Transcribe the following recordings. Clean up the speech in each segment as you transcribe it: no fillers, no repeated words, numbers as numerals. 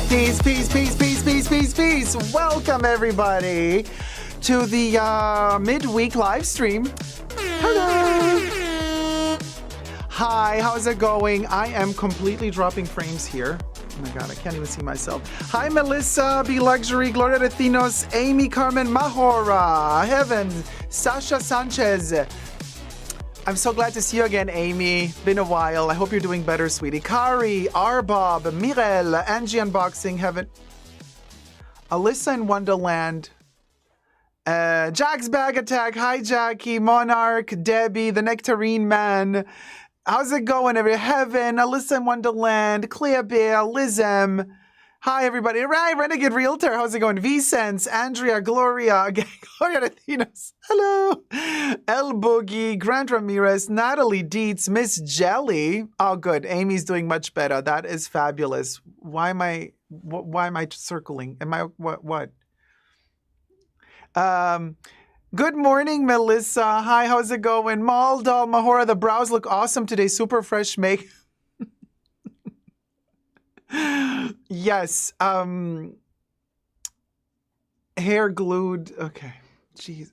Peace, peace, peace, peace, peace, peace, peace. Welcome, everybody, to the midweek live stream. Hello. Hi, how's it going? I am completely dropping frames here. Oh my God, I can't even see myself. Hi, Melissa, Be Luxury, Gloria Retinos, Amy, Carmen, Mahora, Heaven, Sasha Sanchez. I'm so glad to see you again, Amy. Been a while. I hope you're doing better, sweetie. Kari, Arbob, Mirel, Angie Unboxing, Heaven, Alyssa in Wonderland, Jack's Bag Attack, hi Jackie, Monarch, Debbie, the Nectarine Man. How's it going, everybody? Heaven, Alyssa in Wonderland, Clea Bear, Lizem. Hi, everybody. Right, Renegade Realtor. How's it going? V-Sense, Andrea, Gloria, again, Gloria Latinos. Hello. El Boogie, Grant Ramirez, Natalie Dietz, Miss Jelly. Oh, good. Amy's doing much better. That is fabulous. Why am I circling? Am I, what? Good morning, Melissa. Hi, how's it going? Maldal, Mahora, the brows look awesome today. Super fresh make. Yes. Hair glued. Okay. Jeez.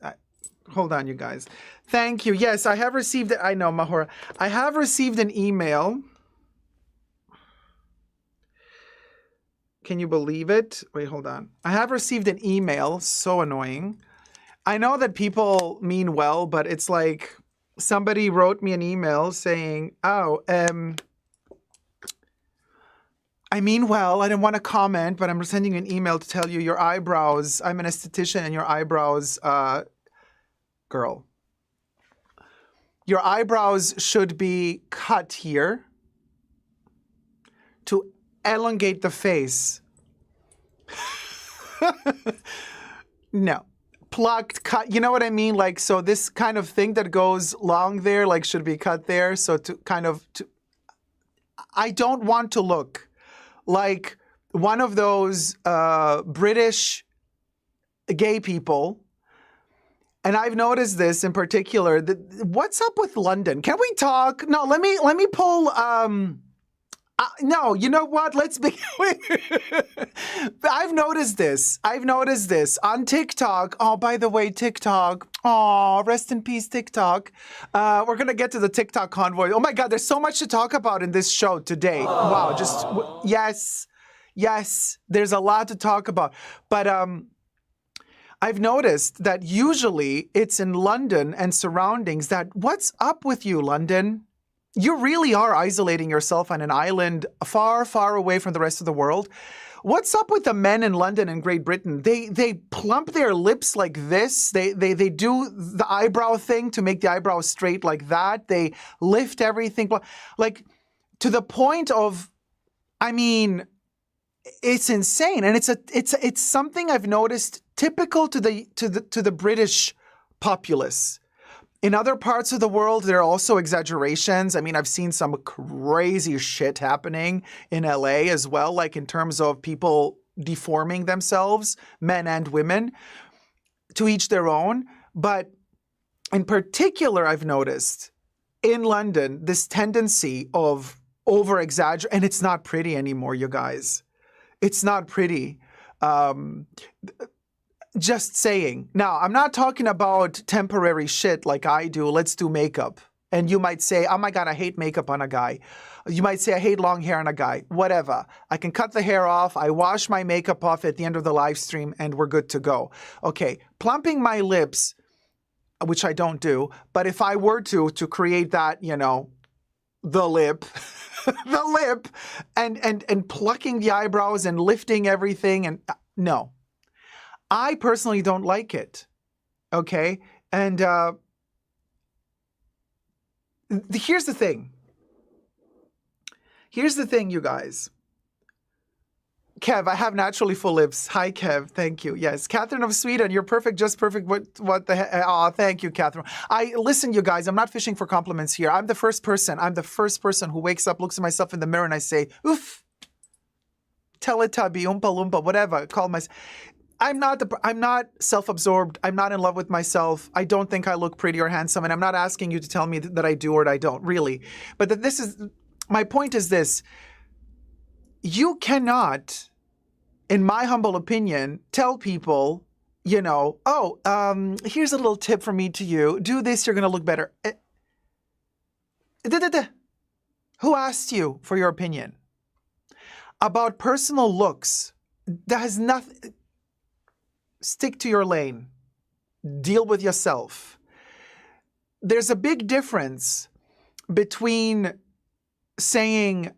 Hold on, you guys. Thank you. Yes, I have received it. I know, Mahora. I have received an email. Can you believe it? Wait, hold on. I have received an email. So annoying. I know that people mean well, but it's like somebody wrote me an email saying, I mean well, I didn't want to comment, but I'm sending you an email to tell you your eyebrows, I'm an esthetician and your eyebrows, girl. Your eyebrows should be cut here to elongate the face. No. Plucked, cut, you know what I mean? Like, so this kind of thing that goes long there, like should be cut there. So to kind of, I don't want to look like one of those British gay people. And I've noticed this in particular. What's up with London? Can we talk? No, let me pull. No, you know what? Let's be. I've noticed this on TikTok. Oh, by the way, TikTok. Oh, rest in peace, TikTok. We're gonna get to the TikTok convoy. Oh my God, there's so much to talk about in this show today. Wow, just yes, there's a lot to talk about. But I've noticed that usually it's in London and surroundings that what's up with you, London? You really are isolating yourself on an island far, far away from the rest of the world. What's up with the men in London and Great Britain? They plump their lips like this. They do the eyebrow thing to make the eyebrows straight like that. They lift everything like to the point of, I mean, it's insane, and it's something I've noticed typical to the British populace. In other parts of the world, there are also exaggerations. I mean, I've seen some crazy shit happening in LA as well, like in terms of people deforming themselves, men and women, to each their own. But in particular, I've noticed in London, this tendency of over-exaggerate, and it's not pretty anymore, you guys. It's not pretty. Just saying. Now, I'm not talking about temporary shit like I do. Let's do makeup. And you might say, oh my God, I hate makeup on a guy. You might say, I hate long hair on a guy. Whatever. I can cut the hair off. I wash my makeup off at the end of the live stream and we're good to go. Okay. Plumping my lips, which I don't do, but if I were to create that, you know, the lip, the lip, and plucking the eyebrows and lifting everything, and no. I personally don't like it, okay? And here's the thing. Here's the thing, you guys. Kev, I have naturally full lips. Hi, Kev. Thank you. Yes. Catherine of Sweden, you're perfect, just perfect. What the heck? Oh, thank you, Catherine. Listen, you guys, I'm not fishing for compliments here. I'm the first person who wakes up, looks at myself in the mirror, and I say, oof, Teletubby, Oompa Loompa, whatever. Call myself. I'm not self-absorbed. I'm not in love with myself. I don't think I look pretty or handsome, and I'm not asking you to tell me that I do or I don't, really. But my point is this. You cannot in my humble opinion, tell people, here's a little tip from me to you. Do this, you're going to look better. Who asked you for your opinion? About personal looks, that has nothing. Stick to your lane. Deal with yourself. There's a big difference between saying,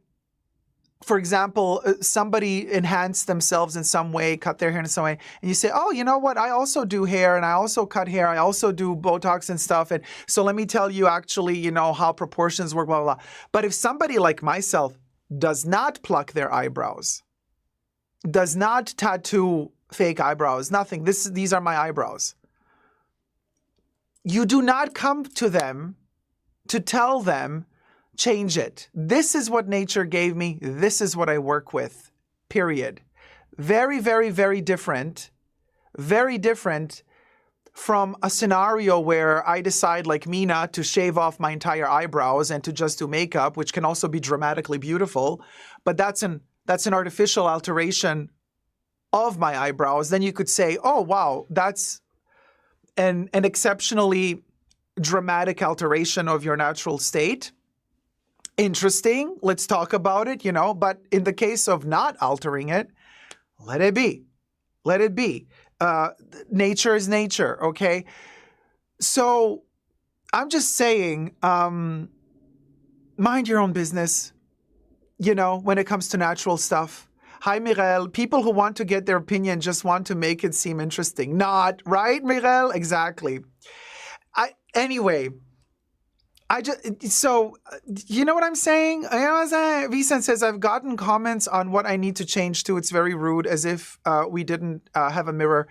for example, somebody enhanced themselves in some way, cut their hair in some way, and you say, oh, you know what? I also do hair and I also cut hair. I also do Botox and stuff. And so let me tell you actually, how proportions work, blah, blah, blah. But if somebody like myself does not pluck their eyebrows, does not tattoo fake eyebrows, nothing, these are my eyebrows. You do not come to them to tell them, change it. This is what nature gave me. This is what I work with, period. Very, very, very different from a scenario where I decide, like Mina, to shave off my entire eyebrows and to just do makeup, which can also be dramatically beautiful. But that's an artificial alteration of my eyebrows. Then you could say, oh, wow, that's an exceptionally dramatic alteration of your natural state. Interesting. Let's talk about it, But in the case of not altering it, let it be. Let it be. Nature is nature, okay? So I'm just saying, mind your own business, when it comes to natural stuff. Hi, Mirel. People who want to get their opinion just want to make it seem interesting. Not, right, Mirel? Exactly. Anyway, you know what I'm saying? Vicent says, I've gotten comments on what I need to change to. It's very rude, as if we didn't have a mirror.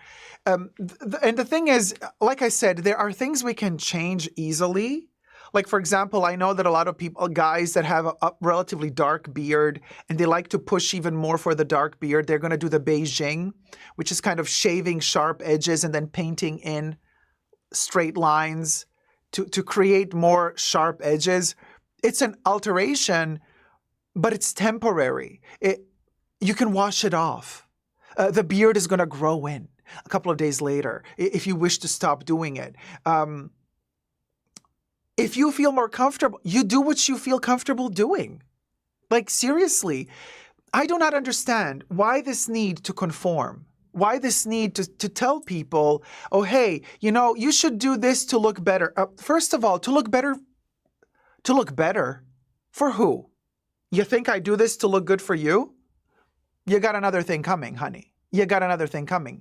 And the thing is, like I said, there are things we can change easily. Like, for example, I know that a lot of people, guys that have a relatively dark beard and they like to push even more for the dark beard, they're going to do the Beijing, which is kind of shaving sharp edges and then painting in straight lines to create more sharp edges. It's an alteration, but it's temporary. You can wash it off. The beard is going to grow in a couple of days later if you wish to stop doing it. If you feel more comfortable, you do what you feel comfortable doing. Like, seriously, I do not understand why this need to conform. Why this need to tell people, oh, hey, you should do this to look better. First of all, to look better for who? You think I do this to look good for you? You got another thing coming, honey. You got another thing coming.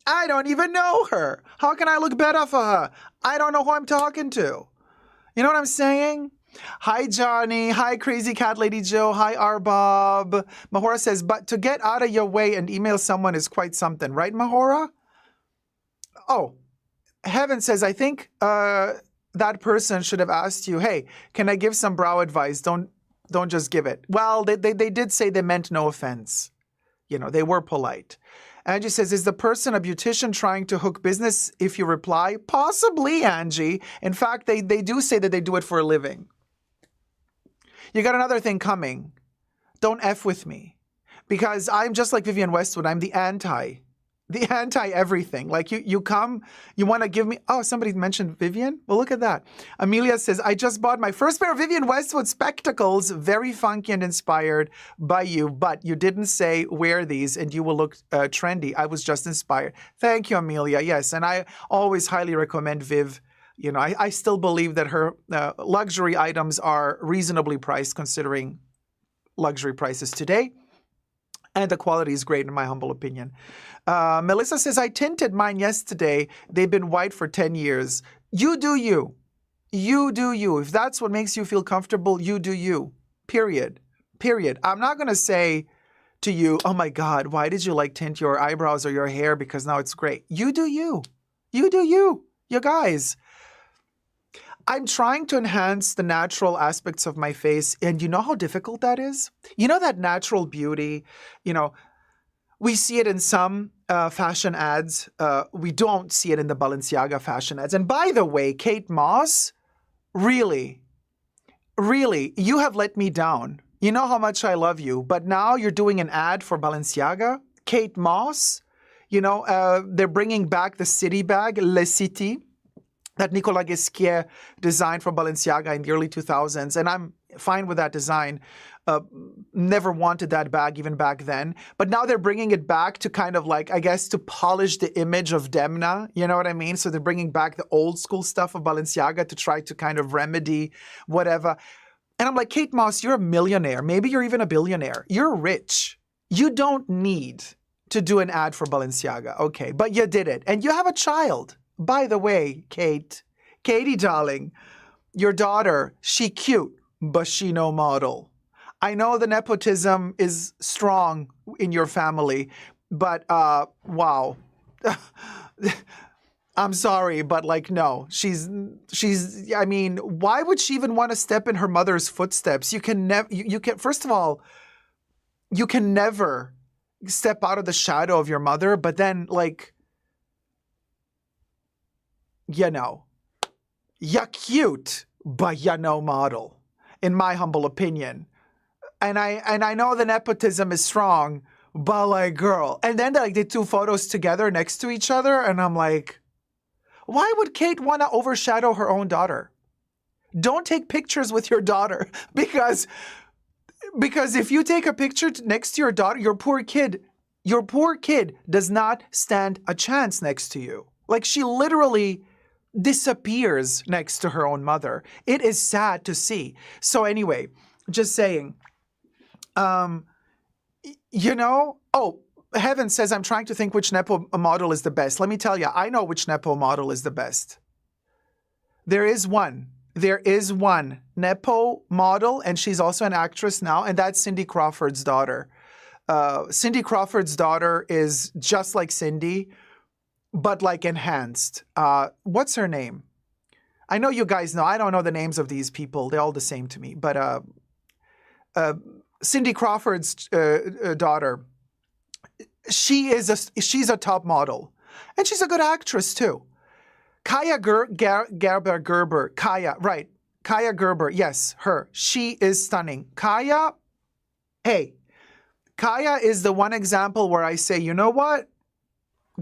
I don't even know her. How can I look better for her? I don't know who I'm talking to. You know what I'm saying? Hi, Johnny. Hi, Crazy Cat Lady Joe. Hi, Arbob. Mahora says, but to get out of your way and email someone is quite something. Right, Mahora? Oh, Heaven says, I think that person should have asked you, hey, can I give some brow advice? Don't just give it. Well, they did say they meant no offense. They were polite. Angie says, is the person a beautician trying to hook business if you reply? Possibly, Angie. In fact, they do say that they do it for a living. You got another thing coming. Don't F with me. Because I'm just like Vivienne Westwood. I'm the anti everything. Like you come, you want to give me, oh, somebody mentioned Vivienne? Well, look at that. Amelia says, I just bought my first pair of Vivienne Westwood spectacles, very funky and inspired by you, but you didn't say wear these and you will look trendy. I was just inspired. Thank you, Amelia. Yes, and I always highly recommend Viv. I still believe that her luxury items are reasonably priced considering luxury prices today. And the quality is great in my humble opinion. Melissa says, I tinted mine yesterday. They've been white for 10 years. You do you. You do you. If that's what makes you feel comfortable, you do you. Period. I'm not going to say to you, oh my God, why did you tint your eyebrows or your hair because now it's great. You do you. You do you. You guys. I'm trying to enhance the natural aspects of my face, and you know how difficult that is? That natural beauty, we see it in some fashion ads. We don't see it in the Balenciaga fashion ads. And by the way, Kate Moss, really, you have let me down. You know how much I love you, but now you're doing an ad for Balenciaga? Kate Moss, they're bringing back the city bag, Le City, that Nicolas Ghesquière designed for Balenciaga in the early 2000s. And I'm fine with that design. Never wanted that bag even back then. But now they're bringing it back to kind of like, I guess, to polish the image of Demna. You know what I mean? So they're bringing back the old school stuff of Balenciaga to try to kind of remedy whatever. And I'm like, Kate Moss, you're a millionaire. Maybe you're even a billionaire. You're rich. You don't need to do an ad for Balenciaga. Okay, but you did it. And you have a child. By the way, Katie, darling, your daughter, she cute, but she no model. I know the nepotism is strong in your family, but wow. I'm sorry, but like, no, she's, I mean, why would she even want to step in her mother's footsteps? You can never, you can, first of all, you can never step out of the shadow of your mother, but then like, you're cute, but you're no model, in my humble opinion. And I know the nepotism is strong, but like, girl. And then they did two photos together next to each other, and I'm like, why would Kate want to overshadow her own daughter? Don't take pictures with your daughter because if you take a picture next to your daughter, your poor kid does not stand a chance next to you. Like, she literally disappears next to her own mother. It is sad to see. So anyway, just saying, oh, Heaven says, I'm trying to think which Nepo model is the best. Let me tell you, I know which Nepo model is the best. There is one Nepo model, and she's also an actress now, and that's Cindy Crawford's daughter. Cindy Crawford's daughter is just like Cindy, but like enhanced. What's her name? I know you guys know. I don't know the names of these people. They're all the same to me. But Cindy Crawford's daughter, she's a top model, and she's a good actress too. Kaya Gerber, Kaya Gerber, yes, her. She is stunning. Kaya is the one example where I say, you know what?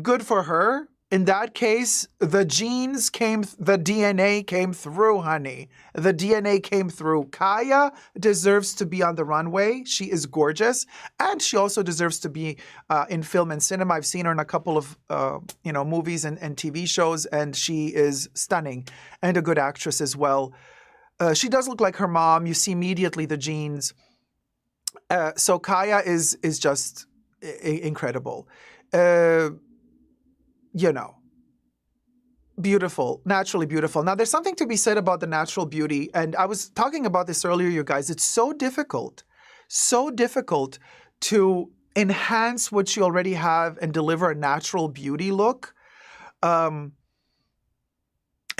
Good for her. In that case, the DNA came through, honey. The DNA came through. Kaya deserves to be on the runway. She is gorgeous. And she also deserves to be in film and cinema. I've seen her in a couple of, movies and TV shows, and she is stunning and a good actress as well. She does look like her mom. You see immediately the genes. So Kaya is just incredible. Beautiful, naturally beautiful. Now, there's something to be said about the natural beauty. And I was talking about this earlier, you guys. It's so difficult to enhance what you already have and deliver a natural beauty look. In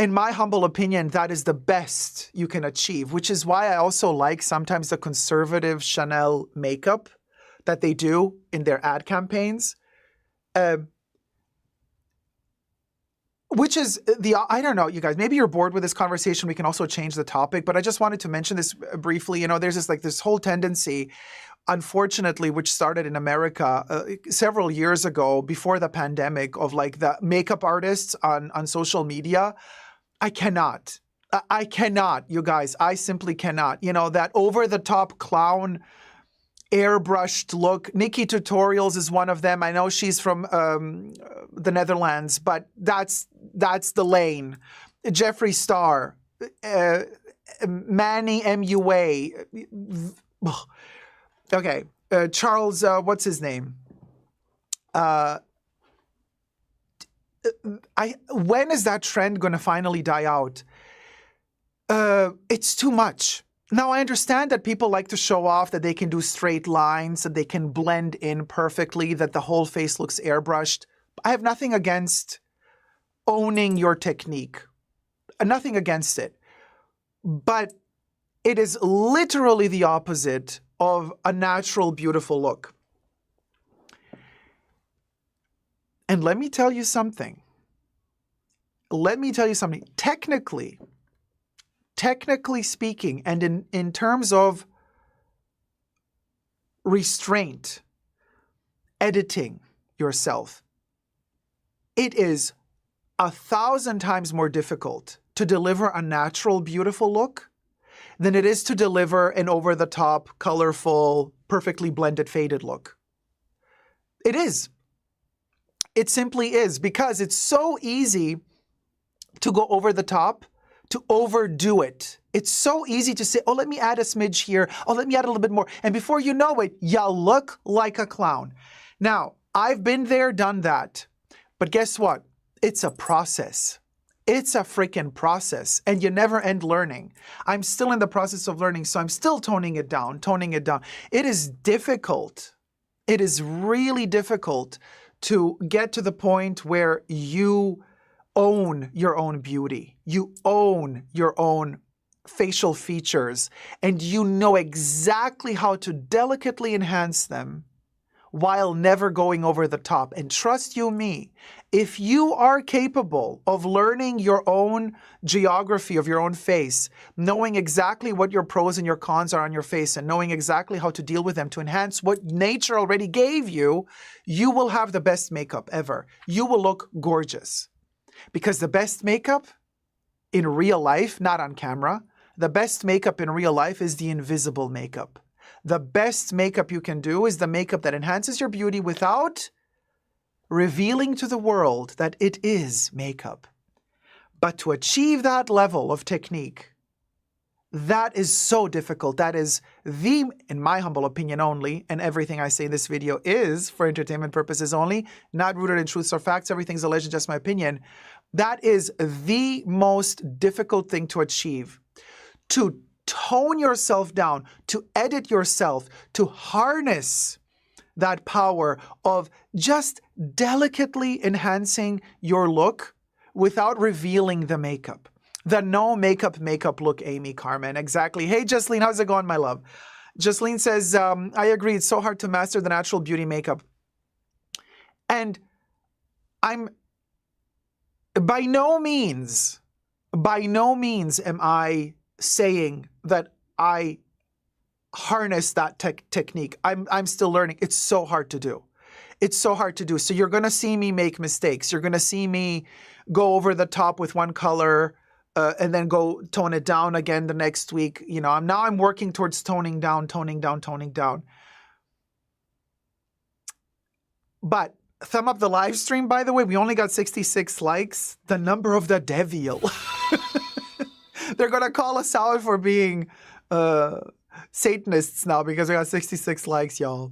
my humble opinion, that is the best you can achieve, which is why I also like sometimes the conservative Chanel makeup that they do in their ad campaigns. Which is I don't know, you guys, maybe you're bored with this conversation. We can also change the topic, but I just wanted to mention this briefly. There's this whole tendency, unfortunately, which started in America several years ago before the pandemic, of like the makeup artists on social media. I cannot, you guys, I simply cannot, that over the top clown airbrushed look. Nikki Tutorials is one of them. I know she's from the Netherlands, but that's the lane. Jeffree Star, Manny MUA. Okay, Charles, what's his name? When is that trend going to finally die out? It's too much. Now, I understand that people like to show off that they can do straight lines, that they can blend in perfectly, that the whole face looks airbrushed. I have nothing against owning your technique. Nothing against it. But it is literally the opposite of a natural, beautiful look. And let me tell you something. Technically speaking, and in terms of restraint, editing yourself. It is 1,000 times more difficult to deliver a natural, beautiful look than it is to deliver an over-the-top, colorful, perfectly blended, faded look. It is. It simply is, because it's so easy to go over the top, to overdo it. It's so easy to say, oh, let me add a smidge here. Oh, let me add a little bit more. And before you know it, you look like a clown. Now, I've been there, done that. But guess what? It's a process. It's a freaking process, and you never end learning. I'm still in the process of learning, so I'm still toning it down. It is difficult. It is really difficult to get to the point where you own your own beauty. You own your own facial features, and you know exactly how to delicately enhance them while never going over the top. And trust you me, if you are capable of learning your own geography of your own face, knowing exactly what your pros and your cons are on your face, and knowing exactly how to deal with them to enhance what nature already gave you, you will have the best makeup ever. You will look gorgeous. Because the best makeup in real life, not on camera, the best makeup in real life is the invisible makeup. The best makeup you can do is the makeup that enhances your beauty without revealing to the world that it is makeup. But to achieve that level of technique, that is so difficult. That is in my humble opinion only, and everything I say in this video is for entertainment purposes only, not rooted in truths or facts. Everything's alleged, just my opinion. That is the most difficult thing to achieve. To tone yourself down, to edit yourself, to harness that power of just delicately enhancing your look without revealing the makeup. The no makeup look, Amy Carmen. Exactly. Hey, Jasleen, how's it going, my love? Jasleen says, I agree. It's so hard to master the natural beauty makeup. And I'm by no means am I saying that I harness that technique. I'm still learning. It's so hard to do. It's so hard to do. So you're going to see me make mistakes. You're going to see me go over the top with one color and then go tone it down again the next week. You know, I'm working towards toning down. But thumb up the live stream, by the way. We only got 66 likes. The number of the devil. They're going to call us out for being Satanists now because we got 66 likes, y'all.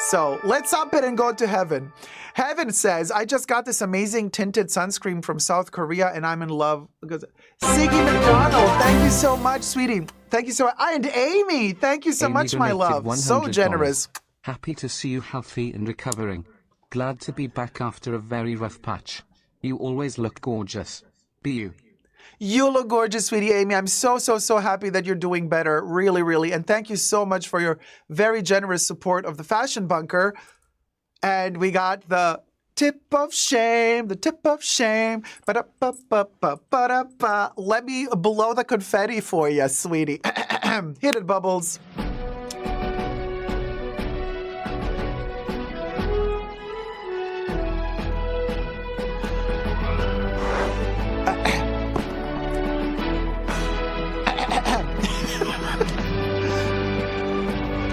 So let's up it and go to Heaven. Heaven says, I just got this amazing tinted sunscreen from South Korea and I'm in love. Siggy McDonald, thank you so much, sweetie. Thank you so much. And Amy, thank you so much, my love. So generous. Happy to see you healthy and recovering. Glad to be back after a very rough patch. You always look gorgeous. Be you. You look gorgeous, sweetie Amy. I'm so happy that you're doing better. Really, really. And thank you so much for your very generous support of the Fashion Bunker. And we got the tip of shame, the tip of shame. Ba-da-ba-ba-ba-ba-da-ba. Let me blow the confetti for you, sweetie. Hit it, Bubbles.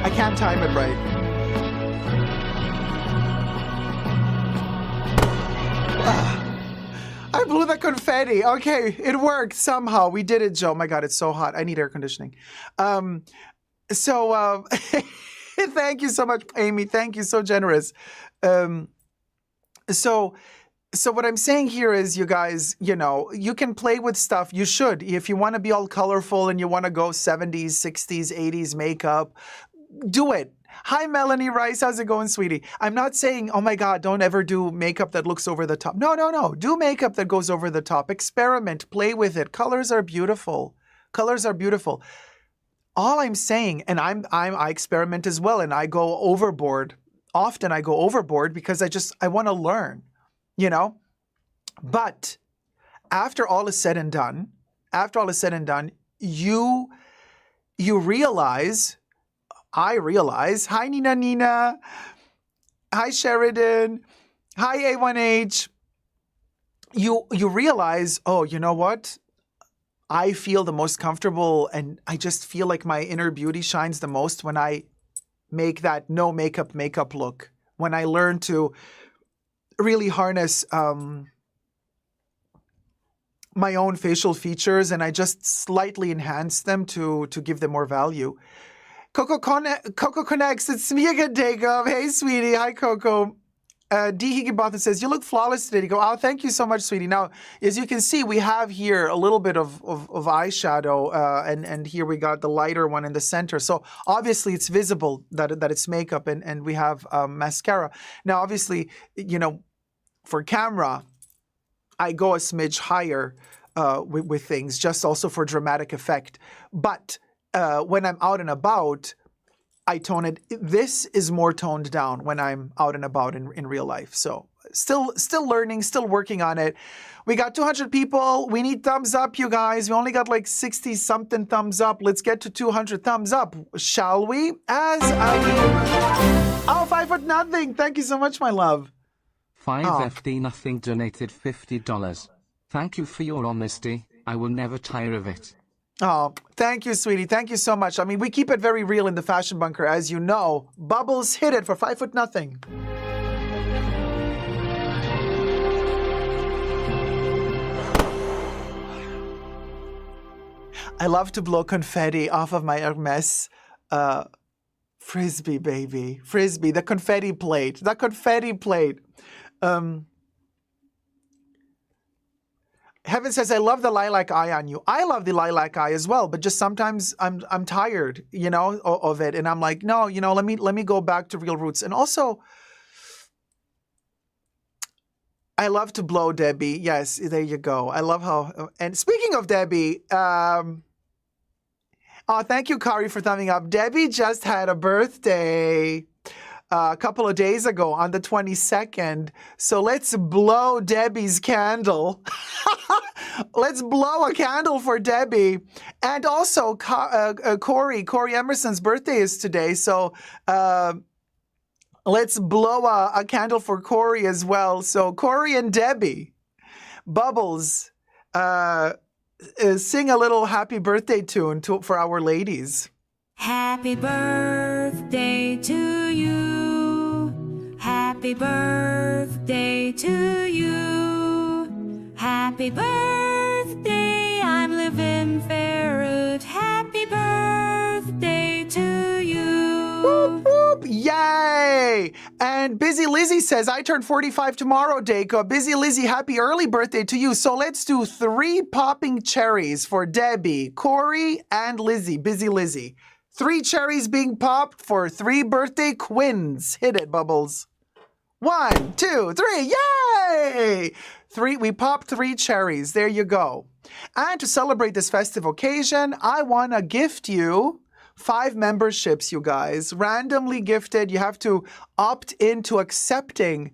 I can't time it right. I blew the confetti. Okay, it worked somehow. We did it, Joe. My God, it's so hot. I need air conditioning. Thank you so much, Amy. Thank you. So generous. So what I'm saying here is, you guys, you know, you can play with stuff. You should. If you want to be all colorful and you want to go 70s, 60s, 80s makeup, do it. Hi, Melanie Rice. How's it going, sweetie? I'm not saying, oh my God, don't ever do makeup that looks over the top. No. Do makeup that goes over the top. Experiment. Play with it. Colors are beautiful. Colors are beautiful. All I'm saying, and I experiment as well, and I go overboard. Often I go overboard because I want to learn, you know? But after all is said and done, you realize, I realize, hi Nina, Hi, Sheridan. Hi, A1H. You realize, oh, you know what? I feel the most comfortable and I just feel like my inner beauty shines the most when I make that no makeup look. When I learn to really harness my own facial features and I just slightly enhance them to give them more value. Coco Connects, it's me again, Dacob. Hey, sweetie. Hi, Coco. D. Higginbotham says, you look flawless today. Go, oh, thank you so much, sweetie. Now, as you can see, we have here a little bit of eyeshadow, and here we got the lighter one in the center. So obviously it's visible that it's makeup, and we have mascara. Now, obviously, for camera, I go a smidge higher with things, just also for dramatic effect. But when I'm out and about, I tone it. This is more toned down when I'm out and about in real life. So still learning, still working on it. We got 200 people. We need thumbs up, you guys. We only got like 60 something thumbs up. Let's get to 200 thumbs up, shall we? Oh, 5 foot nothing. Thank you so much, my love. 5FD Nothing donated $50. Thank you for your honesty. I will never tire of it. Oh, thank you, sweetie. Thank you so much. I mean, we keep it very real in the Fashion Bunker, as you know. Bubbles hit it for 5 foot nothing. I love to blow confetti off of my Hermes Frisbee, baby. Frisbee, the confetti plate. The confetti plate. Heaven says, I love the lilac eye on you. I love the lilac eye as well, but just sometimes I'm tired, of it. And I'm like, no, let me go back to real roots. And also, I love to blow, Debbie. Yes, there you go. I love how, and speaking of Debbie, thank you, Kari, for thumbing up. Debbie just had a birthday a couple of days ago on the 22nd. So let's blow Debbie's candle. Let's blow a candle for Debbie. And also, Corey Emerson's birthday is today. So let's blow a candle for Corey as well. So Corey and Debbie, Bubbles, sing a little happy birthday tune for our ladies. Happy birthday to you. Happy birthday to you. Happy birthday, I'm living Ferret. Happy birthday to you. Whoop, whoop, yay! And Busy Lizzie says, I turn 45 tomorrow, Dacob. Busy Lizzie, happy early birthday to you. So let's do 3 popping cherries for Debbie, Corey, and Lizzie. Busy Lizzie. 3 cherries being popped for 3 birthday quins. Hit it, Bubbles. 1, 2, 3, yay! 3, we popped 3 cherries. There you go. And to celebrate this festive occasion, I want to gift you 5 memberships, you guys. Randomly gifted. You have to opt into accepting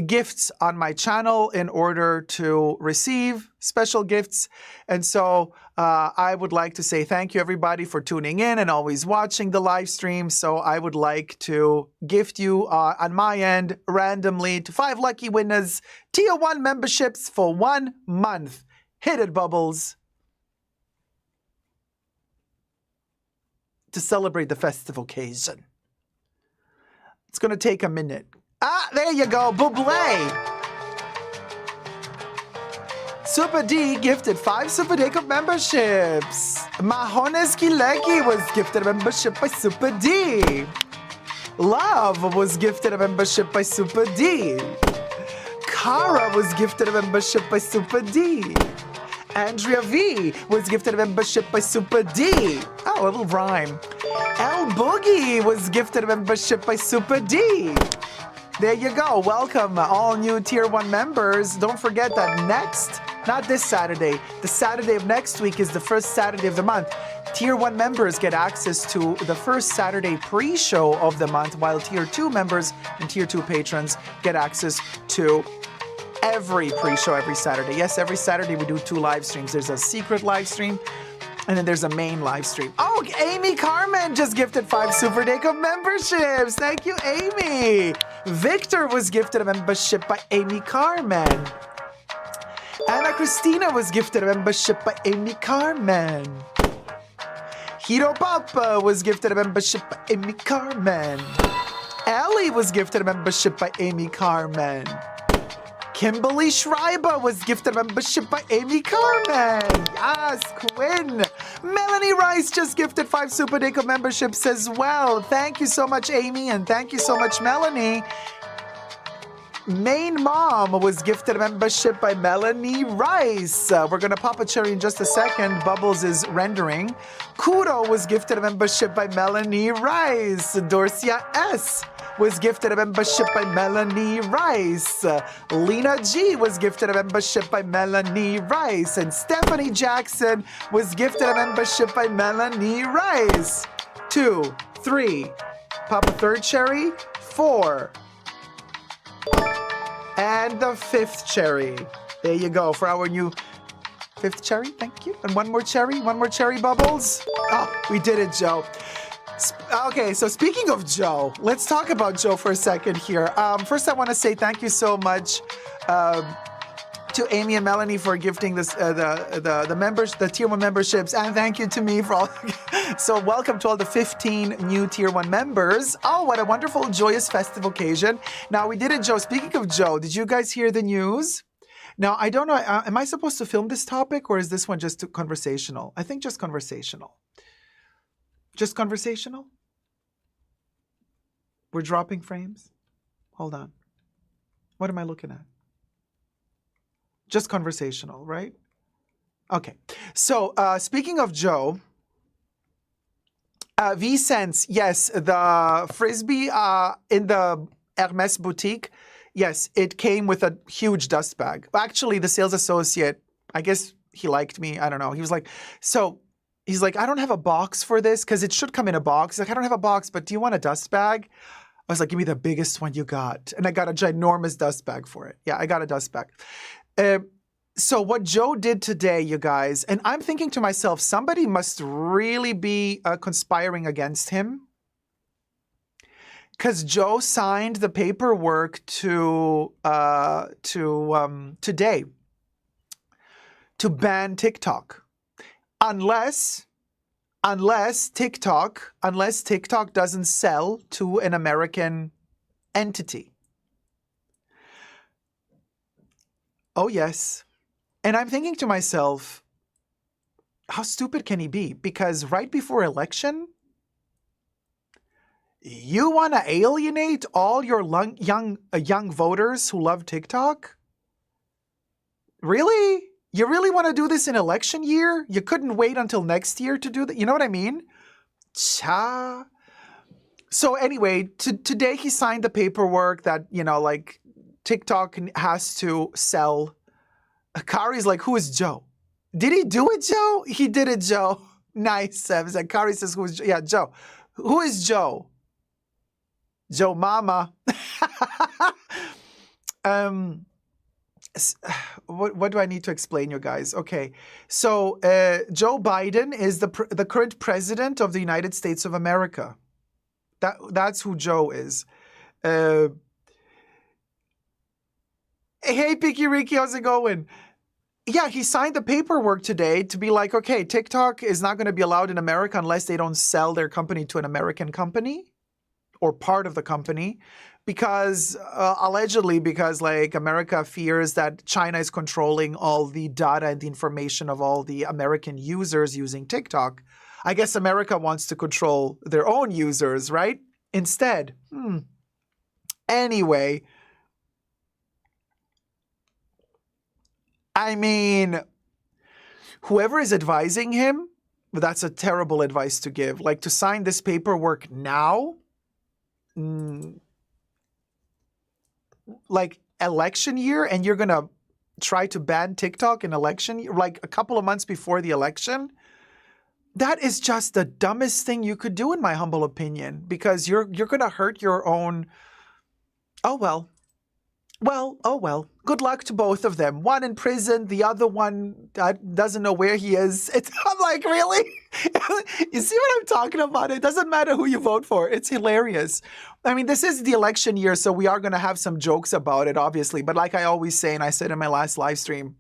gifts on my channel in order to receive special gifts. And so I would like to say thank you, everybody, for tuning in and always watching the live stream. So I would like to gift you on my end randomly to 5 lucky winners, Tier 1 memberships for 1 month. Hit it, Bubbles. To celebrate the festive occasion. It's going to take a minute. There you go, Bublé. Super D gifted 5 Super Dacob memberships. Mahones Kileki was gifted a membership by Super D. Love was gifted a membership by Super D. Kara was gifted a membership by Super D. Andrea V was gifted a membership by Super D. Oh, a little rhyme. L Boogie was gifted a membership by Super D. There you go. Welcome, all new Tier 1 members. Don't forget that not this Saturday, the Saturday of next week is the first Saturday of the month. Tier 1 members get access to the first Saturday pre-show of the month, while Tier 2 members and Tier 2 patrons get access to every pre-show every Saturday. Yes, every Saturday we do 2 live streams. There's a secret live stream And then there's a main live stream. Oh, Amy Carmen just gifted 5 Super Dacob memberships. Thank you, Amy. Victor was gifted a membership by Amy Carmen. Anna Christina was gifted a membership by Amy Carmen. Hiro Papa was gifted a membership by Amy Carmen. Ellie was gifted a membership by Amy Carmen. Kimberly Schreiber was gifted a membership by Amy Carmen. Yes, Quinn. Melanie Rice just gifted 5 Super Dacob memberships as well. Thank you so much, Amy, and thank you so much, Melanie. Main Mom was gifted a membership by Melanie Rice. We're going to pop a cherry in just a second. Bubbles is rendering. Kudo was gifted a membership by Melanie Rice. Dorcia S. was gifted a membership by Melanie Rice. Lena G was gifted a membership by Melanie Rice. And Stephanie Jackson was gifted a membership by Melanie Rice. 2, 3. Pop a third cherry. 4. And the 5th cherry. There you go for our new 5th cherry. Thank you. And one more cherry, Bubbles. Oh, we did it, Joe. Okay, so speaking of Joe, let's talk about Joe for a second here. First, I want to say thank you so much to Amy and Melanie for gifting this the members, the Tier 1 memberships, and thank you to me for all. So welcome to all the 15 new Tier 1 members. Oh, what a wonderful, joyous, festive occasion. Now, we did it, Joe. Speaking of Joe, did you guys hear the news? Now, I don't know, am I supposed to film this topic, or is this one just conversational? I think just conversational. Just conversational? We're dropping frames? Hold on. What am I looking at? Just conversational, right? Okay. So, speaking of Joe, V-Sense, yes, the Frisbee in the Hermes boutique, yes, it came with a huge dust bag. Actually, the sales associate, I guess he liked me. I don't know. He was like, he's like, I don't have a box for this because it should come in a box. He's like, I don't have a box, but do you want a dust bag? I was like, give me the biggest one you got. And I got a ginormous dust bag for it. Yeah, I got a dust bag. So what Joe did today, you guys, and I'm thinking to myself, somebody must really be conspiring against him. Because Joe signed the paperwork today to ban TikTok. Unless TikTok doesn't sell to an American entity. Oh, yes. And I'm thinking to myself, how stupid can he be? Because right before election, you want to alienate all your young voters who love TikTok? Really? You really want to do this in election year? You couldn't wait until next year to do that? You know what I mean? Cha. So anyway, today he signed the paperwork that, like TikTok has to sell. Kari's like, who is Joe? Did he do it, Joe? He did it, Joe. Nice. Like Kari says, who is Joe? Yeah, Joe. Who is Joe? Joe Mama. What do I need to explain, you guys? Okay, so Joe Biden is the current president of the United States of America. That's who Joe is. Hey, Picky Ricky, how's it going? Yeah, he signed the paperwork today to be like, okay, TikTok is not going to be allowed in America unless they don't sell their company to an American company or part of the company. Because allegedly, like America fears that China is controlling all the data and the information of all the American users using TikTok. I guess America wants to control their own users, right? Instead. Anyway, I mean, whoever is advising him, that's a terrible advice to give. Like to sign this paperwork now, like election year, and you're going to try to ban TikTok in election year, like a couple of months before the election. That is just the dumbest thing you could do, in my humble opinion, because you're going to hurt your own. Oh, well, Well, oh well. Good luck to both of them. One in prison, the other one doesn't know where he is. I'm like, really? You see what I'm talking about? It doesn't matter who you vote for. It's hilarious. I mean, this is the election year, so we are going to have some jokes about it, obviously. But like I always say, and I said in my last live stream,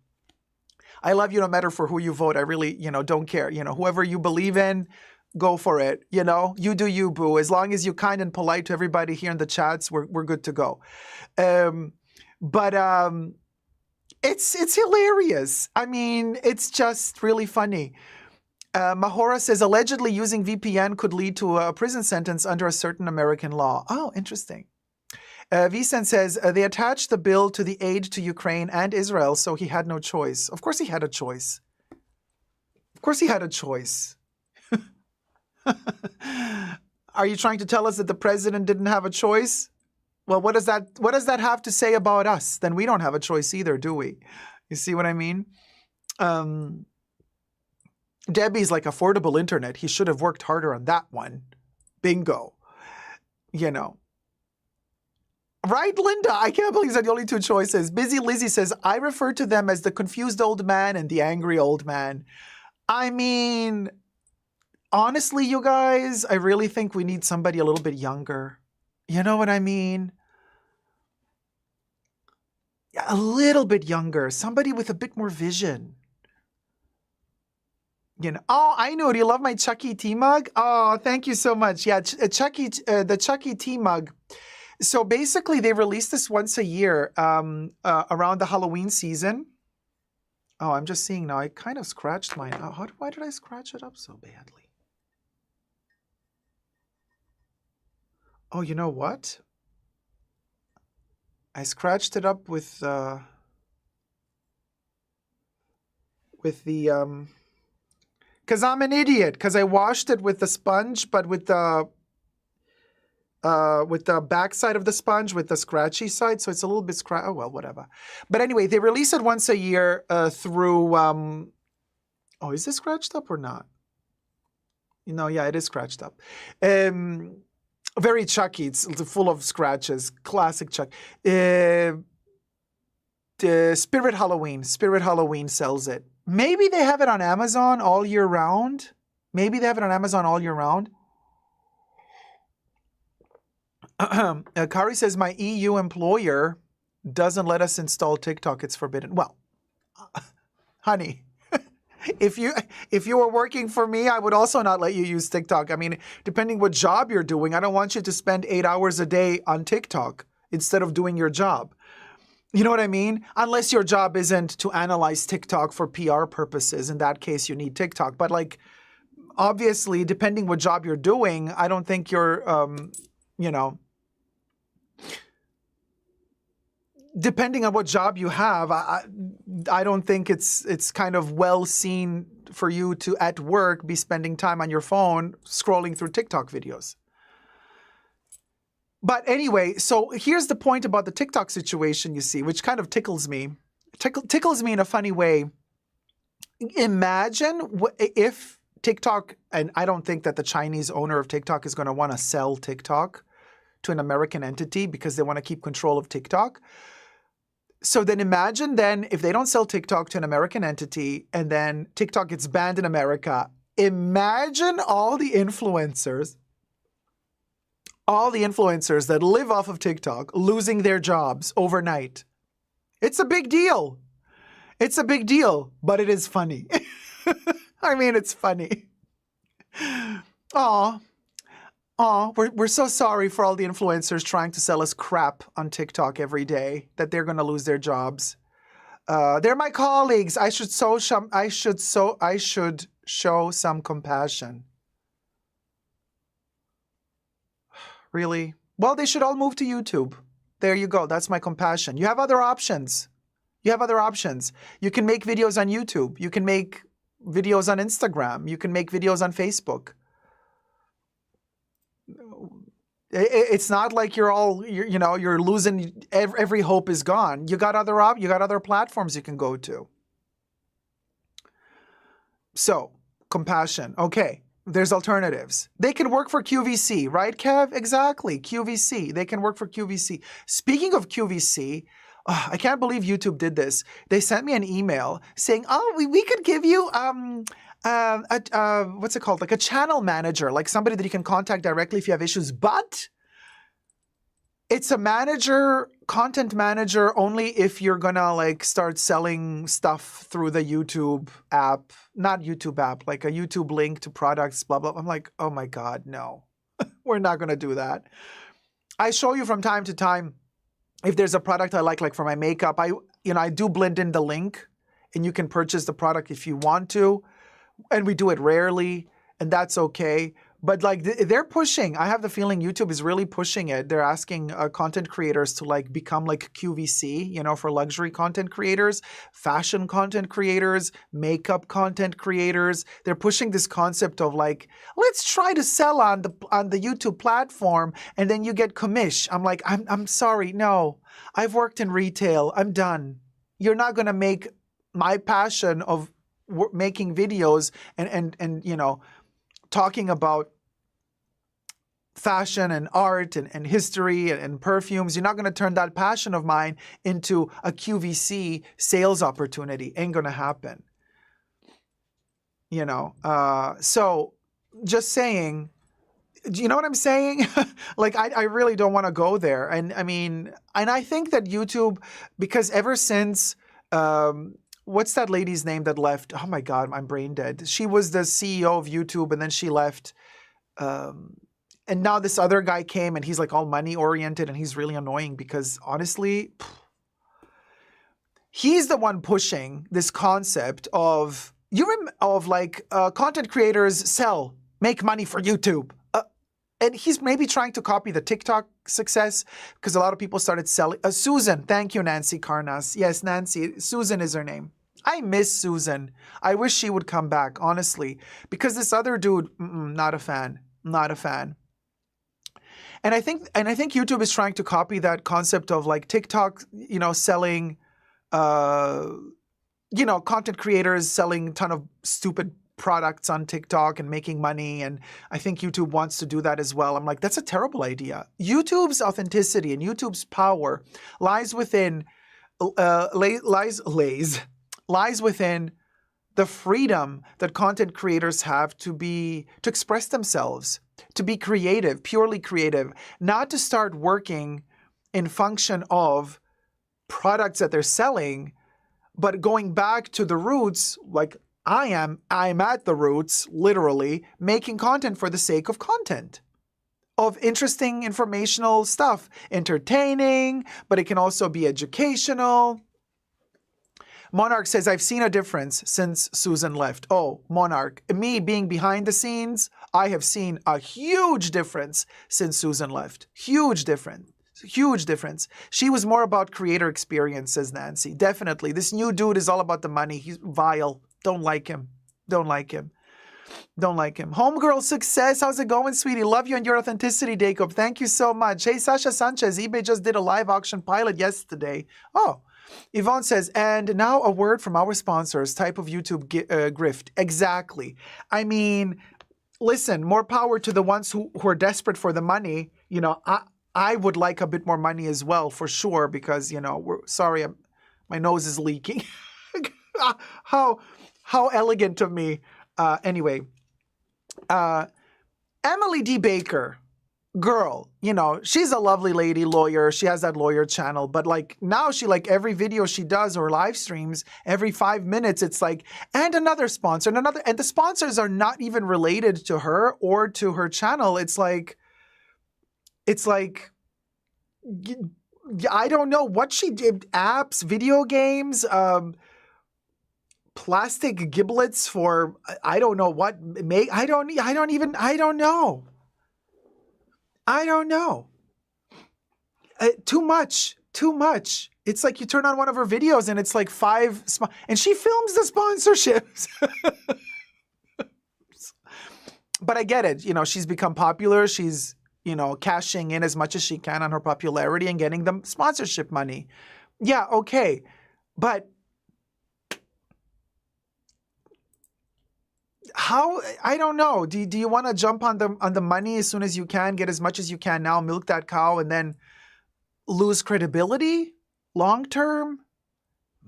I love you no matter for who you vote. I really, don't care. Whoever you believe in, go for it. You do you, boo. As long as you're kind and polite to everybody here in the chats, we're good to go. But it's hilarious. I mean, it's just really funny. Mahora says, allegedly using VPN could lead to a prison sentence under a certain American law. Oh, interesting. Vicen says, they attached the bill to the aid to Ukraine and Israel, so he had no choice. Of course he had a choice. Of course he had a choice. Are you trying to tell us that the president didn't have a choice? Well, what does that have to say about us? Then we don't have a choice either, do we? You see what I mean? Debbie's like affordable internet. He should have worked harder on that one. Bingo. Right, Linda? I can't believe that the only two choices. Busy Lizzie says, I refer to them as the confused old man and the angry old man. I mean, honestly, you guys, I really think we need somebody a little bit younger. You know what I mean? A little bit younger. Somebody with a bit more vision. Oh, I know. Do you love my Chucky tea mug? Oh, thank you so much. Yeah, the Chucky tea mug. So basically, they release this once a year around the Halloween season. Oh, I'm just seeing now. I kind of scratched mine. Why did I scratch it up so badly? Oh, you know what? I scratched it up with the because I'm an idiot, because I washed it with the sponge, but with the back side of the sponge, with the scratchy side, so it's a little bit oh well, whatever. But anyway, they release it once a year through oh, is this scratched up or not? Yeah, it is scratched up. Very Chucky. It's full of scratches. Classic Chuck. Spirit Halloween. Spirit Halloween sells it. Maybe they have it on Amazon all year round. Kari says, my EU employer doesn't let us install TikTok. It's forbidden. Well, honey, if you were working for me, I would also not let you use TikTok. I mean, depending what job you're doing, I don't want you to spend 8 hours a day on TikTok instead of doing your job. You know what I mean? Unless your job isn't to analyze TikTok for PR purposes. In that case, you need TikTok. But obviously, depending what job you're doing, I don't think you're, depending on what job you have, I don't think it's kind of well seen for you to, at work, be spending time on your phone scrolling through TikTok videos. But anyway, so here's the point about the TikTok situation, you see, which kind of tickles me. Tickles me in a funny way. Imagine if TikTok, and I don't think that the Chinese owner of TikTok is going to want to sell TikTok to an American entity because they want to keep control of TikTok. So then imagine then if they don't sell TikTok to an American entity and then TikTok gets banned in America, imagine all the influencers that live off of TikTok losing their jobs overnight. It's a big deal. It's a big deal, but it is funny. I mean, it's funny. We're so sorry for all the influencers trying to sell us crap on TikTok every day, that they're going to lose their jobs. They're my colleagues. I should show some compassion. Really? Well, they should all move to YouTube. There you go. That's my compassion. You have other options. You can make videos on YouTube. You can make videos on Instagram. You can make videos on Facebook. It's not like you're losing, every hope is gone. You got other platforms you can go to. So, compassion. Okay. There's alternatives. They can work for QVC, right, Kev? Exactly. QVC. They can work for QVC. Speaking of QVC, I can't believe YouTube did this. They sent me an email saying, "Oh, we could give you what's it called? Like a channel manager, like somebody that you can contact directly if you have issues, but it's a manager, content manager, only if you're gonna like start selling stuff through the YouTube app, not YouTube app, like a YouTube link to products, blah, blah." I'm like, oh my God, no, we're not gonna do that. I show you from time to time, if there's a product I like for my makeup, I do blend in the link and you can purchase the product if you want to. And we do it rarely, and that's okay. But like they're pushing. I have the feeling YouTube is really pushing it. They're asking content creators to like become like QVC, for luxury content creators, fashion content creators, makeup content creators. They're pushing this concept of like, let's try to sell on the YouTube platform, and then you get commish. I'm like, I'm sorry, no. I've worked in retail. I'm done. You're not gonna make my passion of making videos and talking about fashion and art and history and perfumes. You're not going to turn that passion of mine into a QVC sales opportunity. Ain't going to happen. So just saying, do you know what I'm saying? Like, I really don't want to go there. And I mean, and I think that YouTube, because ever since, what's that lady's name that left? Oh my God, I'm brain dead. She was the CEO of YouTube and then she left. And now this other guy came and he's like all money oriented and he's really annoying because honestly, he's the one pushing this concept of content creators make money for YouTube. And he's maybe trying to copy the TikTok success because a lot of people started selling. Susan, thank you, Nancy Carnas. Yes, Nancy. Susan is her name. I miss Susan. I wish she would come back, honestly, because this other dude, not a fan. Not a fan. And I think YouTube is trying to copy that concept of like TikTok, selling, content creators selling a ton of stupid products on TikTok and making money. And I think YouTube wants to do that as well. I'm like, that's a terrible idea. YouTube's authenticity and YouTube's power lies within lies within the freedom that content creators have to express themselves, to be creative, purely creative, not to start working in function of products that they're selling, but going back to the roots, like I'm at the roots, literally, making content for the sake of content, of interesting, informational stuff, entertaining, but it can also be educational. Monarch says, I've seen a difference since Susan left. Oh, Monarch, me being behind the scenes, I have seen a huge difference since Susan left. Huge difference. Huge difference. She was more about creator experience, says Nancy. Definitely. This new dude is all about the money. He's vile. Don't like him. Don't like him. Don't like him. Homegirl success. How's it going, sweetie? Love you and your authenticity, Dacob. Thank you so much. Hey, Sasha Sanchez. eBay just did a live auction pilot yesterday. Oh. Yvonne says, and now a word from our sponsors, type of YouTube grift. Exactly. I mean, listen, more power to the ones who are desperate for the money. I would like a bit more money as well, for sure, because, my nose is leaking. How elegant of me. Anyway, Emily D. Baker. Girl, she's a lovely lady, lawyer. She has that lawyer channel. But like now every video she does or live streams, every 5 minutes, it's like, and another sponsor and another. And the sponsors are not even related to her or to her channel. It's like, I don't know what she did. Apps, video games, plastic giblets for, I don't know what. I don't know. Too much. It's like you turn on one of her videos and it's like and she films the sponsorships. But I get it. She's become popular. She's, cashing in as much as she can on her popularity and getting them sponsorship money. Yeah, okay. But how, I don't know. Do you want to jump on the money as soon as you can, get as much as you can now, milk that cow, and then lose credibility? Long term,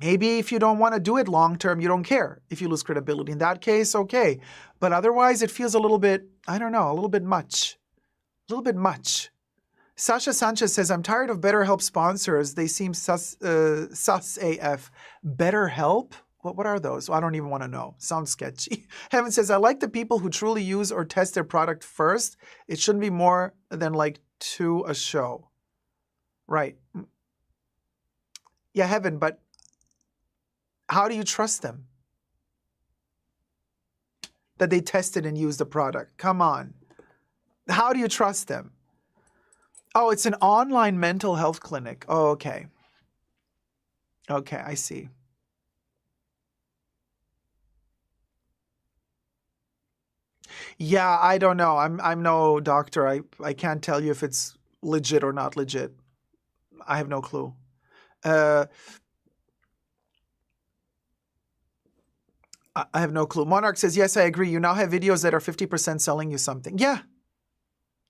maybe if you don't want to do it long term, you don't care if you lose credibility. In that case, okay. But otherwise, it feels a little bit, I don't know, a little bit much. A little bit much. Sasha Sanchez says, I'm tired of BetterHelp sponsors. They seem sus AF. BetterHelp? What are those? I don't even want to know. Sounds sketchy. Heaven says, I like the people who truly use or test their product first. It shouldn't be more than like 2 a show. Right. Yeah, Heaven, but how do you trust them? That they tested and used the product. Come on. How do you trust them? Oh, it's an online mental health clinic. Oh, okay. Okay, I see. Yeah, I don't know. I'm no doctor. I can't tell you if it's legit or not legit. I have no clue. I have no clue. Monarch says, yes, I agree. You now have videos that are 50% selling you something. Yeah.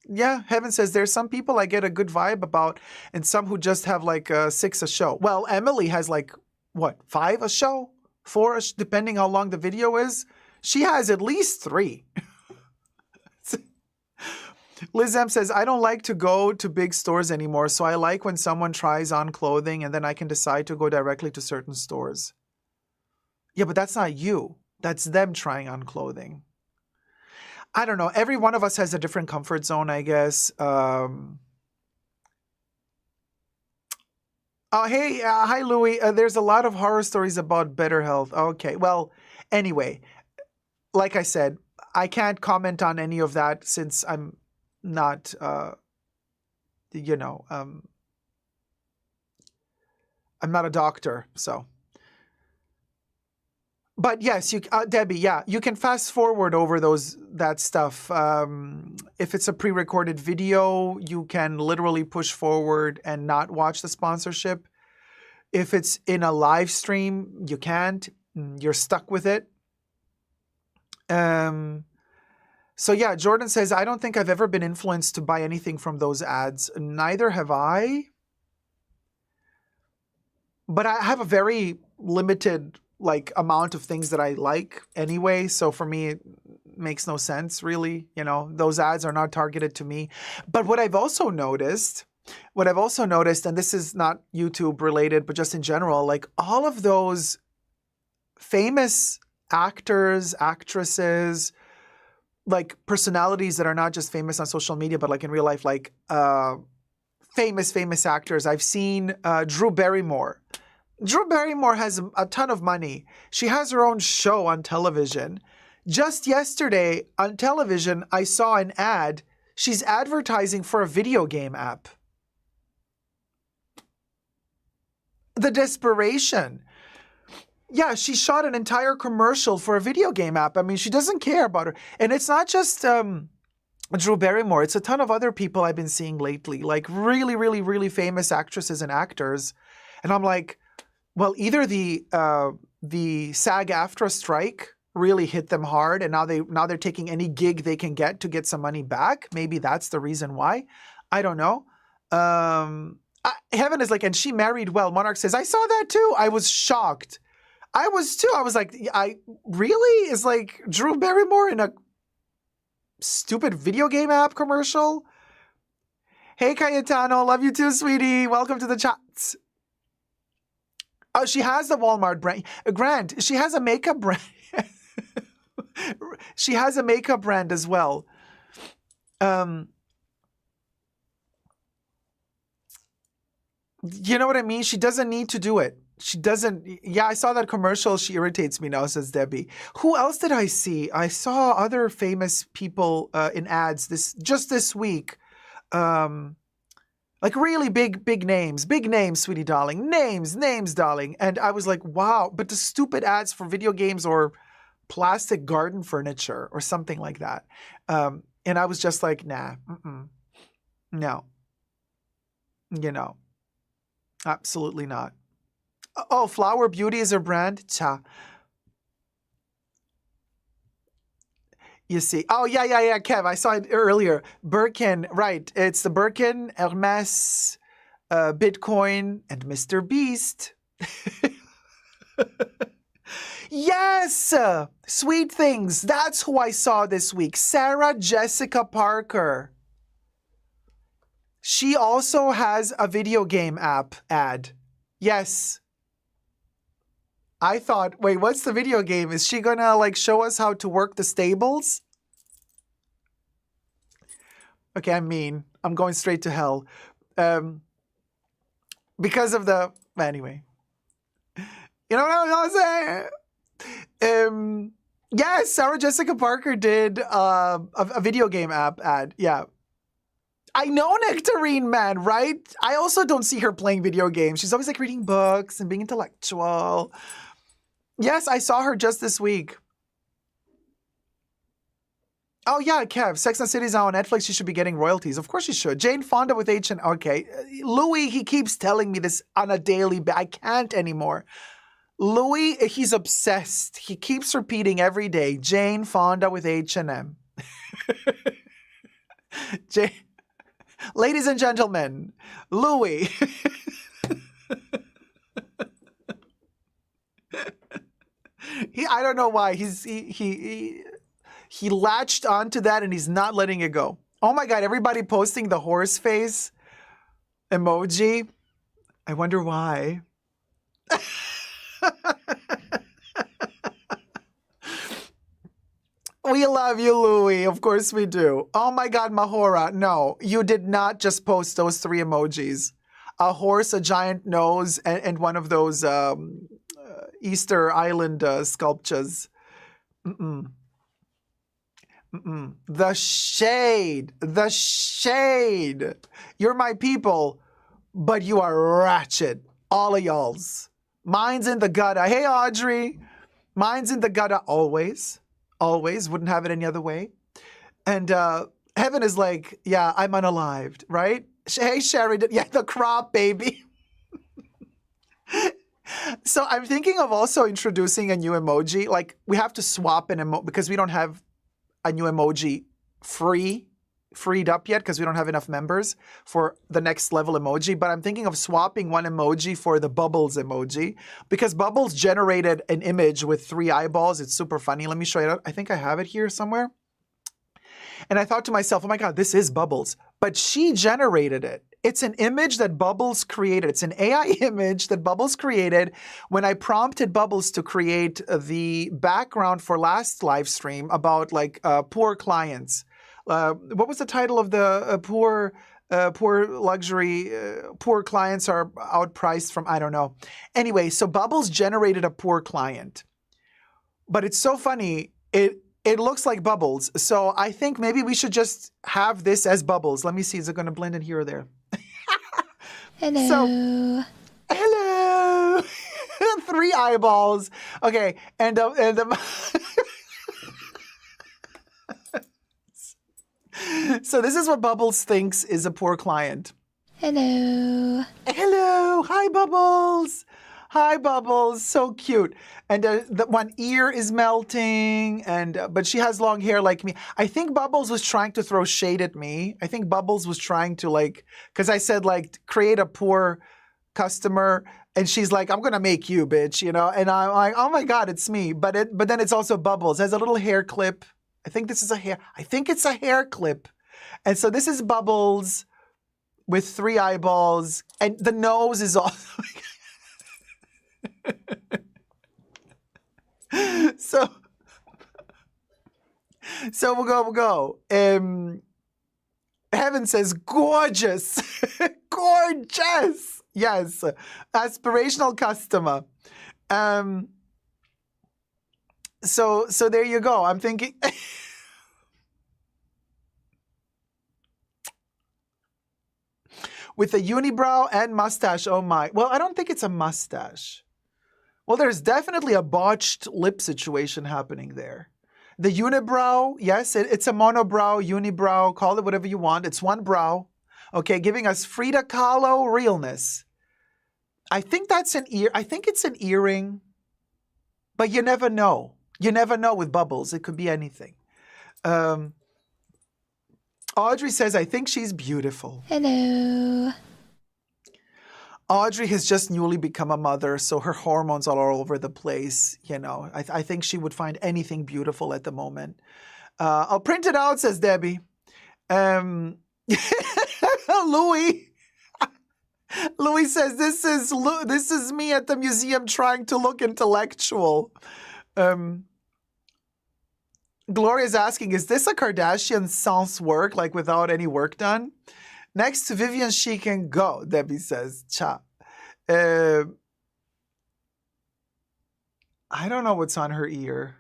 Yeah, Heaven says there's some people I get a good vibe about and some who just have like 6 a show. Well, Emily has like, what, 5 a show? 4, depending how long the video is. She has at least 3. Liz M says, I don't like to go to big stores anymore, so I like when someone tries on clothing and then I can decide to go directly to certain stores. Yeah, but that's not you. That's them trying on clothing. I don't know. Every one of us has a different comfort zone, I guess. Oh, hey, hi, Louie. There's a lot of horror stories about better health. Okay, well, anyway, like I said, I can't comment on any of that since I'm not, I'm not a doctor, so. But yes, you, Debbie, yeah, you can fast forward over that stuff. If it's a pre-recorded video, you can literally push forward and not watch the sponsorship. If it's in a live stream, you can't. You're stuck with it. So yeah, Jordan says, I don't think I've ever been influenced to buy anything from those ads. Neither have I. But I have a very limited amount of things that I like anyway. So for me, it makes no sense really. Those ads are not targeted to me. But what I've also noticed, and this is not YouTube related, but just in general, all of those famous actors, actresses, personalities that are not just famous on social media, but in real life, famous actors. I've seen Drew Barrymore. Drew Barrymore has a ton of money. She has her own show on television. Just yesterday on television, I saw an ad. She's advertising for a video game app. The desperation. Yeah, she shot an entire commercial for a video game app. I mean, she doesn't care about her. And it's not just Drew Barrymore. It's a ton of other people I've been seeing lately, really, really, really famous actresses and actors. And I'm like, well, either the SAG-AFTRA strike really hit them hard, and now they're taking any gig they can get to get some money back. Maybe that's the reason why. I don't know. Heaven is and she married well. Monarch says, I saw that too. I was shocked. I was too. I was like, I really is Drew Barrymore in a stupid video game app commercial. Hey, Cayetano, love you too, sweetie. Welcome to the chats. Oh, she has the Walmart brand. Grant, she has a makeup brand. She has a makeup brand as well. You know what I mean? She doesn't need to do it. She doesn't. Yeah, I saw that commercial. She irritates me now, says Debbie. Who else did I see? I saw other famous people in ads this week. Really big names, sweetie darling, names, darling. And I was like, wow, but the stupid ads for video games or plastic garden furniture or something like that. And I was just like, nah, no, absolutely not. Oh, Flower Beauty is her brand? Cha. You see. Oh, yeah, Kev. I saw it earlier. Birkin, right. It's the Birkin, Hermes, Bitcoin and Mr. Beast. Yes! Sweet Things. That's who I saw this week. Sarah Jessica Parker. She also has a video game app ad. Yes. I thought, wait, what's the video game? Is she gonna like show us how to work the stables? Okay, I'm mean. I'm going straight to hell. Because of the... Anyway. You know what I'm saying? Yes, Sarah Jessica Parker did a video game app ad. Yeah. I know Nectarine, man, right? I also don't see her playing video games. She's always like reading books and being intellectual. Yes, I saw her just this week. Oh yeah, Kev, Sex and the City is now on Netflix. She should be getting royalties. Of course she should. Jane Fonda with H and... Okay. Louis, he keeps telling me this on a daily basis. I can't anymore. Louis, he's obsessed. He keeps repeating every day, Jane Fonda with H&M. Ladies and gentlemen, Louis. I don't know why. He latched onto that and he's not letting it go. Oh my God, everybody posting the horse face emoji. I wonder why. We love you, Louie. Of course we do. Oh my God, Mahora. No, you did not just post those 3 emojis. A horse, a giant nose, and one of those Easter Island sculptures. Mm-mm. Mm-mm. The shade. The shade. You're my people, but you are ratchet. All of y'all's. Mine's in the gutter. Hey, Audrey. Mine's in the gutter always. Always. Wouldn't have it any other way. And Heaven is like, yeah, I'm unalived, right? Hey, Sheridan. Yeah, the crop, baby. So I'm thinking of also introducing a new emoji. Like, we have to swap an emoji because we don't have a new emoji freed up yet because we don't have enough members for the next level emoji. But I'm thinking of swapping one emoji for the Bubbles emoji because Bubbles generated an image with 3 eyeballs. It's super funny. Let me show you. I think I have it here somewhere. And I thought to myself, oh my God, this is Bubbles. But she generated it. It's an image that Bubbles created. It's an AI image that Bubbles created when I prompted Bubbles to create the background for last live stream about like poor clients. What was the title of the poor luxury, poor clients are outpriced from, I don't know. Anyway, so Bubbles generated a poor client. But it's so funny. It looks like Bubbles. So I think maybe we should just have this as Bubbles. Let me see. Is it going to blend in here or there? Hello. So, hello. 3 eyeballs. Okay. And so this is what Bubbles thinks is a poor client. Hello. Hello. Hi, Bubbles. Hi, Bubbles. So cute. And the one ear is melting, but she has long hair like me. I think Bubbles was trying to throw shade at me. I think Bubbles was trying to because I said create a poor customer, and she's like, I'm gonna make you, bitch, you know. And I'm like, oh my God, it's me. But then it's also Bubbles. It has a little hair clip. I think this is I think it's a hair clip. And so this is Bubbles with 3 eyeballs, and the nose is also. So we'll go. Heaven says gorgeous. Gorgeous. Yes. Aspirational customer. So there you go. I'm thinking with a unibrow and mustache. Oh my. Well, I don't think it's a mustache. Well, there's definitely a botched lip situation happening there. The unibrow, yes, it's a monobrow, unibrow, call it whatever you want. It's one brow, okay, giving us Frida Kahlo realness. I think that's an ear. I think it's an earring, but you never know. You never know with Bubbles. It could be anything. Audrey says, I think she's beautiful. Hello. Audrey has just newly become a mother, so her hormones are all over the place. You know, I think she would find anything beautiful at the moment. I'll print it out, says Debbie. Louis. Louis says, this is me at the museum trying to look intellectual. Gloria's asking, is this a Kardashian sans work, like without any work done? Next to Vivian, she can go, Debbie says. Cha. I don't know what's on her ear.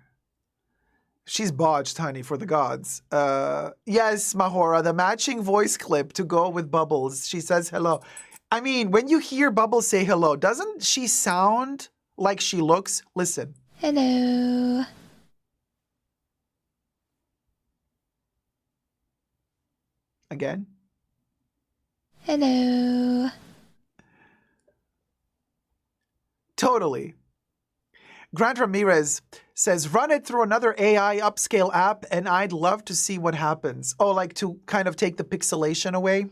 She's botched, honey, for the gods. Yes, Mahora, the matching voice clip to go with Bubbles. She says hello. I mean, when you hear Bubbles say hello, doesn't she sound like she looks? Listen. Hello. Again. Hello. Totally. Grant Ramirez says, run it through another AI upscale app and I'd love to see what happens. Oh, like to kind of take the pixelation away?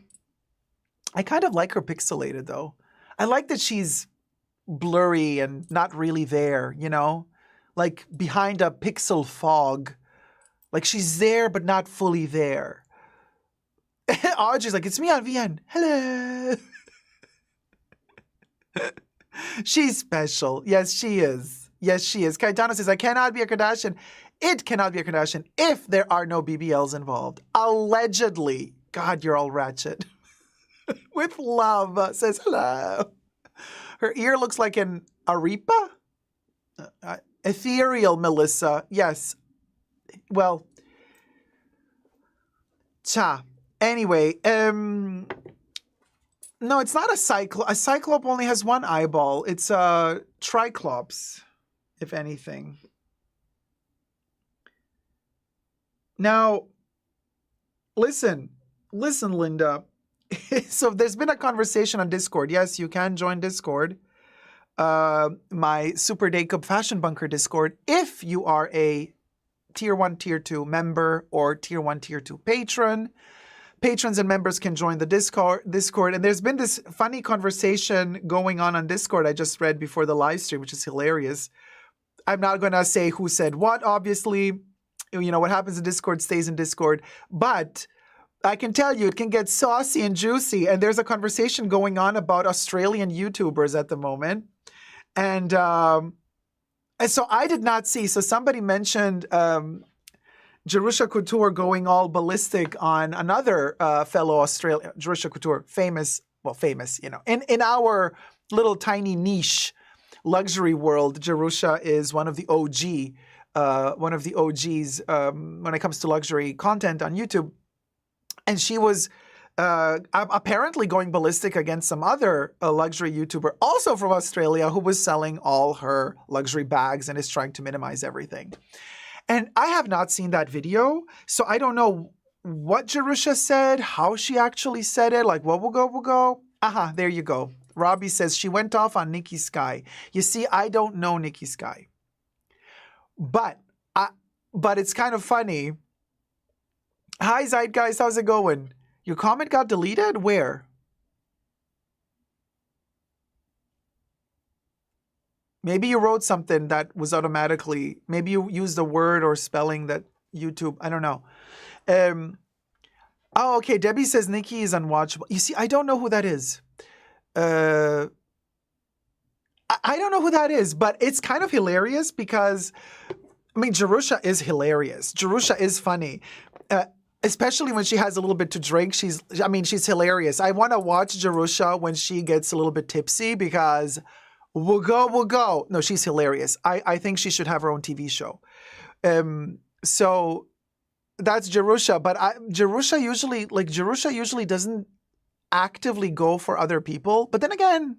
I kind of like her pixelated though. I like that she's blurry and not really there, you know? Like behind a pixel fog. Like she's there but not fully there. Audrey's like, it's me on VN. Hello. She's special. Yes, she is. Yes, she is. Caetano says, I cannot be a Kardashian. It cannot be a Kardashian if there are no BBLs involved. Allegedly. God, you're all ratchet. With love, says hello. Her ear looks like an arepa? Ethereal, Melissa. Yes. Well, cha. Anyway, no, it's not a cyclope. A cyclope only has one eyeball. It's a triclops, if anything. Now, listen, Linda. So there's been a conversation on Discord. Yes, you can join Discord. My Super Dacob Fashion Bunker Discord, if you are a Tier 1, Tier 2 member or Tier 1, Tier 2 patron. Patrons and members can join the Discord, and there's been this funny conversation going on Discord I just read before the live stream, which is hilarious. I'm not going to say who said what, obviously. You know, what happens in Discord stays in Discord. But I can tell you, it can get saucy and juicy, and there's a conversation going on about Australian YouTubers at the moment. And so I did not see. So somebody mentioned Jerusha Couture going all ballistic on another fellow Australian, Jerusha Couture, famous, you know, in our little tiny niche luxury world, Jerusha is one of the OGs when it comes to luxury content on YouTube. And she was apparently going ballistic against some other luxury YouTuber, also from Australia, who was selling all her luxury bags and is trying to minimize everything. And I have not seen that video, so I don't know what Jerusha said, how she actually said it, like what will go. Aha, there you go. Robbie says she went off on Nikki Sky. You see, I don't know Nikki Sky. But it's kind of funny. Hi, Zeitgeist, how's it going? Your comment got deleted? Where? Maybe you wrote something that was automatically, maybe you used a word or spelling that YouTube, I don't know. Oh, okay, Debbie says Nikki is unwatchable. You see, I don't know who that is. I don't know who that is, but it's kind of hilarious because, I mean, Jerusha is hilarious. Jerusha is funny. Especially when she has a little bit to drink. She's hilarious. I want to watch Jerusha when she gets a little bit tipsy because we'll go. No, she's hilarious. I think she should have her own TV show. So that's Jerusha. But Jerusha usually doesn't actively go for other people. But then again,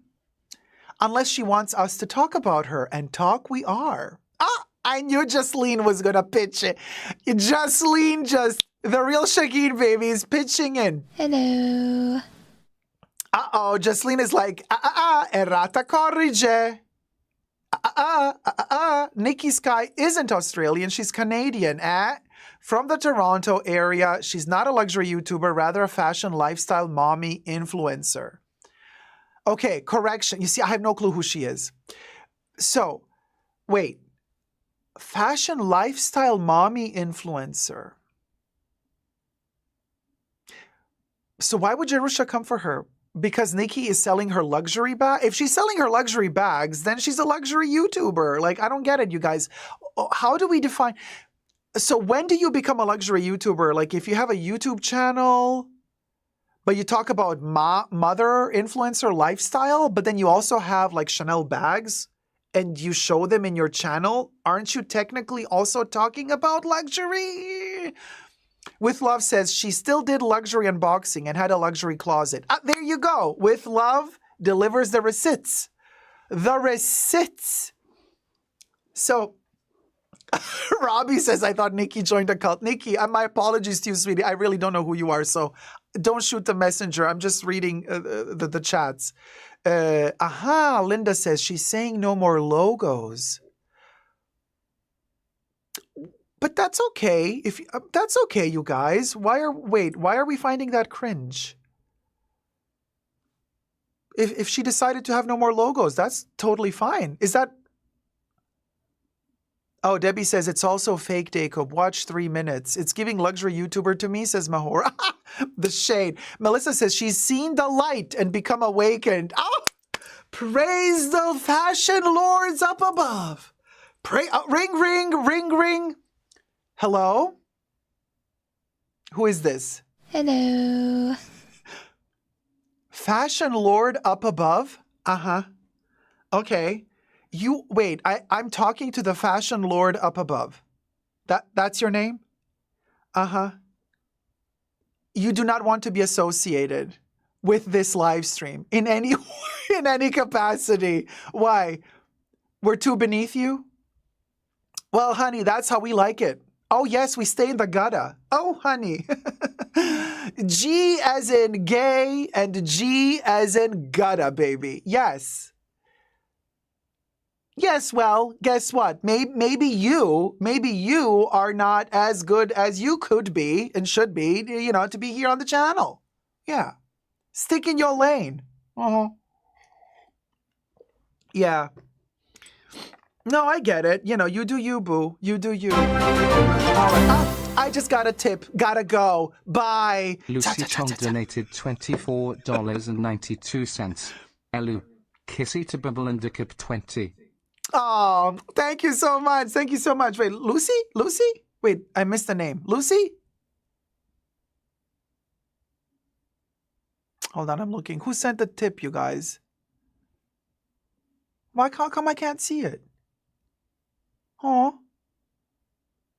unless she wants us to talk about her, and talk we are. I knew Jasleen was going to pitch it. Jasleen the real Shageen baby is pitching in. Hello. Uh-oh, Jasleen is like, errata corrige. Nikki Sky isn't Australian, she's Canadian, From the Toronto area. She's not a luxury YouTuber, rather a fashion lifestyle mommy influencer. Okay, correction. You see, I have no clue who she is. So, wait. Fashion lifestyle mommy influencer. So why would Jerusha come for her? Because Nikki is selling her luxury bag? If she's selling her luxury bags, then she's a luxury YouTuber. Like, I don't get it, you guys. How do we define... So when do you become a luxury YouTuber? Like, if you have a YouTube channel, but you talk about mother influencer lifestyle, but then you also have, like, Chanel bags, and you show them in your channel, aren't you technically also talking about luxury? With Love says she still did luxury unboxing and had a luxury closet. There you go. With Love delivers the receipts. The receipts. So Robbie says, I thought Nikki joined a cult. Nikki, my apologies to you, sweetie. I really don't know who you are, so don't shoot the messenger. I'm just reading the chats. Linda says she's saying no more logos. But that's okay. That's okay, you guys. Why are we finding that cringe? If she decided to have no more logos, that's totally fine. Is that... Oh, Debbie says it's also fake, Dacob. Watch 3 minutes. It's giving luxury YouTuber to me, says Mahor. The shade. Melissa says she's seen the light and become awakened. Oh, praise the fashion lords up above. Ring, ring, ring, ring. Hello? Who is this? Hello. Fashion Lord up above? Okay. I'm talking to the Fashion Lord up above. That's your name? You do not want to be associated with this live stream in any capacity. Why? We're too beneath you? Well, honey, that's how we like it. Oh, yes, we stay in the gutter. Oh, honey. G as in gay and G as in gutter, baby. Yes. Yes, well, guess what? Maybe you are not as good as you could be and should be, to be here on the channel. Yeah. Stick in your lane. Yeah. No, I get it. You do you, boo. You do you. All right. I just got a tip. Gotta go. Bye. Lucy Chong donated $24.92. Elu. Kissy to Bubble and Dacob 20. Oh, thank you so much. Thank you so much. Wait, Lucy? Lucy? Wait, I missed the name. Lucy? Hold on, I'm looking. Who sent the tip, you guys? How come I can't see it? Oh.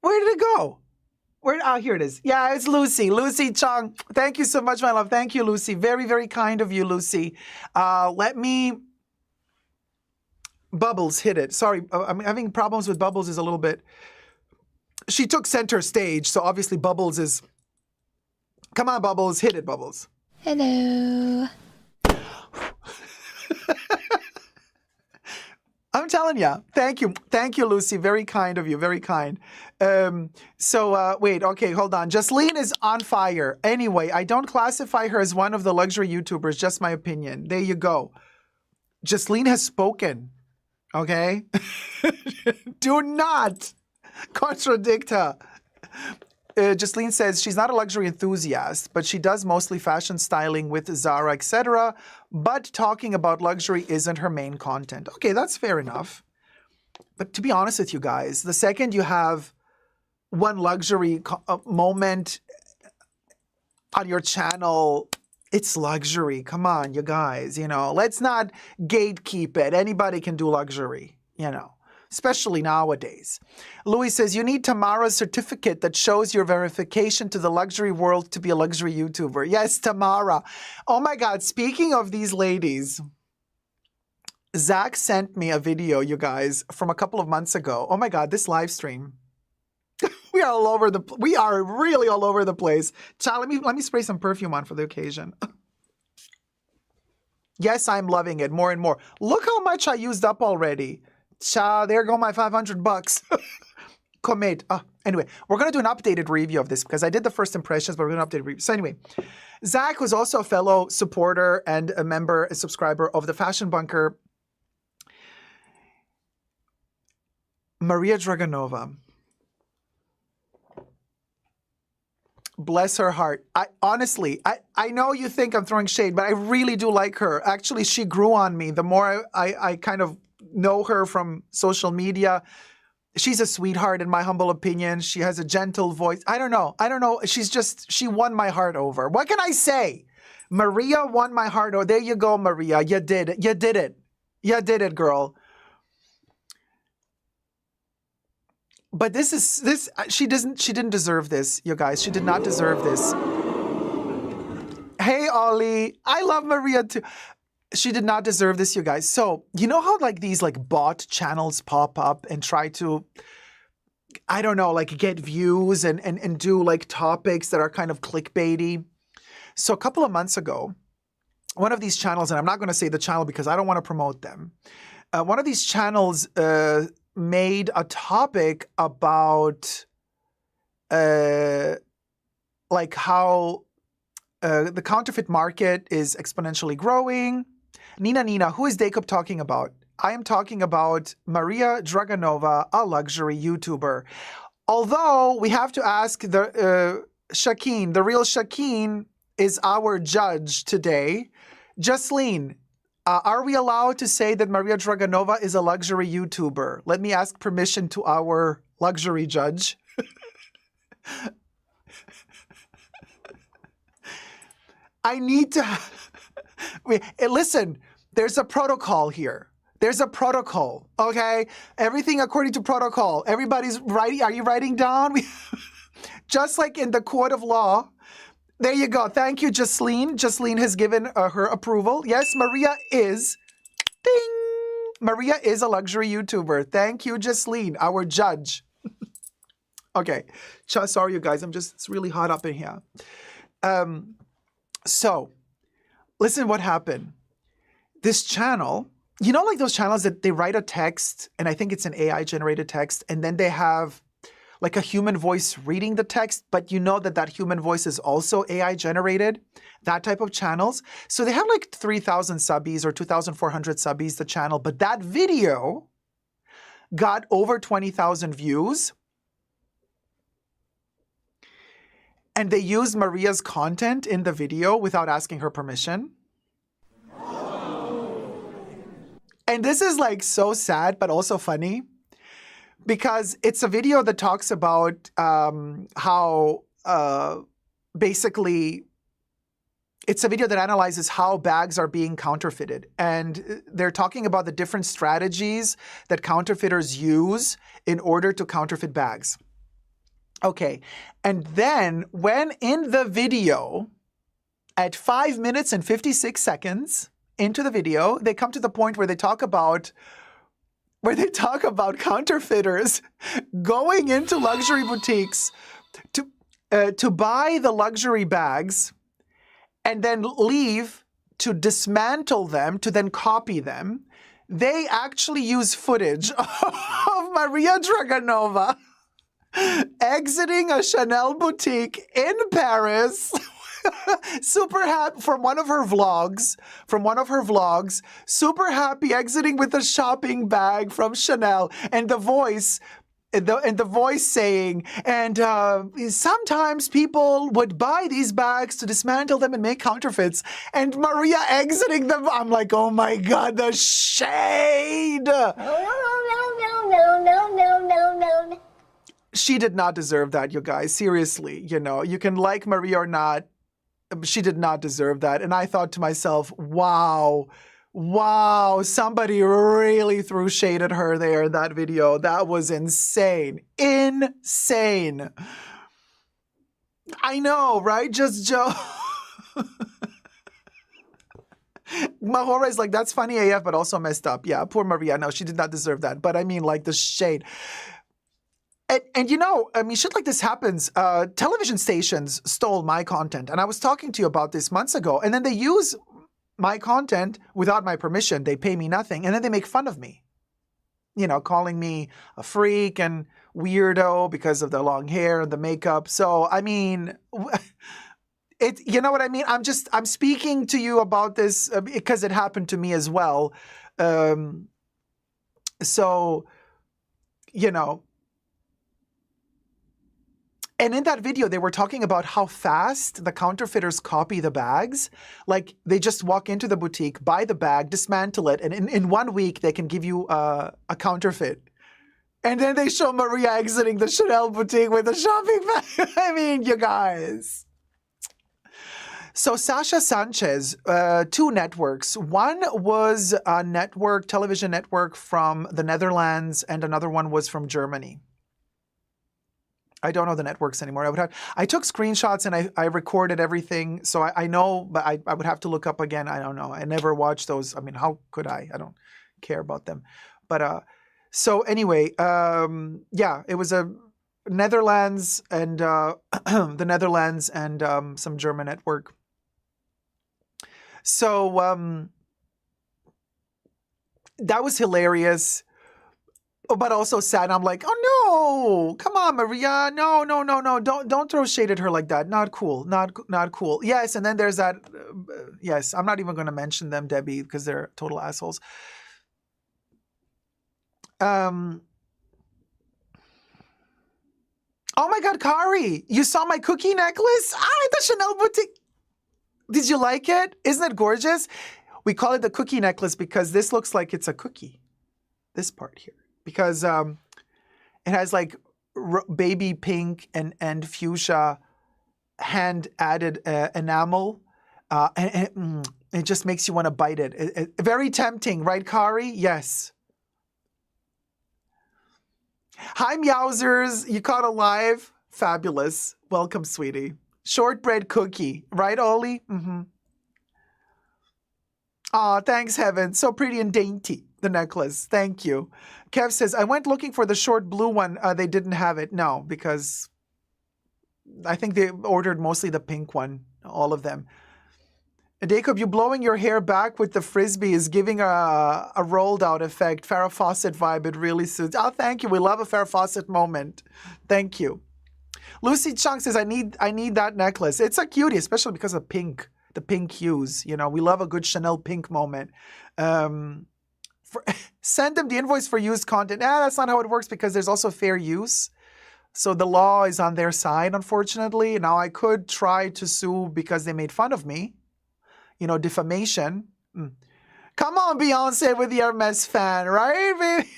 Where did it go? Here it is. Yeah, it's Lucy. Lucy Chong. Thank you so much, my love. Thank you, Lucy. Very, very kind of you, Lucy. Bubbles, hit it. Sorry, I'm having problems with Bubbles is a little bit... She took center stage, so obviously Bubbles is... Come on, Bubbles. Hit it, Bubbles. Hello. I'm telling you. Thank you. Thank you, Lucy. Very kind of you. Very kind. Wait. Okay, hold on. Jasleen is on fire. Anyway, I don't classify her as one of the luxury YouTubers. Just my opinion. There you go. Jasleen has spoken. Okay? Do not contradict her. Jasleen says she's not a luxury enthusiast, but she does mostly fashion styling with Zara, etc. But talking about luxury isn't her main content. Okay, that's fair enough. But to be honest with you guys, the second you have one luxury moment on your channel, it's luxury. Come on, you guys, let's not gatekeep it. Anybody can do luxury, especially nowadays. Louis says, you need Tamara's certificate that shows your verification to the luxury world to be a luxury YouTuber. Yes, Tamara. Oh my God, speaking of these ladies, Zach sent me a video, you guys, from a couple of months ago. Oh my God, this live stream. We are really all over the place. Child, let me spray some perfume on for the occasion. Yes, I'm loving it more and more. Look how much I used up already. Child, there go my $500. commit. Anyway, we're going to do an updated review of this because I did the first impressions, but we're going to update review. So anyway, Zach was also a fellow supporter and a member, a subscriber of the Fashion Bunker. Maria Draganova. Bless her heart. I know you think I'm throwing shade, but I really do like her. Actually, she grew on me. The more I kind of know her from social media, she's a sweetheart in my humble opinion. She has a gentle voice. I don't know. She won my heart over. What can I say? Maria won my heart over. There you go, Maria. You did it. You did it. You did it, girl. But she didn't deserve this, you guys. She did not deserve this. Hey, Ollie. I love Maria too. She did not deserve this, you guys. So, you know how like these like bot channels pop up and try to, I don't know, like get views and do like topics that are kind of clickbaity. So a couple of months ago, one of these channels, and I'm not going to say the channel because I don't want to promote them. One of these channels made a topic about like how the counterfeit market is exponentially growing. Nina, who is Dacob talking about? I am talking about Maria Draganova, a luxury YouTuber. Although we have to ask the Shakeen, the real Shakeen is our judge today. Jasleen, are we allowed to say that Maria Draganova is a luxury YouTuber? Let me ask permission to our luxury judge. I need to... Listen, there's a protocol here. There's a protocol, okay? Everything according to protocol. Everybody's writing. Are you writing down? Just like in the court of law. There you go. Thank you, Jasleen. Jasleen has given her approval. Yes, Maria is. Ding! Maria is a luxury YouTuber. Thank you, Jasleen, our judge. Okay. Sorry, you guys. It's really hot up in here. So, listen what happened. This channel, you know like those channels that they write a text, and I think it's an AI-generated text, and then they have like a human voice reading the text, but you know that human voice is also AI generated, that type of channels. So they have like 3,000 subbies or 2,400 subbies, the channel, but that video got over 20,000 views. And they used Maria's content in the video without asking her permission. And this is like so sad, but also funny. Because it's a video that talks about how basically it's a video that analyzes how bags are being counterfeited. And they're talking about the different strategies that counterfeiters use in order to counterfeit bags. Okay. And then when in the video, at 5 minutes and 56 seconds into the video, they come to the point where they talk about counterfeiters going into luxury boutiques to buy the luxury bags and then leave to dismantle them, to then copy them. They actually use footage of Maria Draganova exiting a Chanel boutique in Paris. Super happy from one of her vlogs, super happy exiting with a shopping bag from Chanel, and the voice saying, and sometimes people would buy these bags to dismantle them and make counterfeits, and Maria exiting them. I'm like, oh my God, the shade. No. She did not deserve that, you guys. Seriously, you can like Maria or not. She did not deserve that. And I thought to myself, wow, somebody really threw shade at her there in that video. That was insane. Insane. I know, right? Just Joe. Mahora is like, that's funny AF, but also messed up. Yeah, poor Maria. No, she did not deserve that. But I mean, like the shade. And shit like this happens. Television stations stole my content. And I was talking to you about this months ago. And then they use my content without my permission. They pay me nothing. And then they make fun of me. calling me a freak and weirdo because of the long hair and the makeup. So, I mean, you know what I mean? I'm speaking to you about this because it happened to me as well. So, and in that video, they were talking about how fast the counterfeiters copy the bags. Like, they just walk into the boutique, buy the bag, dismantle it, and in 1 week, they can give you a counterfeit. And then they show Maria exiting the Chanel boutique with a shopping bag. I mean, you guys. So Sasha Sanchez, 2 networks. One was a television network from the Netherlands, and another one was from Germany. I don't know the networks anymore. I took screenshots and I recorded everything. So I know, but I would have to look up again. I don't know. I never watched those. I mean, how could I? I don't care about them. But so anyway, it was a Netherlands and the Netherlands and some German network. So that was hilarious. But also sad. I'm like, oh no, come on, Maria. No. Don't throw shade at her like that. Not cool. Not cool. Yes, and then there's that. Yes, I'm not even going to mention them, Debbie, because they're total assholes. Oh my God, Kari, you saw my cookie necklace? At the Chanel boutique. Did you like it? Isn't it gorgeous? We call it the cookie necklace because this looks like it's a cookie. This part here. Because it has like baby pink and fuchsia hand added enamel. And it just makes you want to bite it. Very tempting, right, Kari? Yes. Hi, Meowsers. You caught alive? Fabulous. Welcome, sweetie. Shortbread cookie. Right, Ollie? Mm-hmm. Aw, thanks, Heaven. So pretty and dainty, the necklace. Thank you. Kev says, I went looking for the short blue one. They didn't have it. No, because I think they ordered mostly the pink one, all of them. Dacob, you blowing your hair back with the frisbee is giving a rolled out effect. Farrah Fawcett vibe. It really suits. Oh, thank you. We love a Farrah Fawcett moment. Thank you. Lucy Chung says, I need that necklace. It's a cutie, especially because of pink. The pink hues. We love a good Chanel pink moment. Send them the invoice for used content. That's not how it works because there's also fair use. So the law is on their side, unfortunately. Now, I could try to sue because they made fun of me. Defamation. Come on, Beyonce with the Hermes fan, right, baby?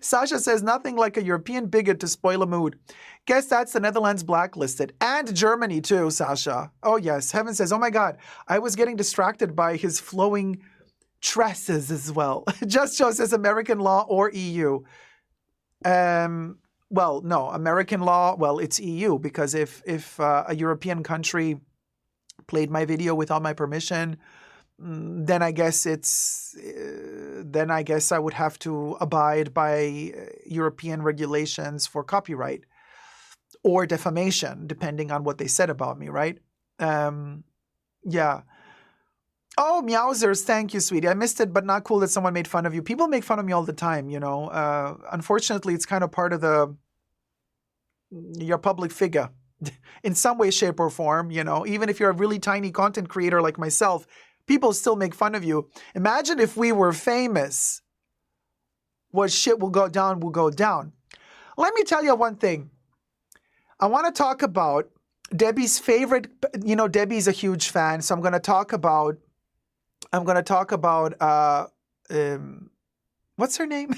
Sasha says, nothing like a European bigot to spoil a mood. Guess that's the Netherlands blacklisted. And Germany too, Sasha. Oh yes, Heaven says, oh my God, I was getting distracted by his flowing tresses as well. Just shows as American law or EU. Well, no, American law, well, it's EU because if a European country played my video without my permission, then I guess I would have to abide by European regulations for copyright or defamation, depending on what they said about me, right? Yeah. Oh, Meowsers, thank you, sweetie. I missed it, but not cool that someone made fun of you. People make fun of me all the time, Unfortunately, it's kind of part of your public figure in some way, shape, or form, Even if you're a really tiny content creator like myself, people still make fun of you. Imagine if we were famous. What shit will go down will go down. Let me tell you one thing. I want to talk about Debbie's favorite. Debbie's a huge fan, so I'm going to talk about. What's her name?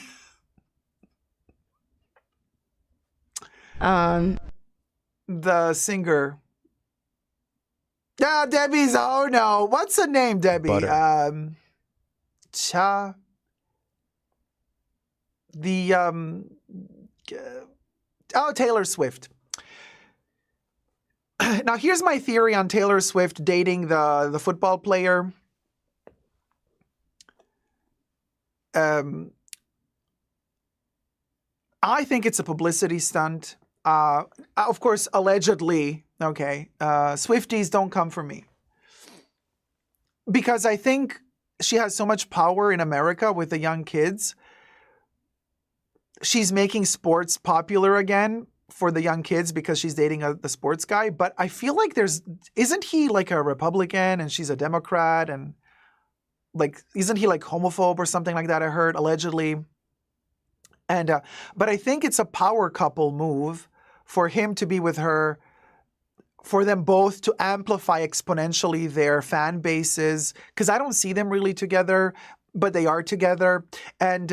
The singer. Yeah, Debbie's. Oh no, what's the name, Debbie? Butter. Taylor Swift. Now, here's my theory on Taylor Swift dating the football player. I think it's a publicity stunt. Of course, allegedly, okay, Swifties don't come for me. Because I think she has so much power in America with the young kids she's making sports popular again for the young kids because she's dating the sports guy. But I feel like isn't he like a Republican and she's a Democrat, and like, isn't he like homophobe or something like that? I heard allegedly. And, but I think it's a power couple move for him to be with her, for them both to amplify exponentially their fan bases. Cause I don't see them really together, but they are together. And,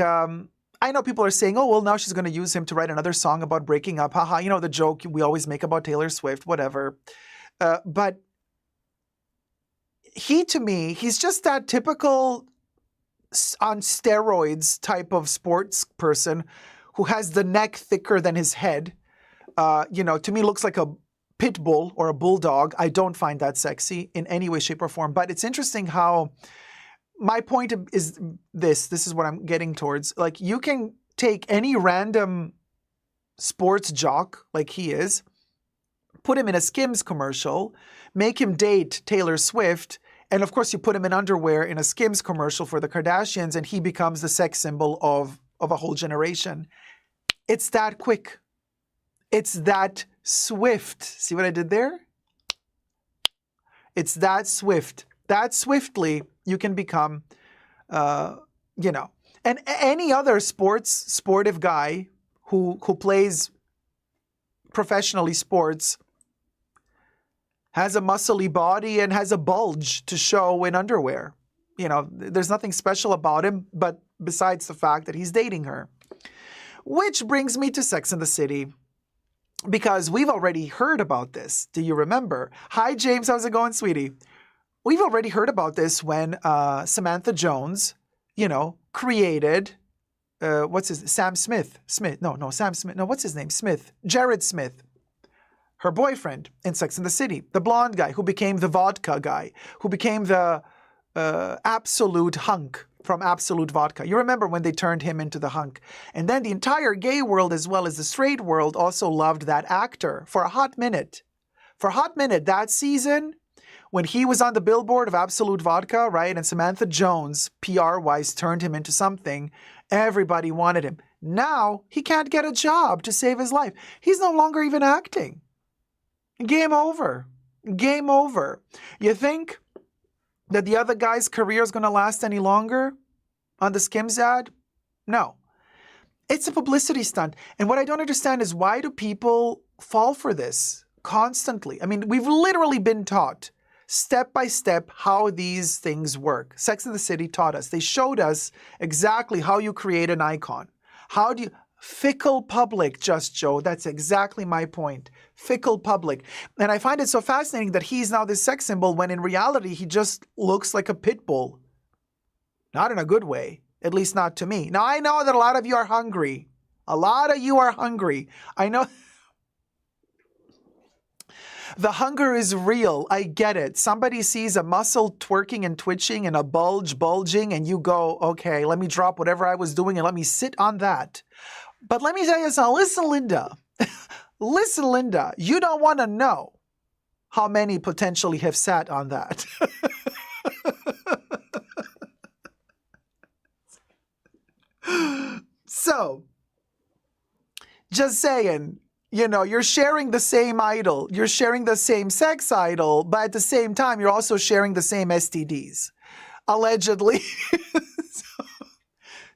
I know people are saying, oh, well, now she's going to use him to write another song about breaking up. Haha, you know, the joke we always make about Taylor Swift, whatever. But to me, he's just that typical on steroids type of sports person who has the neck thicker than his head. To me, looks like a pit bull or a bulldog. I don't find that sexy in any way, shape, or form. But it's interesting how... My point is this is what I'm getting towards. Like, you can take any random sports jock like he is, put him in a Skims commercial, make him date Taylor Swift, and of course you put him in underwear in a Skims commercial for the Kardashians, and he becomes the sex symbol of a whole generation. It's that quick. It's that swift. See what I did there? It's that swift. That swiftly you can become, and any other sportive guy who plays professionally sports has a muscly body and has a bulge to show in underwear. You know, there's nothing special about him, but besides the fact that he's dating her. Which brings me to Sex and the City, because we've already heard about this. Do you remember? Hi, James. How's it going, sweetie? We've already heard about this when Samantha Jones, created, Sam Smith. Sam Smith. No, what's his name? Smith. Jared Smith. Her boyfriend in Sex and the City. The blonde guy who became the vodka guy. Who became the absolute hunk from Absolute Vodka. You remember when they turned him into the hunk. And then the entire gay world as well as the straight world also loved that actor for a hot minute. For a hot minute that season... When he was on the billboard of Absolute Vodka, right, and Samantha Jones, PR-wise, turned him into something, everybody wanted him. Now, he can't get a job to save his life. He's no longer even acting. Game over. Game over. You think that the other guy's career is going to last any longer on the Skims ad? No. It's a publicity stunt. And what I don't understand is, why do people fall for this constantly? I mean, we've literally been taught step by step how these things work. Sex and the City taught us. They showed us exactly how you create an icon. How do you... Fickle public, Just Joe. That's exactly my point. Fickle public. And I find it so fascinating that he's now this sex symbol when in reality he just looks like a pit bull. Not in a good way. At least not to me. Now, I know that a lot of you are hungry. A lot of you are hungry. I know... The hunger is real. I get it. Somebody sees a muscle twerking and twitching and a bulge bulging and you go, okay, let me drop whatever I was doing and let me sit on that. But let me tell you something. Listen, Linda. Listen, Linda. You don't want to know how many potentially have sat on that. So, just saying. You're sharing the same idol. You're sharing the same sex idol, but at the same time, you're also sharing the same STDs, allegedly.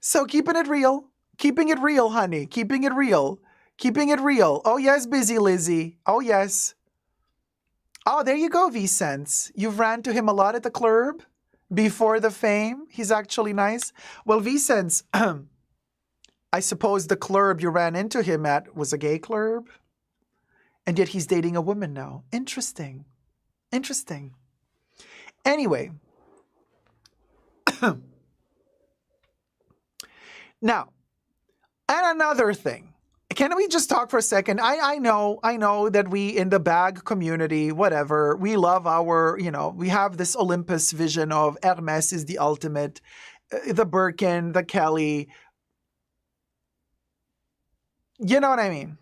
So keeping it real. Keeping it real, honey. Keeping it real. Keeping it real. Oh, yes, Busy Lizzie. Oh, yes. Oh, there you go, V-Sense. You've ran to him a lot at the club before the fame. He's actually nice. Well, V-Sense... I suppose the club you ran into him at was a gay club, and yet he's dating a woman now. Interesting. Interesting. Anyway. Now, and another thing. Can we just talk for a second? I know that we in the bag community, whatever, we love our, we have this Olympus vision of Hermes is the ultimate, the Birkin, the Kelly. You know what I mean?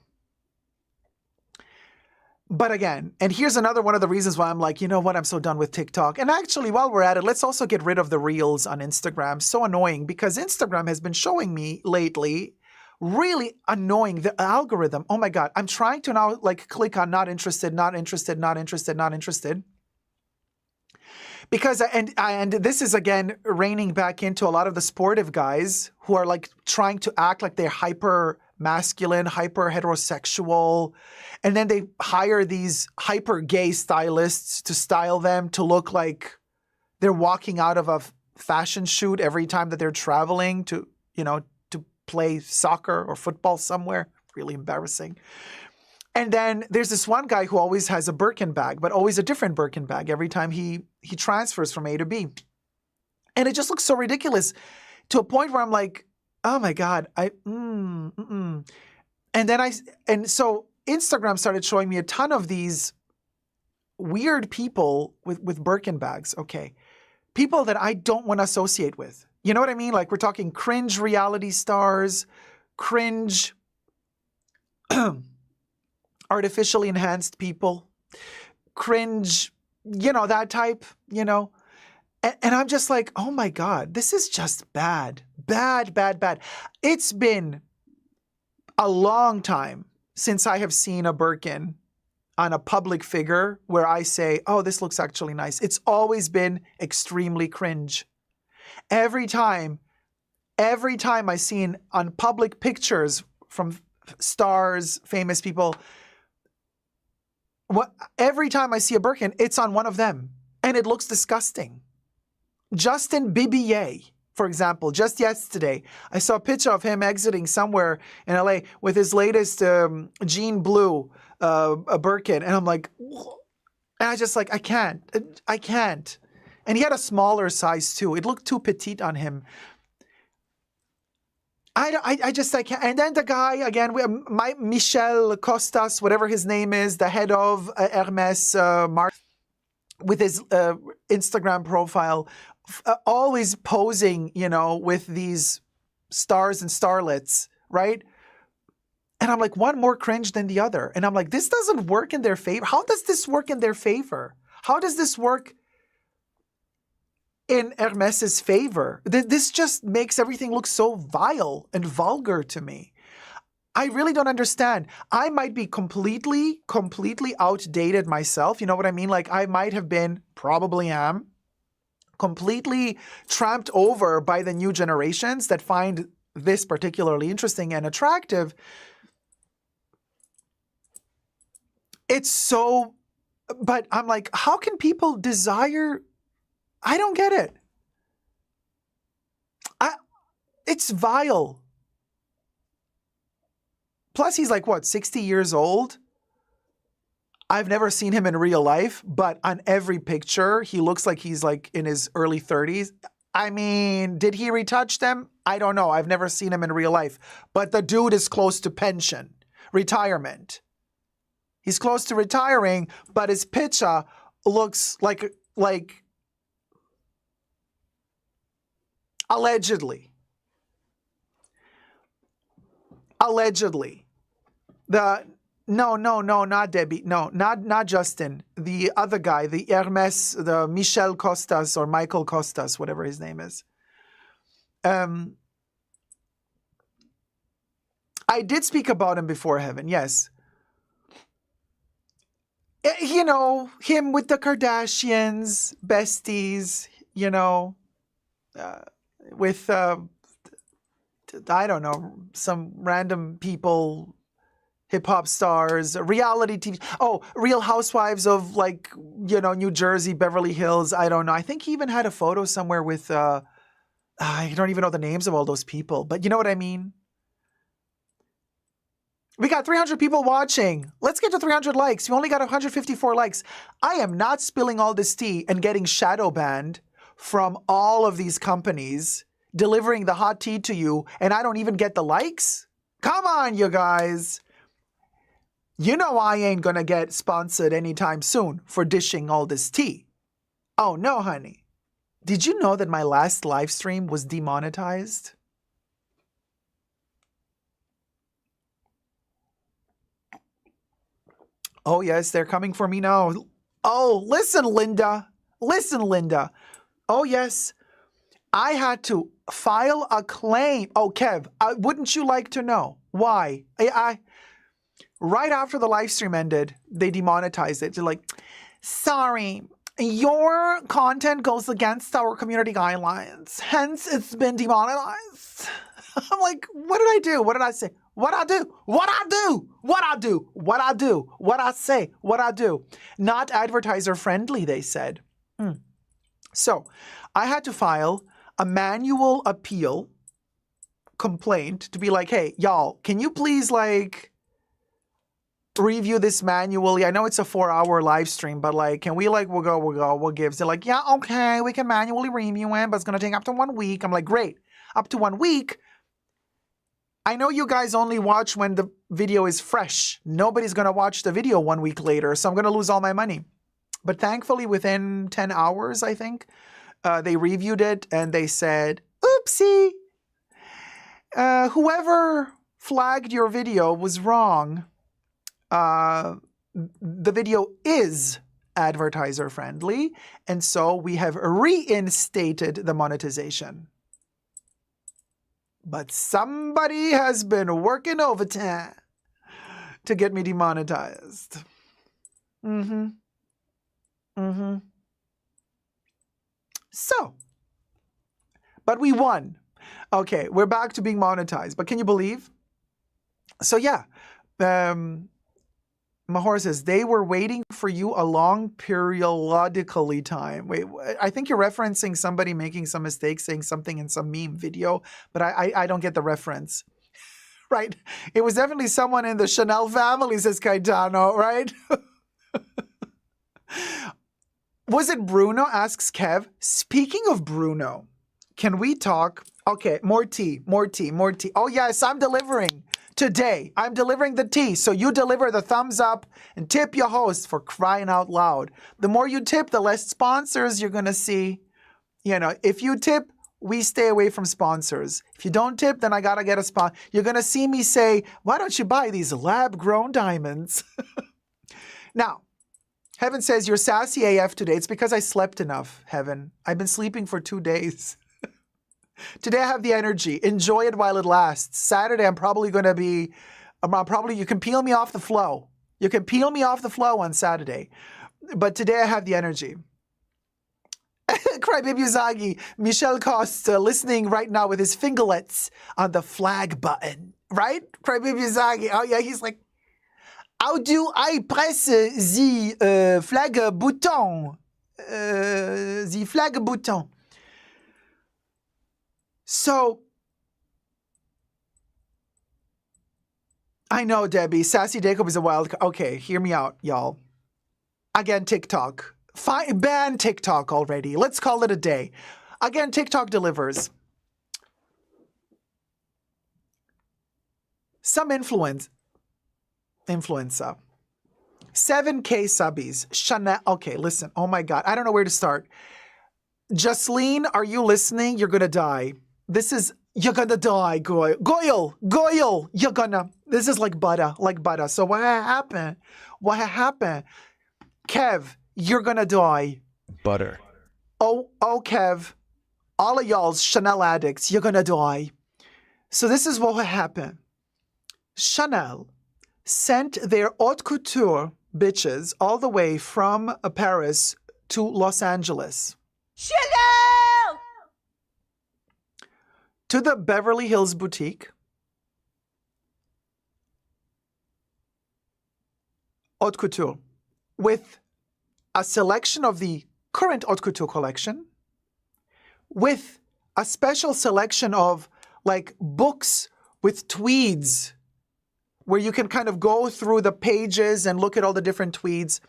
But again, and here's another one of the reasons why I'm like, you know what, I'm so done with TikTok. And actually, while we're at it, let's also get rid of the reels on Instagram. So annoying because Instagram has been showing me lately really annoying. The algorithm. Oh my God. I'm trying to now like click on not interested, not interested, not interested, not interested. Because, and this is again reining back into a lot of the sportive guys who are like trying to act like they're hyper masculine, hyper heterosexual. And then they hire these hyper gay stylists to style them to look like they're walking out of a fashion shoot every time that they're traveling to, to play soccer or football somewhere. Really embarrassing. And then there's this one guy who always has a Birkin bag, but always a different Birkin bag every time he transfers from A to B. And it just looks so ridiculous to a point where I'm like, oh my God, And so Instagram started showing me a ton of these weird people with Birkin bags. Okay. People that I don't want to associate with. You know what I mean? Like we're talking cringe reality stars, cringe artificially enhanced people, cringe, that type, And I'm just like, oh my God, this is just bad, bad, bad, bad. It's been a long time since I have seen a Birkin on a public figure where I say, oh, this looks actually nice. It's always been extremely cringe. Every time I seen on public pictures from stars, famous people, every time I see a Birkin, it's on one of them. And it looks disgusting. Justin Bieber, for example, just yesterday, I saw a picture of him exiting somewhere in LA with his latest jean blue a Birkin. And I'm like, and I just like, I can't. And he had a smaller size too. It looked too petite on him. I can't. And then the guy, again, Michel Costas, whatever his name is, the head of Hermes, with his Instagram profile, always posing, with these stars and starlets, right? And I'm like, one more cringe than the other. And I'm like, this doesn't work in their favor. How does this work in their favor? How does this work in Hermes's favor? This just makes everything look so vile and vulgar to me. I really don't understand. I might be completely outdated myself. You know what I mean? Like I might have been, probably am, completely tramped over by the new generations that find this particularly interesting and attractive. It's so, but I'm like, how can people desire? I don't get it. It's vile. Plus, he's like, 60 years old? I've never seen him in real life, but on every picture, he looks like he's like in his early 30s. I mean, did he retouch them? I don't know. I've never seen him in real life. But the dude is close to retirement. He's close to retiring, but his picture looks like allegedly. No, not Debbie. No, not Justin. The other guy, the Hermes, the Michel Costas or Michael Costas, whatever his name is. I did speak about him before, Heaven, yes. Him with the Kardashians, besties, with, I don't know, some random people, hip-hop stars, reality TV. Oh, Real Housewives of, New Jersey, Beverly Hills. I don't know. I think he even had a photo somewhere with, I don't even know the names of all those people, but you know what I mean? We got 300 people watching. Let's get to 300 likes. We only got 154 likes. I am not spilling all this tea and getting shadow banned from all of these companies delivering the hot tea to you, and I don't even get the likes? Come on, you guys. You know I ain't gonna get sponsored anytime soon for dishing all this tea. Oh no, honey. Did you know that my last live stream was demonetized? Oh yes, they're coming for me now. Oh, listen, Linda. Oh yes. I had to file a claim. Oh, Kev, wouldn't you like to know why? Right after the live stream ended, they demonetized it. They're like, sorry, your content goes against our community guidelines. Hence, it's been demonetized. I'm like, what did I do? What did I say? What I do? What I do? What I do? What I do? What I say? What I do? Not advertiser friendly, they said. So I had to file a manual appeal complaint to be like, hey, y'all, can you please like review this manually? I know it's a 4-hour live stream, but like, can we like, we'll give. They're like, yeah, okay, we can manually review it, but it's going to take up to 1 week. I'm like, great. Up to 1 week. I know you guys only watch when the video is fresh. Nobody's going to watch the video 1 week later, so I'm going to lose all my money. But thankfully, within 10 hours, I think, they reviewed it and they said, oopsie, whoever flagged your video was wrong. The video is advertiser friendly, and so we have reinstated the monetization. But somebody has been working overtime to get me demonetized. So, but we won. Okay, we're back to being monetized. But can you believe? So yeah, Mahor says, they were waiting for you a long periodically time. Wait, I think you're referencing somebody making some mistake, saying something in some meme video, but I don't get the reference. Right? It was definitely someone in the Chanel family, says Caetano, right? Was it Bruno, asks Kev. Speaking of Bruno, can we talk? Okay, more tea. Oh yes, I'm delivering. Today, I'm delivering the tea, so you deliver the thumbs up and tip your host, for crying out loud. The more you tip, the less sponsors you're going to see. You know, if you tip, we stay away from sponsors. If you don't tip, then I got to get a sponsor. You're going to see me say, why don't you buy these lab-grown diamonds? Now, Heaven says, you're sassy AF today. It's because I slept enough, Heaven. I've been sleeping for 2 days. Today I have the energy. Enjoy it while it lasts. Saturday I'm probably going to be, you can peel me off the flow. You can peel me off the flow on Saturday. But today I have the energy. Crybaby Uzagi, Michel Costa, listening right now with his fingerlets on the flag button. Right? Crybaby Uzagi. Oh yeah, he's like, how do I press the flag button? The flag button. So, I know, Debbie, Sassy Dacob is a wild... Okay, hear me out, y'all. Again, TikTok. Ban TikTok already. Let's call it a day. Again, TikTok delivers. Some influencer. 7K subbies. Chanel. Okay, listen. Oh my God. I don't know where to start. Jocelyn, are you listening? You're going to die. This is, you're going to die, Goyle, you're gonna, this is like butter. So what happened? Kev, you're going to die. Butter. Oh, Kev, all of y'all's Chanel addicts, you're going to die. So this is what happened. Chanel sent their haute couture bitches all the way from Paris to Los Angeles. Chanel! To the Beverly Hills boutique. Haute couture. With a selection of the current haute couture collection. With a special selection of like books with tweeds, where you can kind of go through the pages and look at all the different tweeds,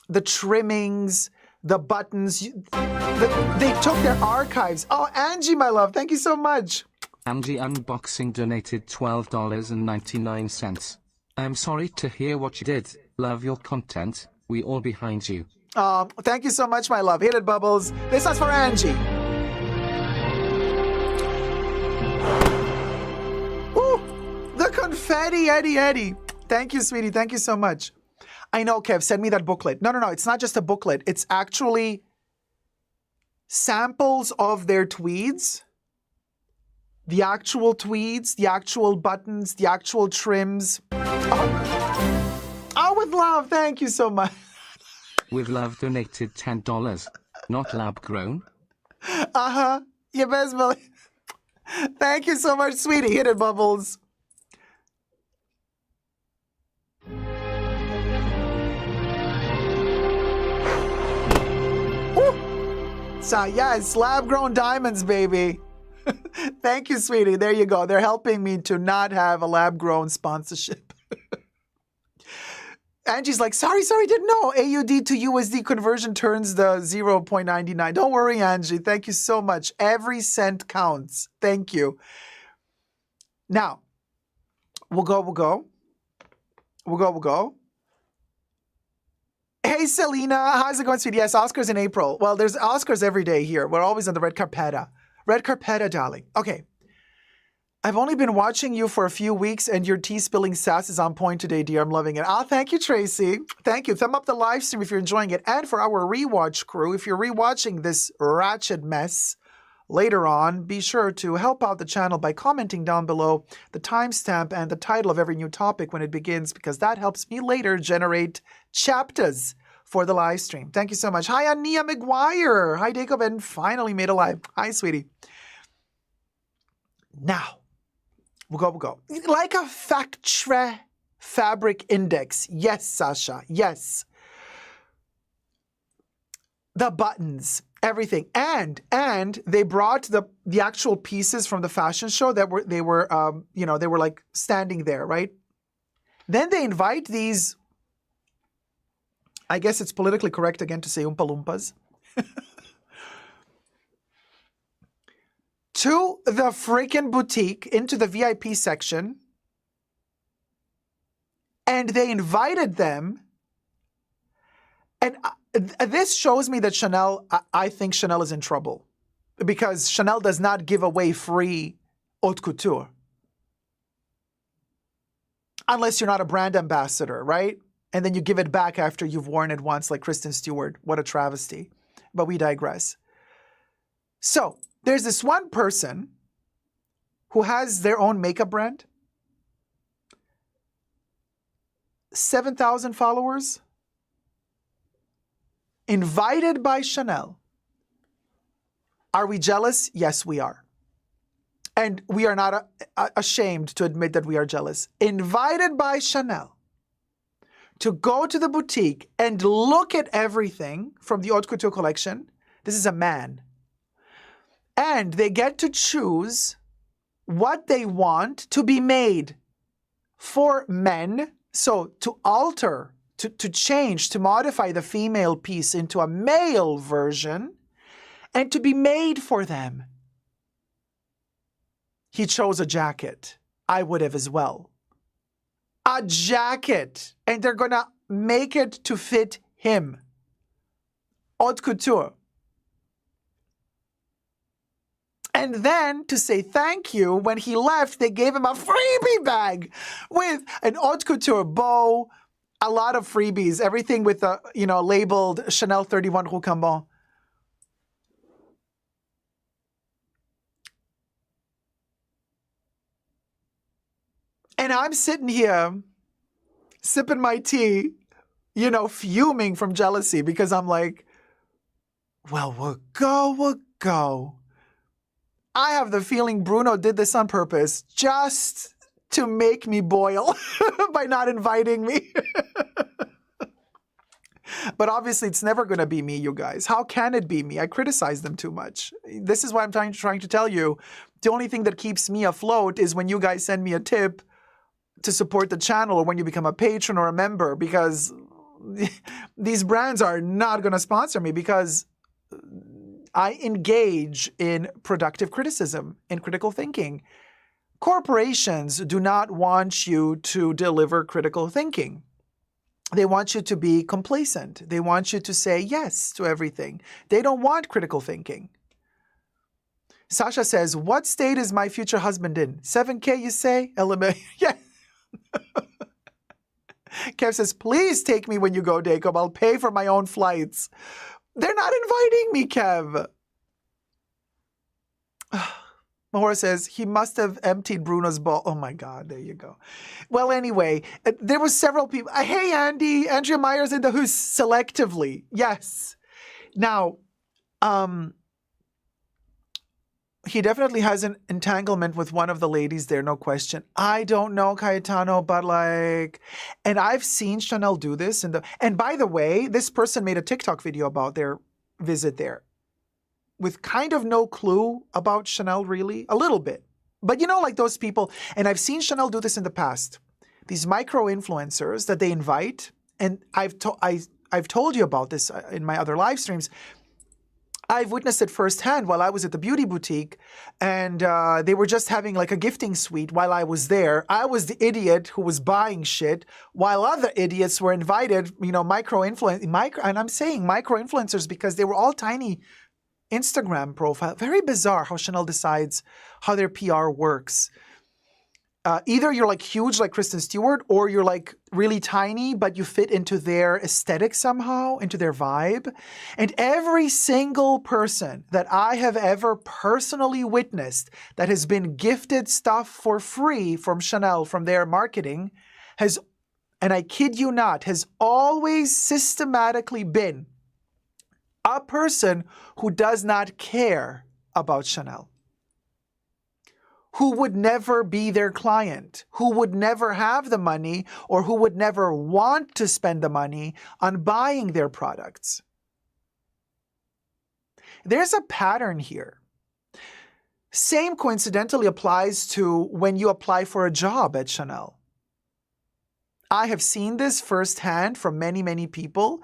the trimmings, the buttons. They took their archives. Oh, Angie, my love, thank you so much. Angie Unboxing donated $12.99. I'm sorry to hear what you did. Love your content. We all behind you. Thank you so much, my love. Hit it, Bubbles. This one's for Angie. Ooh, the confetti, Eddie. Thank you, sweetie. Thank you so much. I know, Kev, send me that booklet. No, it's not just a booklet. It's actually samples of their tweeds the actual tweeds, the actual buttons, the actual trims. Oh, with love. Thank you so much. With love donated $10. Not lab grown. Uh-huh. You best believe. Thank you so much, sweetie. Hit it, Bubbles. So, yes, lab-grown diamonds, baby. Thank you, sweetie. There you go. They're helping me to not have a lab-grown sponsorship. Angie's like, sorry, didn't know. AUD to USD conversion turns the 0.99. Don't worry, Angie. Thank you so much. Every cent counts. Thank you. Now, we'll go. Hey, Selena. How's it going, sweetie? Yes, Oscars in April. Well, there's Oscars every day here. We're always on the red carpeta. Red carpeta, darling. Okay. I've only been watching you for a few weeks, and your tea-spilling sass is on point today, dear. I'm loving it. Oh, thank you, Tracy. Thank you. Thumb up the live stream if you're enjoying it. And for our rewatch crew, if you're rewatching this ratchet mess later on, be sure to help out the channel by commenting down below the timestamp and the title of every new topic when it begins, because that helps me later generate chapters for the live stream. Thank you so much. Hi, Ania McGuire. Hi, Dacob, and finally made a live. Hi, sweetie. Now, we'll go. Like a factory fabric index. Yes, Sasha. Yes. The buttons, everything. And they brought the actual pieces from the fashion show that they were like standing there, right? Then they invite these, I guess it's politically correct again to say Oompa Loompas, to the freaking boutique, into the VIP section, and they invited them. And this shows me that Chanel, I think Chanel is in trouble, because Chanel does not give away free haute couture. Unless you're not a brand ambassador, right? And then you give it back after you've worn it once, like Kristen Stewart. What a travesty. But we digress. So, there's this one person who has their own makeup brand. 7,000 followers. Invited by Chanel. Are we jealous? Yes, we are. And we are not ashamed to admit that we are jealous. Invited by Chanel to go to the boutique and look at everything from the haute couture collection. This is a man. And they get to choose what they want to be made for men. So to alter, to change, to modify the female piece into a male version and to be made for them. He chose a jacket. I would have as well. A jacket. And they're going to make it to fit him. Haute couture. And then, to say thank you, when he left, they gave him a freebie bag with an haute couture bow, a lot of freebies, everything with a, labeled Chanel 31 Rue Cambon. And I'm sitting here, sipping my tea, fuming from jealousy, because I'm like, well, we'll go. I have the feeling Bruno did this on purpose, just to make me boil by not inviting me. But obviously, it's never going to be me, you guys. How can it be me? I criticize them too much. This is what I'm trying to tell you. The only thing that keeps me afloat is when you guys send me a tip to support the channel, or when you become a patron or a member, because these brands are not going to sponsor me, because I engage in productive criticism, in critical thinking. Corporations do not want you to deliver critical thinking. They want you to be complacent. They want you to say yes to everything. They don't want critical thinking. Sasha says, what state is my future husband in? 7K, you say? Yeah. Kev says, please take me when you go, Dacob. I'll pay for my own flights. They're not inviting me, Kev. Mahora says, he must have emptied Bruno's ball. Oh my God, there you go. Well, anyway, there was several people. Hey, Andy, Andrea Myers in the Who's selectively. Yes. Now, he definitely has an entanglement with one of the ladies there, no question. I don't know, Cayetano, but like, and I've seen Chanel do this. And by the way, this person made a TikTok video about their visit there with kind of no clue about Chanel, really, a little bit. But you know, like those people, and I've seen Chanel do this in the past, these micro-influencers that they invite, and I've told you about this in my other live streams. I've witnessed it firsthand while I was at the beauty boutique, and they were just having like a gifting suite while I was there. I was the idiot who was buying shit, while other idiots were invited, you know, and I'm saying micro-influencers because they were all tiny Instagram profile. Very bizarre how Chanel decides how their PR works. Either you're like huge like Kristen Stewart, or you're like really tiny, but you fit into their aesthetic somehow, into their vibe. And every single person that I have ever personally witnessed that has been gifted stuff for free from Chanel, from their marketing, has, and I kid you not, has always systematically been a person who does not care about Chanel, who would never be their client, who would never have the money, or who would never want to spend the money on buying their products. There's a pattern here. Same coincidentally applies to when you apply for a job at Chanel. I have seen this firsthand from many, many people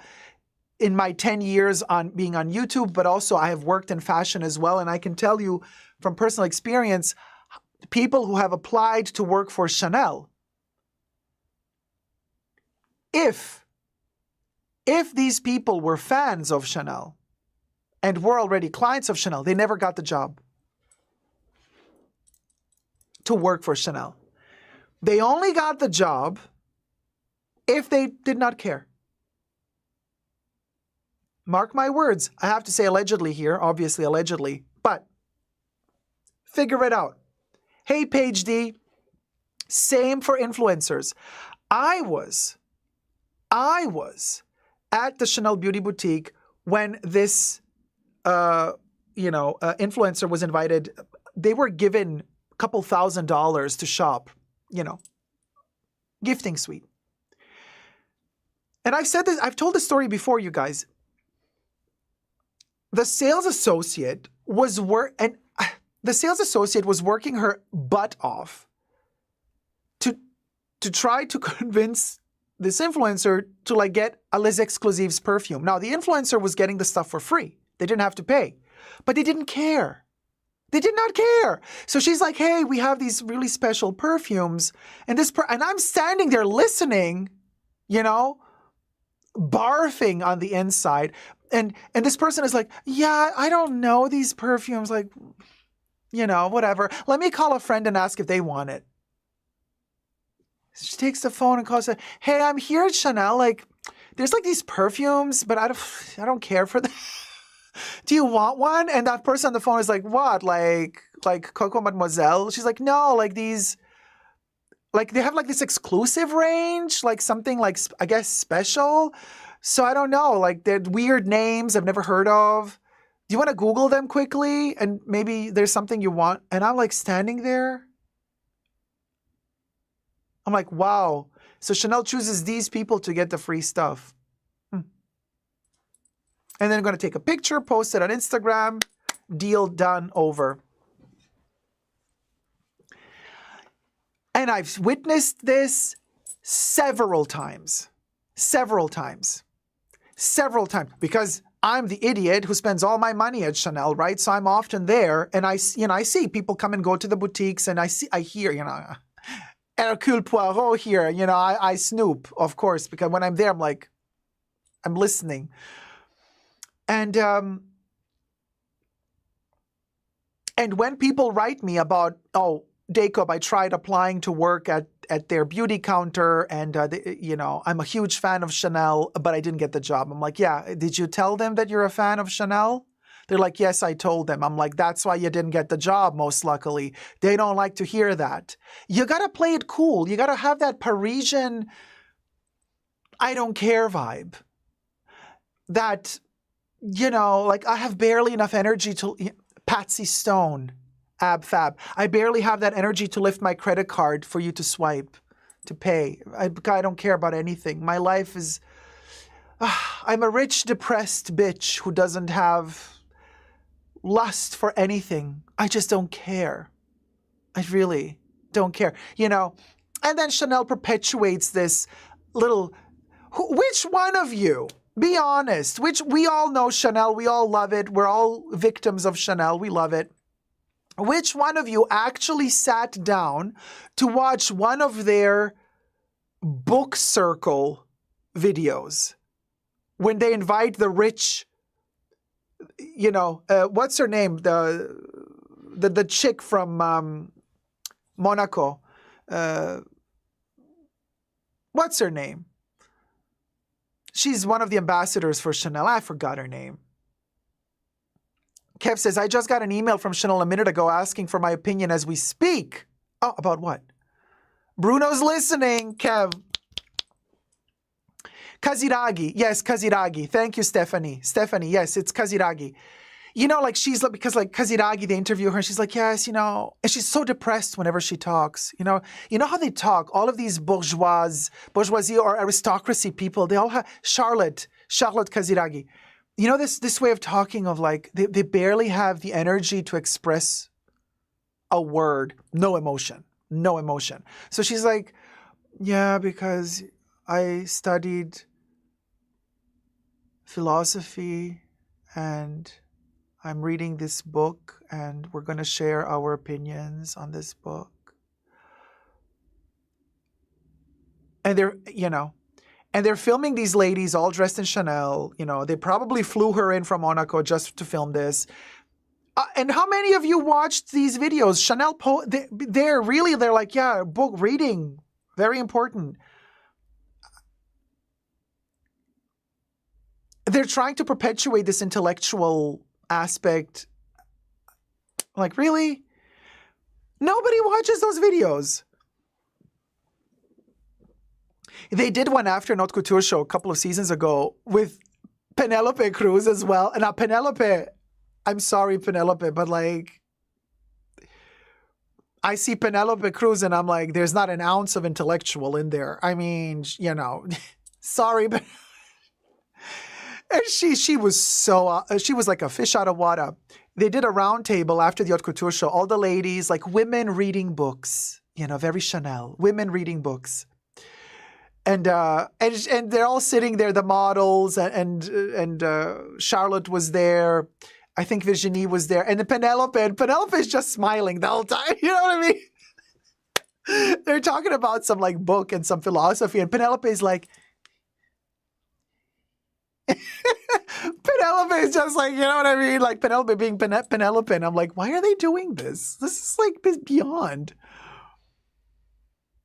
in my 10 years on being on YouTube, but also I have worked in fashion as well. And I can tell you from personal experience, people who have applied to work for Chanel, if these people were fans of Chanel and were already clients of Chanel, they never got the job to work for Chanel. They only got the job if they did not care. Mark my words. I have to say allegedly here, obviously allegedly, but figure it out. Hey, Paige D, same for influencers. I was at the Chanel Beauty Boutique when this, influencer was invited. They were given a couple $1,000s to shop, gifting suite. And I've said this, I've told this story before, you guys. The sales associate was working her butt off to try to convince this influencer to like get a Les Exclusives perfume. Now the influencer was getting the stuff for free. They didn't have to pay, but they didn't care. They did not care. So she's like, "Hey, we have these really special perfumes," and and I'm standing there listening, barfing on the inside. And this person is like, "Yeah, I don't know these perfumes, like, whatever. Let me call a friend and ask if they want it." She takes the phone and calls her, "Hey, I'm here at Chanel. Like, there's like these perfumes, but I don't care for them. Do you want one?" And that person on the phone is like, "What? Like Coco Mademoiselle?" She's like, "No, like these, like they have like this exclusive range, like something like, I guess, special. So I don't know, like they're weird names I've never heard of. Do you want to Google them quickly? And maybe there's something you want." And I'm like standing there. I'm like, wow. So Chanel chooses these people to get the free stuff. And then I'm going to take a picture, post it on Instagram, deal done, over. And I've witnessed this several times, because I'm the idiot who spends all my money at Chanel, right? So I'm often there, and I see people come and go to the boutiques, and I hear, Hercule Poirot here, I snoop, of course, because when I'm there, I'm like, I'm listening. And when people write me about, "Oh, Dacob, I tried applying to work at their beauty counter, and I'm a huge fan of Chanel, but I didn't get the job." I'm like, "Yeah, did you tell them that you're a fan of Chanel? They're like, yes, I told them. I'm like, that's why you didn't get the job, most luckily. They don't like to hear that. You got to play it cool. You got to have that Parisian, I don't care vibe. That, like I have barely enough energy to, Patsy Stone, ab fab. I barely have that energy to lift my credit card for you to swipe, to pay. I don't care about anything. My life is, I'm a rich, depressed bitch who doesn't have lust for anything. I just don't care. I really don't care. And then Chanel perpetuates this little, which one of you, be honest, we all know Chanel, we all love it, we're all victims of Chanel, we love it. Which one of you actually sat down to watch one of their book circle videos when they invite the rich, what's her name? The chick from Monaco. What's her name? She's one of the ambassadors for Chanel. I forgot her name. Kev says, I just got an email from Chanel a minute ago asking for my opinion as we speak. Oh, about what? Bruno's listening, Kev. Kaziragi. Yes, Kaziragi. Thank you, Stephanie. Stephanie, yes, it's Kaziragi. Because Kaziragi, they interview her, and she's like, yes, and she's so depressed whenever she talks. You know how they talk, all of these bourgeoisie or aristocracy people, they all have, Charlotte Kaziragi. This way of talking of like, they barely have the energy to express a word, no emotion. So she's like, yeah, because I studied philosophy and I'm reading this book and we're going to share our opinions on this book. And they're filming these ladies all dressed in Chanel. They probably flew her in from Monaco just to film this. And how many of you watched these videos? Chanel, they're like, yeah, book reading, very important. They're trying to perpetuate this intellectual aspect. Like, really? Nobody watches those videos. They did one after an Haute Couture show a couple of seasons ago with Penelope Cruz as well. And now Penelope, I'm sorry, Penelope, but like, I see Penelope Cruz and I'm like, there's not an ounce of intellectual in there. I mean, sorry, but and she was so, she was like a fish out of water. They did a round table after the Haute Couture show, all the ladies, like women reading books, very Chanel, women reading books. And they're all sitting there, the models, and Charlotte was there. I think Virginie was there. And Penelope is just smiling the whole time. You know what I mean? They're talking about some like book and some philosophy. And Penelope is like, Penelope is just like, you know what I mean? Like Penelope being Penelope. And I'm like, why are they doing this? This is like beyond.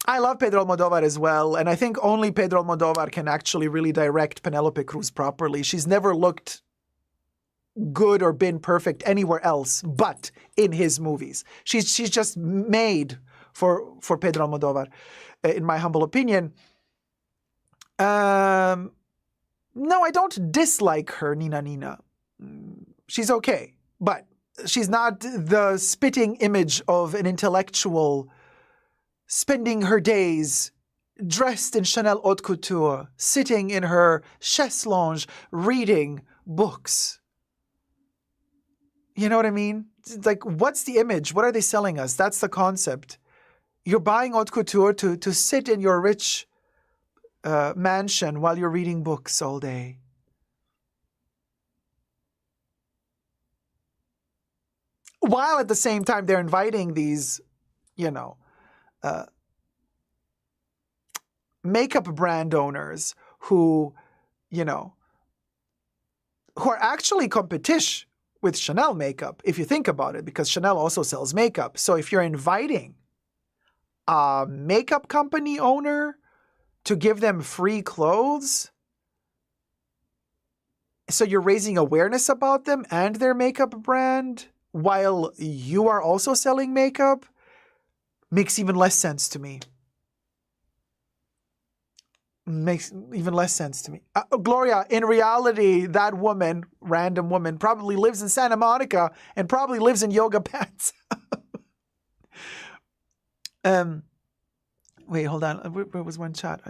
I love Pedro Almodovar as well. And I think only Pedro Almodovar can actually really direct Penelope Cruz properly. She's never looked good or been perfect anywhere else but in his movies. She's just made for Pedro Almodovar, in my humble opinion. No, I don't dislike her, Nina. She's okay, but she's not the spitting image of an intellectual spending her days dressed in Chanel Haute Couture, sitting in her chaise lounge, reading books. You know what I mean? It's like, what's the image? What are they selling us? That's the concept. You're buying Haute Couture to sit in your rich mansion while you're reading books all day. While at the same time they're inviting these, makeup brand owners who are actually competition with Chanel makeup, if you think about it, because Chanel also sells makeup. So if you're inviting a makeup company owner to give them free clothes, So you're raising awareness about them and their makeup brand while you are also selling makeup? Makes even less sense to me. Makes even less sense to me. Gloria, in reality, that woman, random woman, probably lives in Santa Monica and probably lives in yoga pants. Wait, hold on. Where was one chat?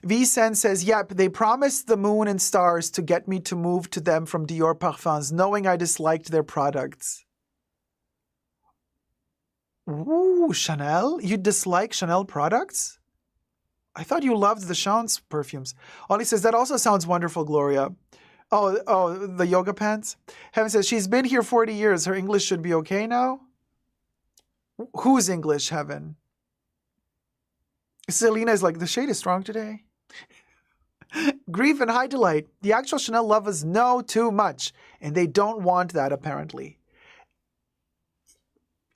Vicen says, yep, they promised the moon and stars to get me to move to them from Dior Parfums, knowing I disliked their products. Ooh, Chanel? You dislike Chanel products? I thought you loved the Chan's perfumes. Ollie says, that also sounds wonderful, Gloria. Oh, the yoga pants? Heaven says, she's been here 40 years. Her English should be okay now? Who's English, Heaven? Selena is like, the shade is strong today. Grief and High Delight. The actual Chanel lovers know too much, and they don't want that, apparently.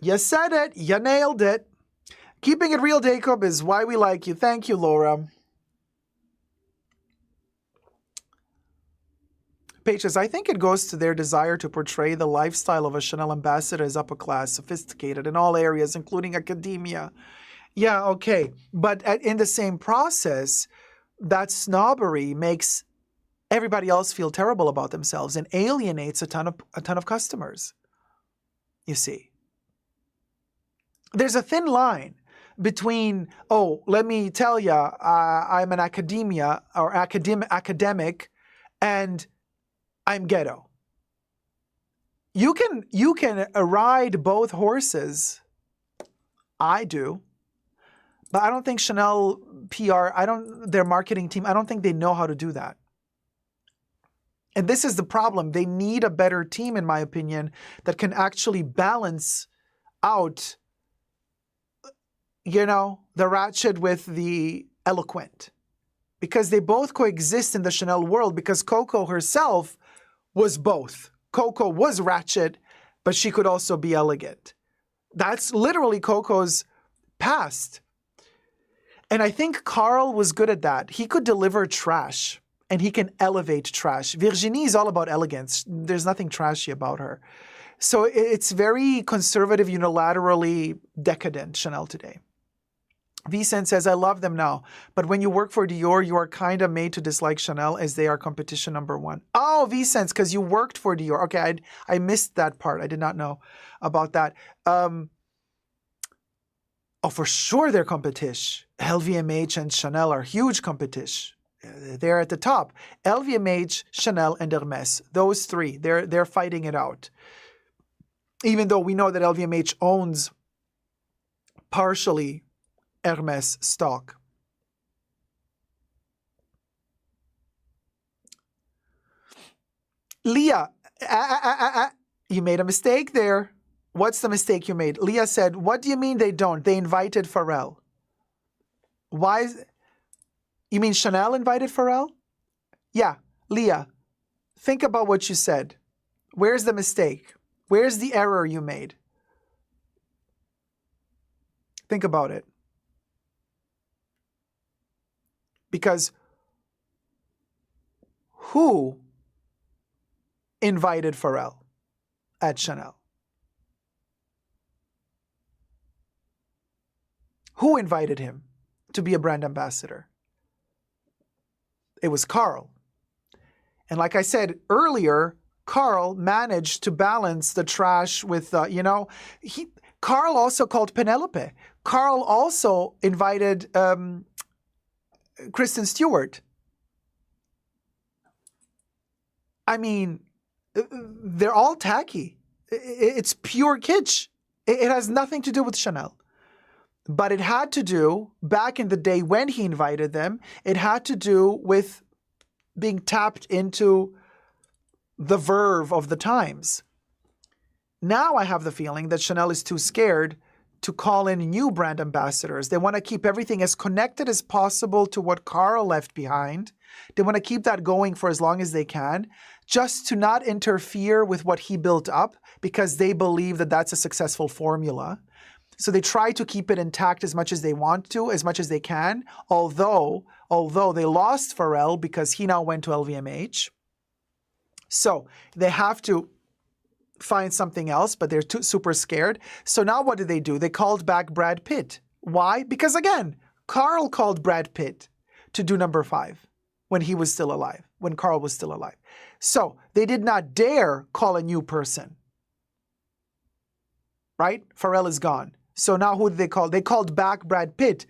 You said it. You nailed it. Keeping it real, Dacob, is why we like you. Thank you, Laura. Paige says, I think it goes to their desire to portray the lifestyle of a Chanel ambassador as upper class, sophisticated in all areas, including academia. Yeah, okay. But in the same process, that snobbery makes everybody else feel terrible about themselves and alienates a ton of customers. You see. There's a thin line between, oh, let me tell you, I'm an academia or academic, and I'm ghetto. You can ride both horses. I do. But I don't think Chanel PR, their marketing team, I don't think they know how to do that. And this is the problem. They need a better team, in my opinion, that can actually balance out, the ratchet with the eloquent. Because they both coexist in the Chanel world, because Coco herself was both. Coco was ratchet, but she could also be elegant. That's literally Coco's past. And I think Carl was good at that. He could deliver trash, and he can elevate trash. Virginie is all about elegance. There's nothing trashy about her. So it's very conservative, unilaterally decadent, Chanel today. Vicen says, I love them now. But when you work for Dior, you are kind of made to dislike Chanel as they are competition number one. Oh, Vicen, because you worked for Dior. Okay, I missed that part. I did not know about that. Oh, for sure they're competition. LVMH and Chanel are huge competition. They're at the top. LVMH, Chanel, and Hermes. Those three, they're fighting it out. Even though we know that LVMH owns partially Hermes stock. Leah, you made a mistake there. What's the mistake you made? Leah said, what do you mean they don't? They invited Pharrell. Why? You mean Chanel invited Pharrell? Yeah, Leah, think about what you said. Where's the mistake? Where's the error you made? Think about it. Because who invited Pharrell at Chanel? Who invited him to be a brand ambassador? It was Carl. And like I said earlier, Carl managed to balance the trash with, Carl also called Penelope. Carl also invited Kristen Stewart. I mean, they're all tacky. It's pure kitsch. It has nothing to do with Chanel. But it had to do, back in the day when he invited them, it had to do with being tapped into the verve of the times. Now I have the feeling that Chanel is too scared to call in new brand ambassadors. They want to keep everything as connected as possible to what Carl left behind. They want to keep that going for as long as they can, just to not interfere with what he built up, because they believe that that's a successful formula. So they try to keep it intact as much as they want to, as much as they can, although they lost Pharrell because he now went to LVMH. So they have to find something else, but they're super scared. So now what do? They called back Brad Pitt. Why? Because again, Carl called Brad Pitt to do number 5 when he was still alive, when Carl was still alive. So they did not dare call a new person. Right? Pharrell is gone. So now who did they call? They called back Brad Pitt,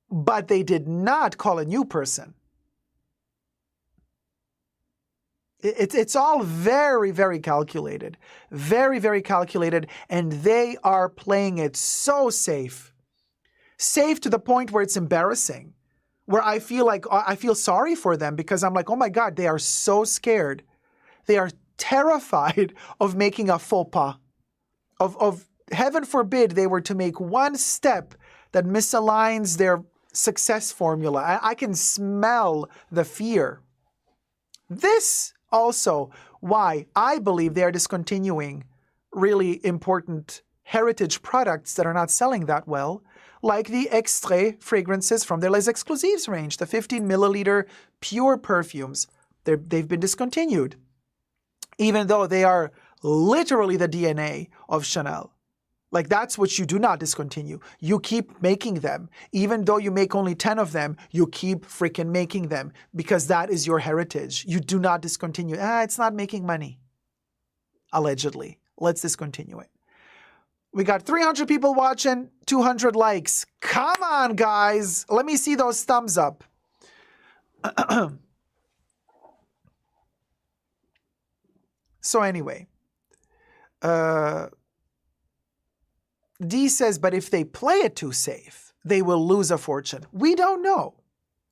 but they did not call a new person. It's all very, very calculated. Very, very calculated. And they are playing it so safe. Safe to the point where it's embarrassing. Where I feel sorry for them because I'm like, oh my God, they are so scared. They are terrified of making a faux pas. Of heaven forbid they were to make one step that misaligns their success formula. I can smell the fear. This also why I believe they are discontinuing really important heritage products that are not selling that well, like the Extrait fragrances from their Les Exclusives range, the 15 milliliter pure perfumes. They've been discontinued, even though they are literally the DNA of Chanel. Like, that's what you do not discontinue. You keep making them. Even though you make only 10 of them, you keep freaking making them because that is your heritage. You do not discontinue. It's not making money. Allegedly. Let's discontinue it. We got 300 people watching, 200 likes. Come on, guys. Let me see those thumbs up. So anyway, D says, but if they play it too safe, they will lose a fortune. We don't know.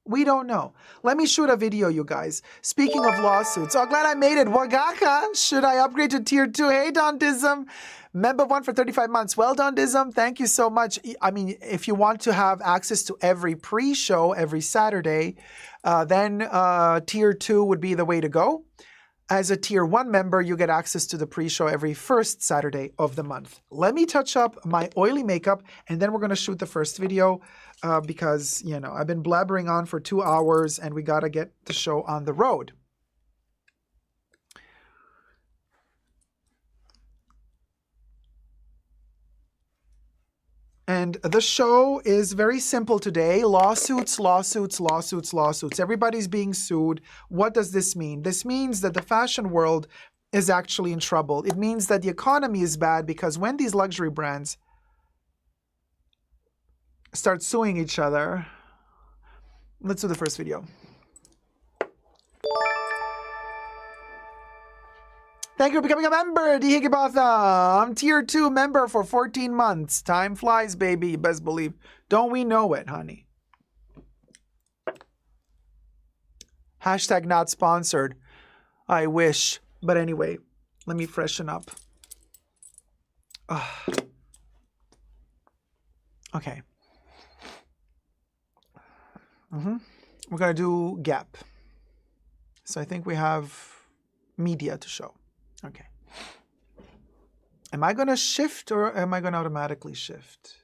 We don't know. Let me shoot a video, you guys. Speaking of lawsuits. Oh, glad I made it. Wagaka, should I upgrade to tier 2? Hey, Don Dism. Member 1 for 35 months. Well done, Dism. Thank you so much. I mean, if you want to have access to every pre-show every Saturday, then tier 2 would be the way to go. As a tier 1 member, you get access to the pre-show every first Saturday of the month. Let me touch up my oily makeup, and then we're going to shoot the first video because, you know, I've been blabbering on for 2 hours, and we got to get the show on the road. And the show is very simple today. Lawsuits, lawsuits, lawsuits, lawsuits. Everybody's being sued. What does this mean? This means that the fashion world is actually in trouble. It means that the economy is bad because when these luxury brands start suing each other, let's do the first video. Thank you for becoming a member, D. Higibatha. I'm tier 2 member for 14 months. Time flies, baby. You best believe. Don't we know it, honey? Hashtag not sponsored. I wish. But anyway, let me freshen up. Okay. We're going to do Gap. So I think we have media to show. Okay. Am I going to shift or am I going to automatically shift?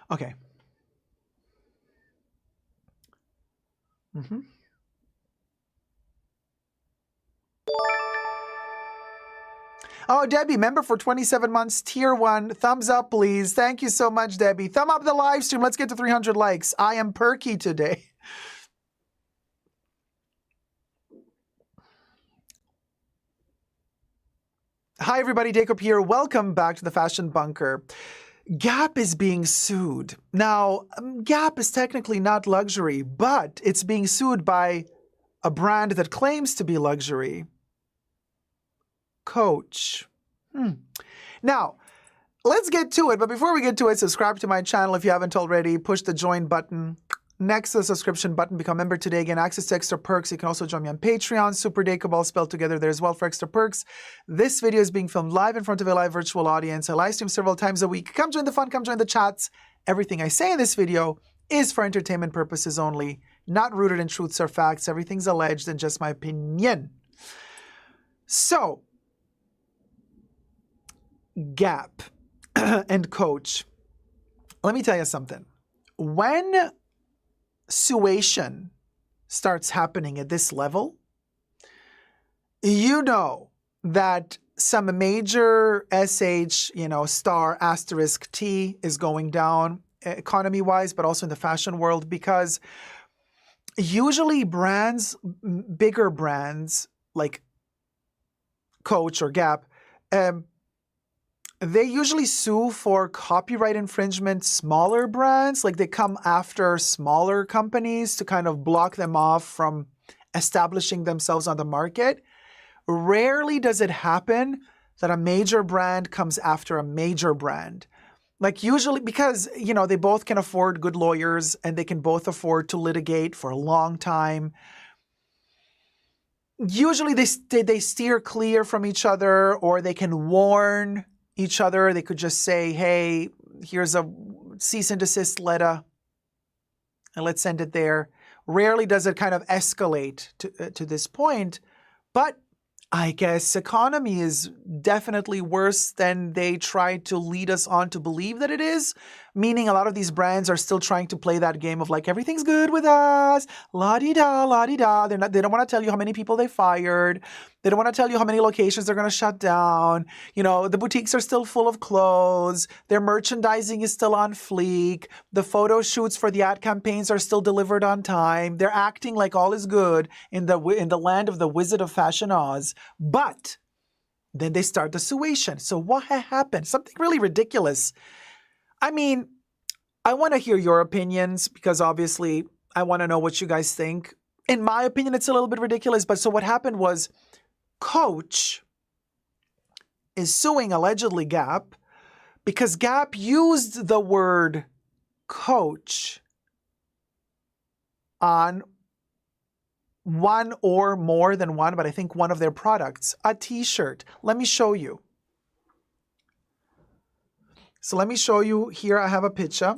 Okay. Oh, Debbie, member for 27 months, tier 1. Thumbs up, please. Thank you so much, Debbie. Thumb up the live stream. Let's get to 300 likes. I am perky today. Hi, everybody. Dacob here. Welcome back to the Fashion Bunker. Gap is being sued. Now, Gap is technically not luxury, but it's being sued by a brand that claims to be luxury. Coach. Now, let's get to it. But before we get to it, subscribe to my channel if you haven't already. Push the join button. Next to the subscription button, become a member today. Again, access to extra perks. You can also join me on Patreon. Super Dacob, all spelled together there as well for extra perks. This video is being filmed live in front of a live virtual audience. I live stream several times a week. Come join the fun. Come join the chats. Everything I say in this video is for entertainment purposes only, not rooted in truths or facts. Everything's alleged and just my opinion. So, Gap and Coach. Let me tell you something. When suation starts happening at this level, you know that some major SH, star asterisk T is going down economy-wise, but also in the fashion world, because usually brands, bigger brands like Coach or Gap, they usually sue for copyright infringement smaller brands. Like they come after smaller companies to kind of block them off from establishing themselves on the market. Rarely does it happen that a major brand comes after a major brand. Like usually because, they both can afford good lawyers and they can both afford to litigate for a long time. Usually they steer clear from each other, or they can warn each other. They could just say, hey, here's a cease and desist letter and let's send it there. Rarely does it kind of escalate to this point, but I guess economy is definitely worse than they try to lead us on to believe that it is, meaning a lot of these brands are still trying to play that game of like, everything's good with us, la-di-da, la-di-da. They don't want to tell you how many people they fired. They don't want to tell you how many locations they're going to shut down. The boutiques are still full of clothes. Their merchandising is still on fleek. The photo shoots for the ad campaigns are still delivered on time. They're acting like all is good in the land of the Wizard of Fashion Oz. But then they start the suation. So what happened? Something really ridiculous. I mean, I want to hear your opinions because obviously I want to know what you guys think. In my opinion, it's a little bit ridiculous. But so what happened was Coach is suing allegedly Gap because Gap used the word coach on one or more than one, but I think one of their products, a t-shirt. Let me show you. So let me show you. Here I have a picture.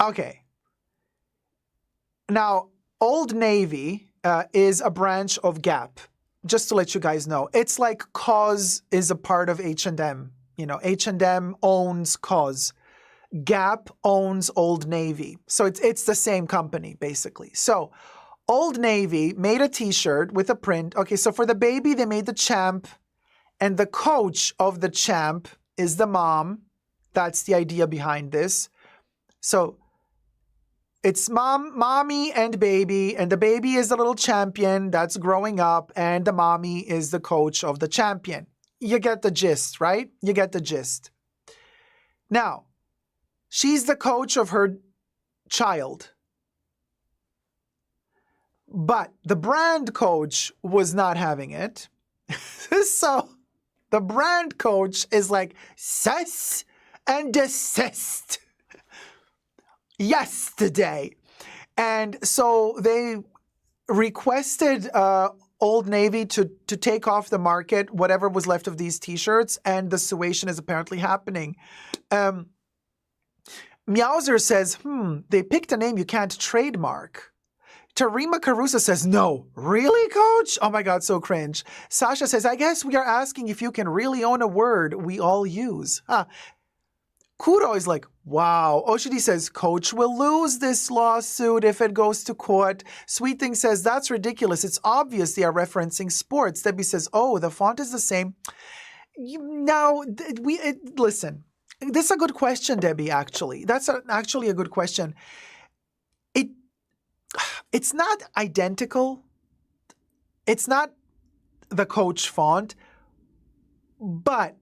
Okay. Now, Old Navy is a branch of Gap, just to let you guys know. It's like COS is a part of H&M. H&M owns COS. Gap owns Old Navy. So it's the same company, basically. So Old Navy made a t-shirt with a print. Okay, so for the baby, they made the champ, and the coach of the champ is the mom. That's the idea behind this. So it's mommy and the baby is the little champion that's growing up, and the mommy is the coach of the champion. You get the gist, right? You get the gist. Now, she's the coach of her child. But the brand coach was not having it. So the brand coach is like, cess and desist. Yesterday. And so they requested Old Navy to take off the market whatever was left of these t-shirts, and the suation is apparently happening. Meowser says, they picked a name you can't trademark. Tarima Caruso says, no. Really, coach? Oh my God, so cringe. Sasha says, I guess we are asking if you can really own a word we all use. Kuro is like, wow. Oshidi says, coach will lose this lawsuit if it goes to court. Sweet Thing says, that's ridiculous. It's obvious they are referencing sports. Debbie says, oh, the font is the same. Listen, this is a good question, Debbie, actually. That's actually a good question. It's not identical. It's not the Coach font, but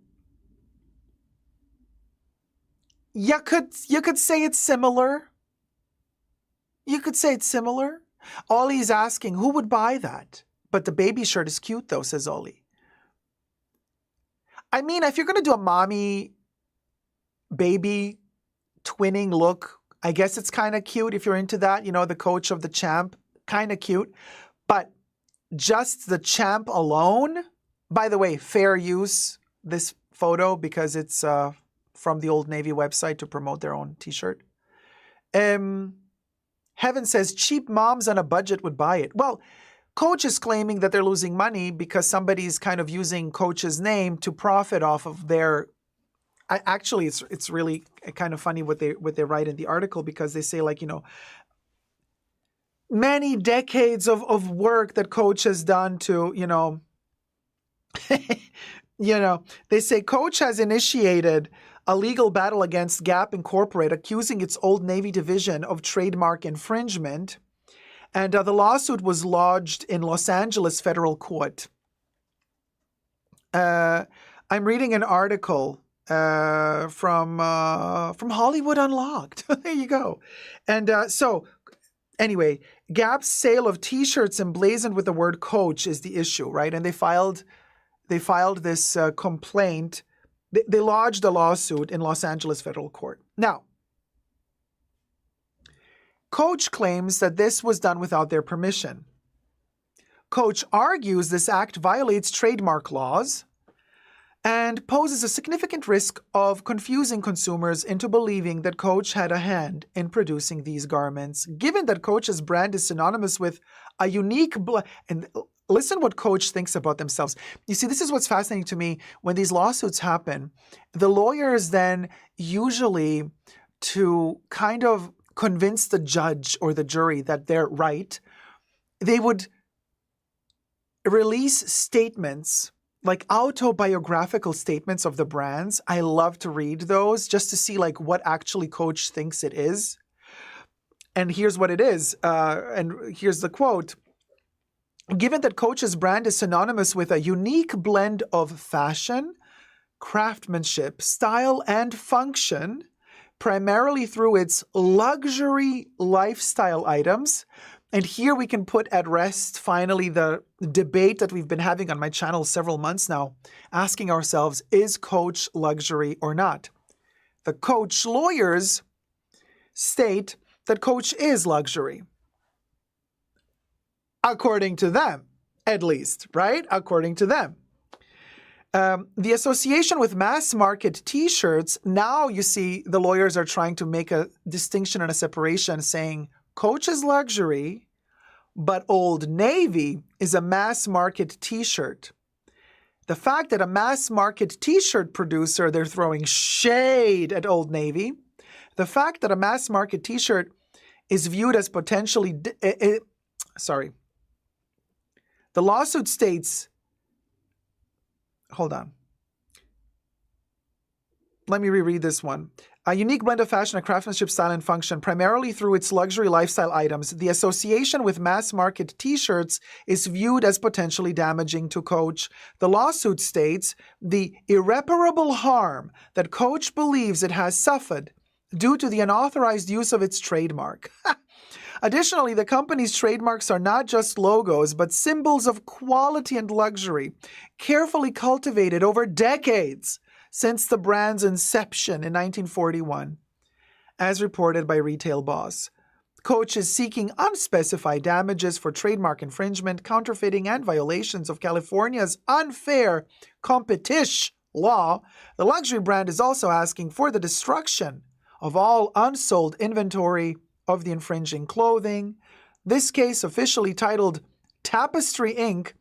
you could say it's similar. You could say it's similar. Ollie's asking, who would buy that? But the baby shirt is cute though, says Ollie. I mean, if you're going to do a mommy baby twinning look, I guess it's kind of cute if you're into that. The coach of the champ, kind of cute. But just the champ alone, by the way, fair use, this photo, because it's from the Old Navy website to promote their own t-shirt. Heaven says cheap moms on a budget would buy it. Well, Coach is claiming that they're losing money because somebody's kind of using Coach's name to profit off of their. Actually, it's really kind of funny what they write in the article, because they say, like, many decades of work that Coach has done to, they say Coach has initiated a legal battle against Gap Incorporated, accusing its Old Navy division of trademark infringement. And the lawsuit was lodged in Los Angeles federal court. I'm reading an article from Hollywood Unlocked. There you go. And so anyway, Gap's sale of T-shirts emblazoned with the word Coach is the issue, right? And they filed this complaint. They lodged a lawsuit in Los Angeles federal court. Now, Coach claims that this was done without their permission. Coach argues this act violates trademark laws and poses a significant risk of confusing consumers into believing that Coach had a hand in producing these garments, given that Coach's brand is synonymous with a unique and listen what Coach thinks about themselves. You see, this is what's fascinating to me. When these lawsuits happen, the lawyers then usually, to kind of convince the judge or the jury that they're right, they would release statements, like autobiographical statements of the brands. I love to read those just to see like what actually Coach thinks it is. And here's what it is. And here's the quote. Given that Coach's brand is synonymous with a unique blend of fashion, craftsmanship, style, and function, primarily through its luxury lifestyle items. And here we can put at rest, finally, the debate that we've been having on my channel several months now, asking ourselves, is Coach luxury or not? The Coach lawyers state that Coach is luxury. According to them, at least, right? According to them. The association with mass market T-shirts, now you see the lawyers are trying to make a distinction and a separation, saying Coach is luxury, but Old Navy is a mass market T-shirt. The fact that a mass market T-shirt producer, they're throwing shade at Old Navy. The fact that a mass market T-shirt is viewed as potentially... The lawsuit states... Hold on. Let me reread this one. A unique blend of fashion and craftsmanship, style, and function, primarily through its luxury lifestyle items. The association with mass market T-shirts is viewed as potentially damaging to Coach. The lawsuit states the irreparable harm that Coach believes it has suffered due to the unauthorized use of its trademark. Additionally, the company's trademarks are not just logos, but symbols of quality and luxury, carefully cultivated over decades since the brand's inception in 1941, as reported by Retail Boss. Coach is seeking unspecified damages for trademark infringement, counterfeiting, and violations of California's unfair competition law. The luxury brand is also asking for the destruction of all unsold inventory of the infringing clothing. This case, officially titled Tapestry Inc.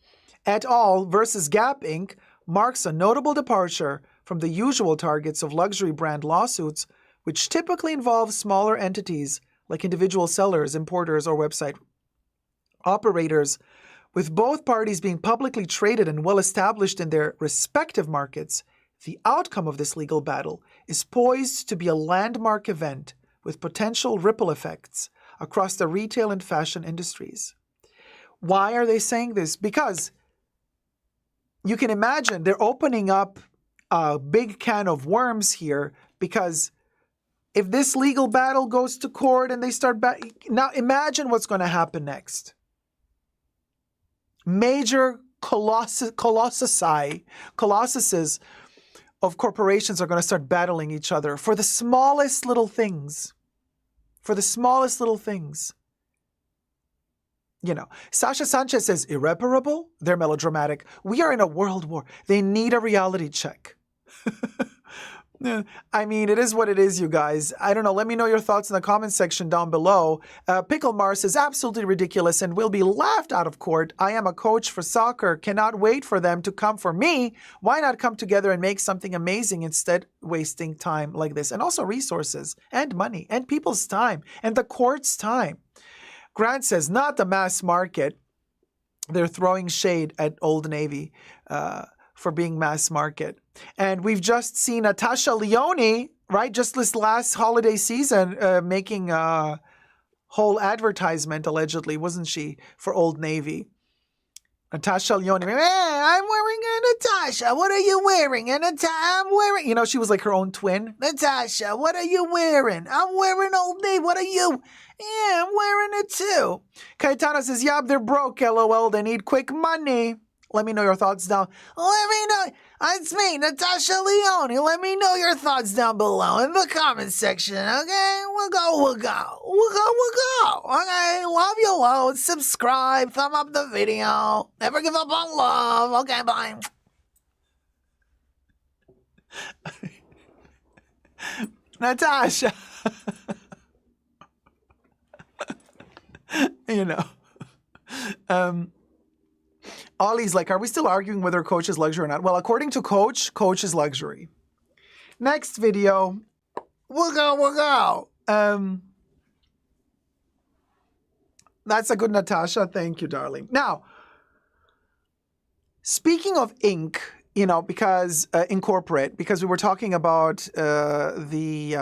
et al. Versus Gap Inc., marks a notable departure from the usual targets of luxury brand lawsuits, which typically involve smaller entities like individual sellers, importers, or website operators, with both parties being publicly traded and well established in their respective markets. The outcome of this legal battle is poised to be a landmark event with potential ripple effects across the retail and fashion industries. Why are they saying this? Because you can imagine they're opening up a big can of worms here, because if this legal battle goes to court and they start now imagine what's going to happen next. Major colossuses of corporations are going to start battling each other for the smallest little things. For the smallest little things. You know, Sasha Sanchez says, irreparable? They're melodramatic. We are in a world war. They need a reality check. I mean, it is what it is, you guys. I don't know. Let me know your thoughts in the comment section down below. Pickle Mars is absolutely ridiculous and will be laughed out of court. I am a coach for soccer. Cannot wait for them to come for me. Why not come together and make something amazing instead wasting time like this? And also resources and money and people's time and the court's time. Grant says, not the mass market. They're throwing shade at Old Navy for being mass market. And we've just seen Natasha Lyonne, right, just this last holiday season, making a whole advertisement, allegedly, wasn't she, for Old Navy. Natasha Lyonne, I'm wearing a Natasha. What are you wearing? I'm wearing, you know, she was like her own twin. Natasha, what are you wearing? I'm wearing Old Navy. What are you? Yeah, I'm wearing it too. Cayetano says, yeah, they're broke, LOL. They need quick money. Let me know your thoughts down. Let me know. It's me, Natasha Lyonne. Let me know your thoughts down below in the comment section, okay? We'll go. Okay, love you loads. Subscribe, thumb up the video. Never give up on love. Okay, bye. Natasha. You know. Ollie's like, are we still arguing whether Coach is luxury or not? Well, according to Coach, Coach is luxury. Next video. We'll go. That's a good Natasha. Thank you, darling. Now, speaking of ink, you know, because incorporate, because we were talking about the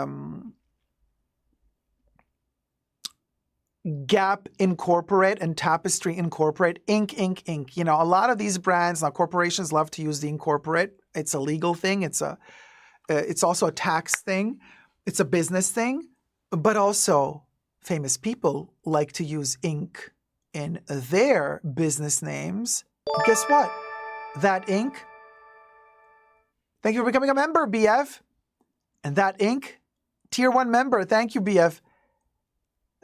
Gap Incorporate and Tapestry Incorporate, ink. You know, a lot of these brands, now corporations love to use the incorporate. It's a legal thing. It's also a tax thing. It's a business thing. But also, famous people like to use ink in their business names. And guess what? That ink. Thank you for becoming a member, BF. And that ink, Tier 1 member. Thank you, BF.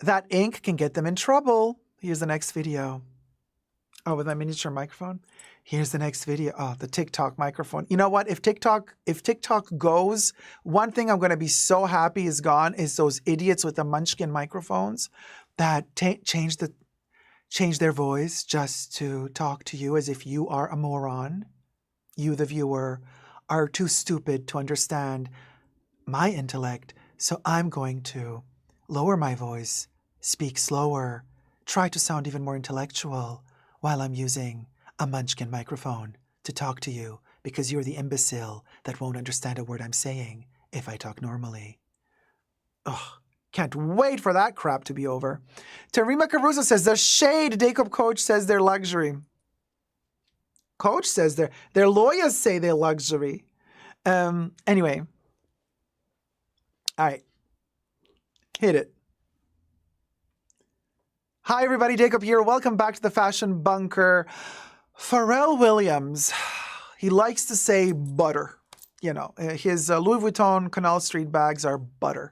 That ink can get them in trouble. Here's the next video. Oh, with my miniature microphone. Here's the next video. Oh, the TikTok microphone. You know what? If TikTok goes, one thing I'm going to be so happy is gone is those idiots with the Munchkin microphones that change their voice just to talk to you as if you are a moron. You, the viewer, are too stupid to understand my intellect. So I'm going to lower my voice, speak slower, try to sound even more intellectual while I'm using a Munchkin microphone to talk to you because you're the imbecile that won't understand a word I'm saying if I talk normally. Ugh, can't wait for that crap to be over. Tarima Caruso says, the shade. Dacob Coach says they're luxury. Coach says their lawyers say they're luxury. Anyway. All right. Hit it. Hi, everybody. Dacob here. Welcome back to the Fashion Bunker. Pharrell Williams, he likes to say butter. You know, his Louis Vuitton Canal Street bags are butter.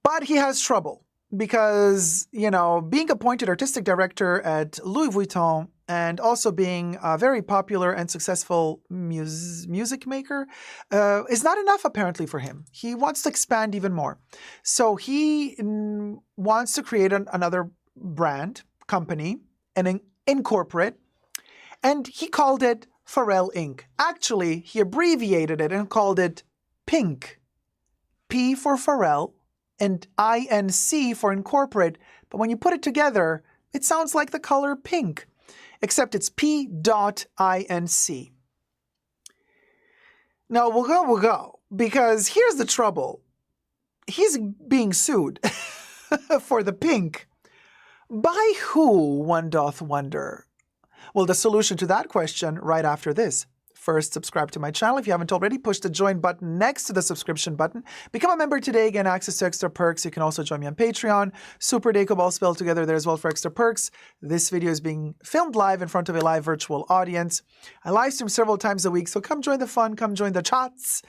But he has trouble because, you know, being appointed artistic director at Louis Vuitton and also being a very popular and successful music maker is not enough, apparently, for him. He wants to expand even more. So he wants to create another brand, company, and incorporate, and he called it Pharrell Inc. Actually, he abbreviated it and called it Pink. P for Pharrell and INC for incorporate. But when you put it together, it sounds like the color pink. Except it's P.INC. Now, we'll go, because here's the trouble. He's being sued for the pink. By who, one doth wonder? Well, the solution to that question right after this. First, subscribe to my channel if you haven't already. Push the join button next to the subscription button. Become a member today. Gain access to extra perks. You can also join me on Patreon. Super Dacob all spelled together there as well for extra perks. This video is being filmed live in front of a live virtual audience. I live stream several times a week, so come join the fun. Come join the chats.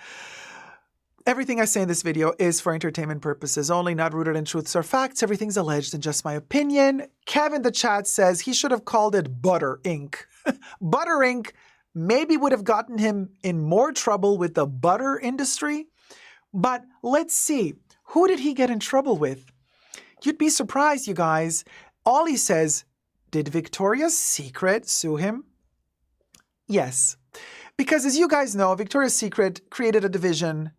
Everything I say in this video is for entertainment purposes only, not rooted in truths or facts. Everything's alleged and just my opinion. Kevin in the chat says he should have called it Butter Inc. Butter Inc. maybe would have gotten him in more trouble with the butter industry, But let's see. Who did he get in trouble with? You'd be surprised, you guys. Ollie says, did Victoria's Secret sue him? Yes. Because as you guys know, Victoria's Secret created a division,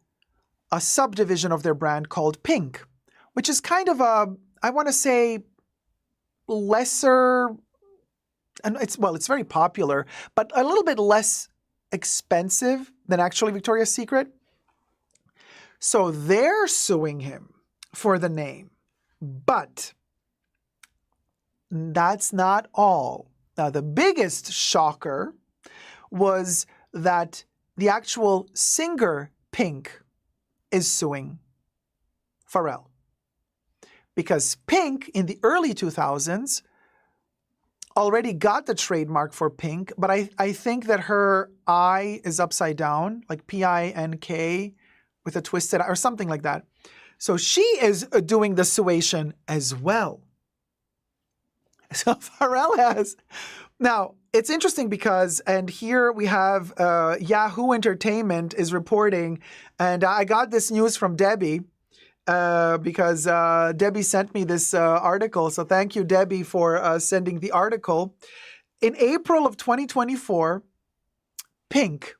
a subdivision of their brand called Pink, which is kind of a, I want to say, lesser, and it's very popular, but a little bit less expensive than actually Victoria's Secret. So they're suing him for the name. But that's not all. Now, the biggest shocker was that the actual singer Pink is suing Pharrell. Because Pink, in the early 2000s, already got the trademark for Pink, but I think that her I is upside down, like P-I-N-K, with a twisted, or something like that. So she is doing the suation as well. So Pharrell has. Now, it's interesting because, and here we have Yahoo Entertainment is reporting, and I got this news from Debbie because Debbie sent me this article. So thank you, Debbie, for sending the article. In April of 2024, Pink,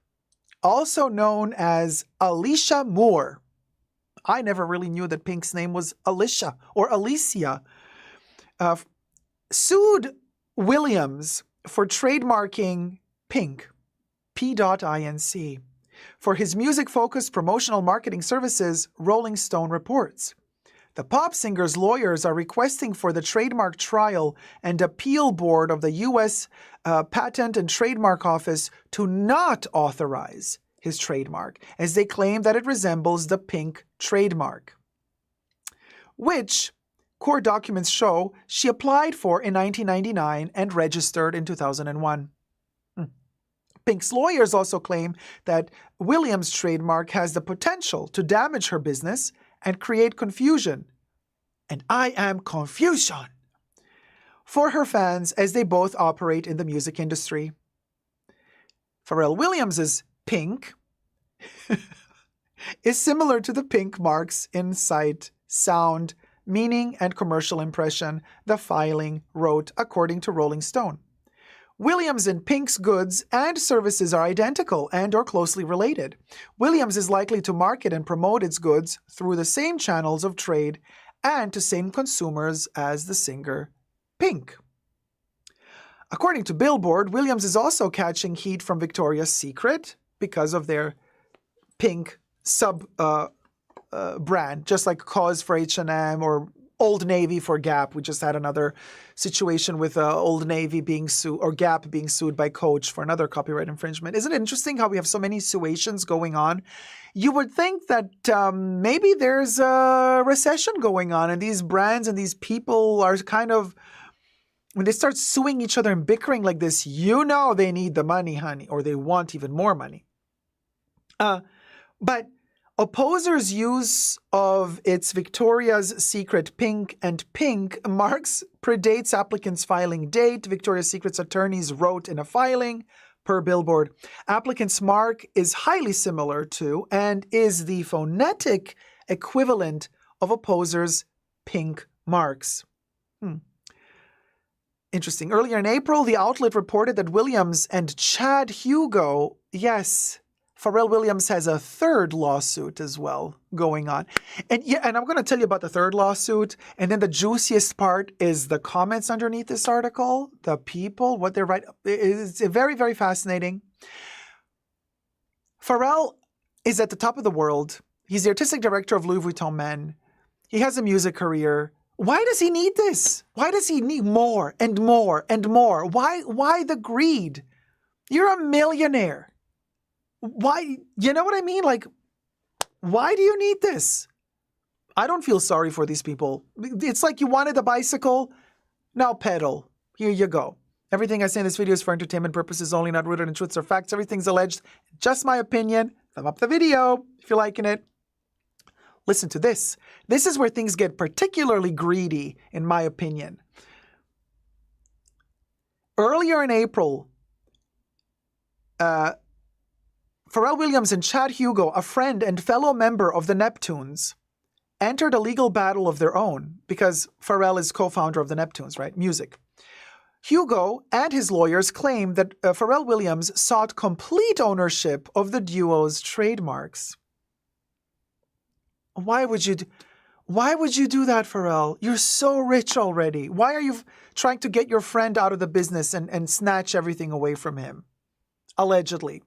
also known as Alicia Moore. I never really knew that Pink's name was Alicia or Alicia. Sued Williams for trademarking Pink, P.INC, for his music-focused promotional marketing services, Rolling Stone reports. The pop singer's lawyers are requesting for the Trademark Trial and Appeal Board of the U.S. Patent and Trademark Office to not authorize his trademark, as they claim that it resembles the Pink trademark, which court documents show she applied for in 1999 and registered in 2001. Pink's lawyers also claim that Williams' trademark has the potential to damage her business and create confusion, and I am confusion, for her fans as they both operate in the music industry. Pharrell Williams' Pink is similar to the Pink marks in sight, sound, meaning, and commercial impression, the filing wrote, according to Rolling Stone. Williams and Pink's goods and services are identical and or closely related. Williams is likely to market and promote its goods through the same channels of trade and to same consumers as the singer Pink. According to Billboard, Williams is also catching heat from Victoria's Secret because of their Pink sub brand, just like Cause for H&M or Old Navy for Gap. We just had another situation with Old Navy being sued, or Gap being sued by Coach for another copyright infringement. Isn't it interesting how we have so many suations going on? You would think that maybe there's a recession going on, and these brands and these people are kind of, when they start suing each other and bickering like this, you know they need the money, honey, or they want even more money. But opposers' use of its Victoria's Secret Pink and Pink marks predates applicant's filing date. Victoria's Secret's attorneys wrote in a filing, per Billboard, applicant's mark is highly similar to and is the phonetic equivalent of opposers' Pink marks. Interesting. Earlier in April, the outlet reported that Williams and Chad Hugo, yes, Pharrell Williams has a third lawsuit as well going on. And I'm going to tell you about the third lawsuit. And then the juiciest part is the comments underneath this article, the people, what they're writing. It's very, very fascinating. Pharrell is at the top of the world. He's the artistic director of Louis Vuitton Men. He has a music career. Why does he need this? Why does he need more and more and more? Why the greed? You're a millionaire. Why? You know what I mean? Like, why do you need this? I don't feel sorry for these people. It's like you wanted a bicycle, now pedal. Here you go. Everything I say in this video is for entertainment purposes only, not rooted in truths or facts. Everything's alleged. Just my opinion. Thumb up the video if you're liking it. Listen to this. This is where things get particularly greedy, in my opinion. Earlier in April, Pharrell Williams and Chad Hugo, a friend and fellow member of the Neptunes, entered a legal battle of their own because Pharrell is co-founder of the Neptunes, right? Music. Hugo and his lawyers claim that Pharrell Williams sought complete ownership of the duo's trademarks. Why would you do that, Pharrell? You're so rich already. Why are you trying to get your friend out of the business and snatch everything away from him? Allegedly.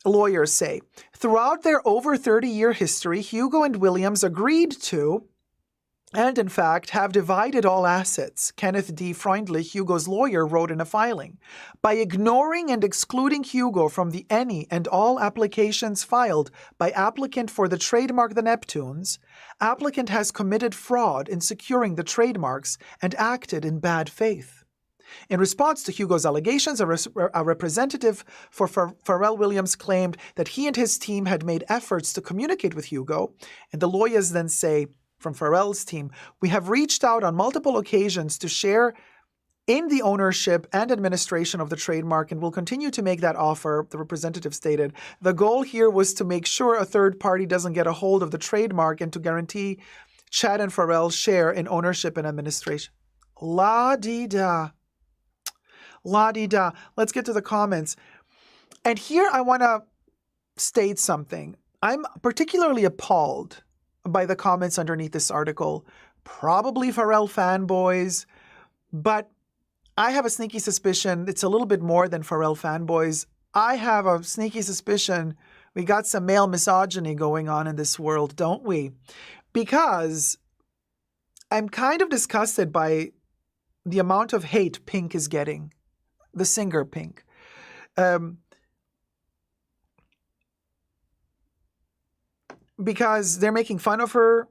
Lawyers say, throughout their over 30-year history, Hugo and Williams agreed to, and in fact have divided all assets, Kenneth D. Freundlich, Hugo's lawyer, wrote in a filing. By ignoring and excluding Hugo from the any and all applications filed by applicant for the trademark the Neptunes, applicant has committed fraud in securing the trademarks and acted in bad faith. In response to Hugo's allegations, a representative for Pharrell Williams claimed that he and his team had made efforts to communicate with Hugo, and the lawyers then say, from Pharrell's team, we have reached out on multiple occasions to share in the ownership and administration of the trademark and will continue to make that offer, the representative stated. The goal here was to make sure a third party doesn't get a hold of the trademark and to guarantee Chad and Pharrell's share in ownership and administration. La-dee-da. La-dee-da. Let's get to the comments. And here I want to state something. I'm particularly appalled by the comments underneath this article. Probably Pharrell fanboys, but I have a sneaky suspicion it's a little bit more than Pharrell fanboys. I have a sneaky suspicion we got some male misogyny going on in this world, don't we? Because I'm kind of disgusted by the amount of hate Pink is getting, the singer Pink. Because they're making fun of her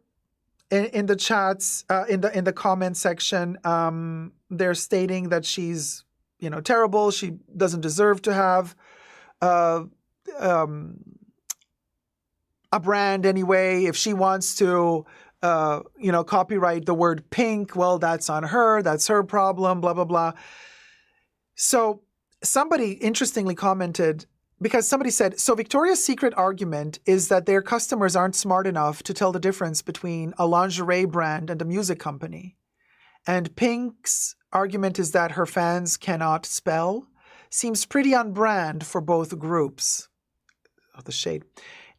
in the chats, in the comment section. They're stating that she's, terrible. She doesn't deserve to have a brand anyway. If she wants to, copyright the word pink, well, that's on her. That's her problem, blah, blah, blah. So somebody interestingly commented, because somebody said, so Victoria's Secret argument is that their customers aren't smart enough to tell the difference between a lingerie brand and a music company. And Pink's argument is that her fans cannot spell. Seems pretty on brand for both groups. Oh, the shade.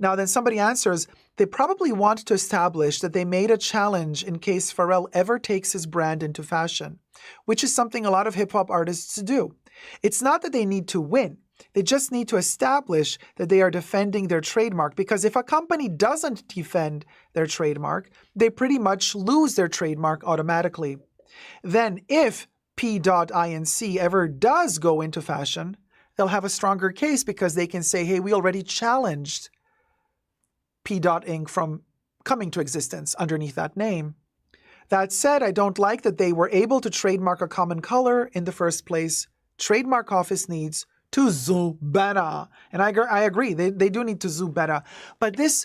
Now then somebody answers, they probably want to establish that they made a challenge in case Pharrell ever takes his brand into fashion, which is something a lot of hip-hop artists do. It's not that they need to win. They just need to establish that they are defending their trademark, because if a company doesn't defend their trademark, they pretty much lose their trademark automatically. Then if P.Inc. ever does go into fashion, they'll have a stronger case because they can say, hey, we already challenged P.Inc. from coming to existence underneath that name. That said, I don't like that they were able to trademark a common color in the first place. Trademark office needs to do better. And I agree, they do need to do better. But this,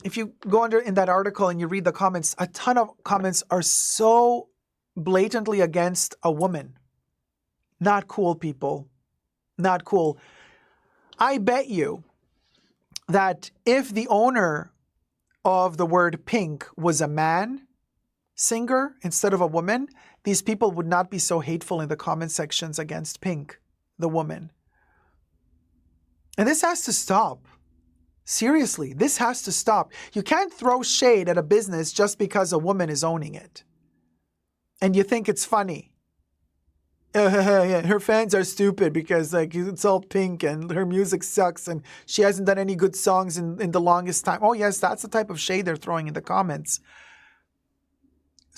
if you go in that article and you read the comments, a ton of comments are so blatantly against a woman. Not cool, people. Not cool. I bet you that if the owner of the word pink was a man singer instead of a woman, these people would not be so hateful in the comment sections against Pink, the woman. And this has to stop. Seriously, this has to stop. You can't throw shade at a business just because a woman is owning it. And you think it's funny. Her fans are stupid because it's all Pink and her music sucks and she hasn't done any good songs in the longest time. Oh yes, that's the type of shade they're throwing in the comments.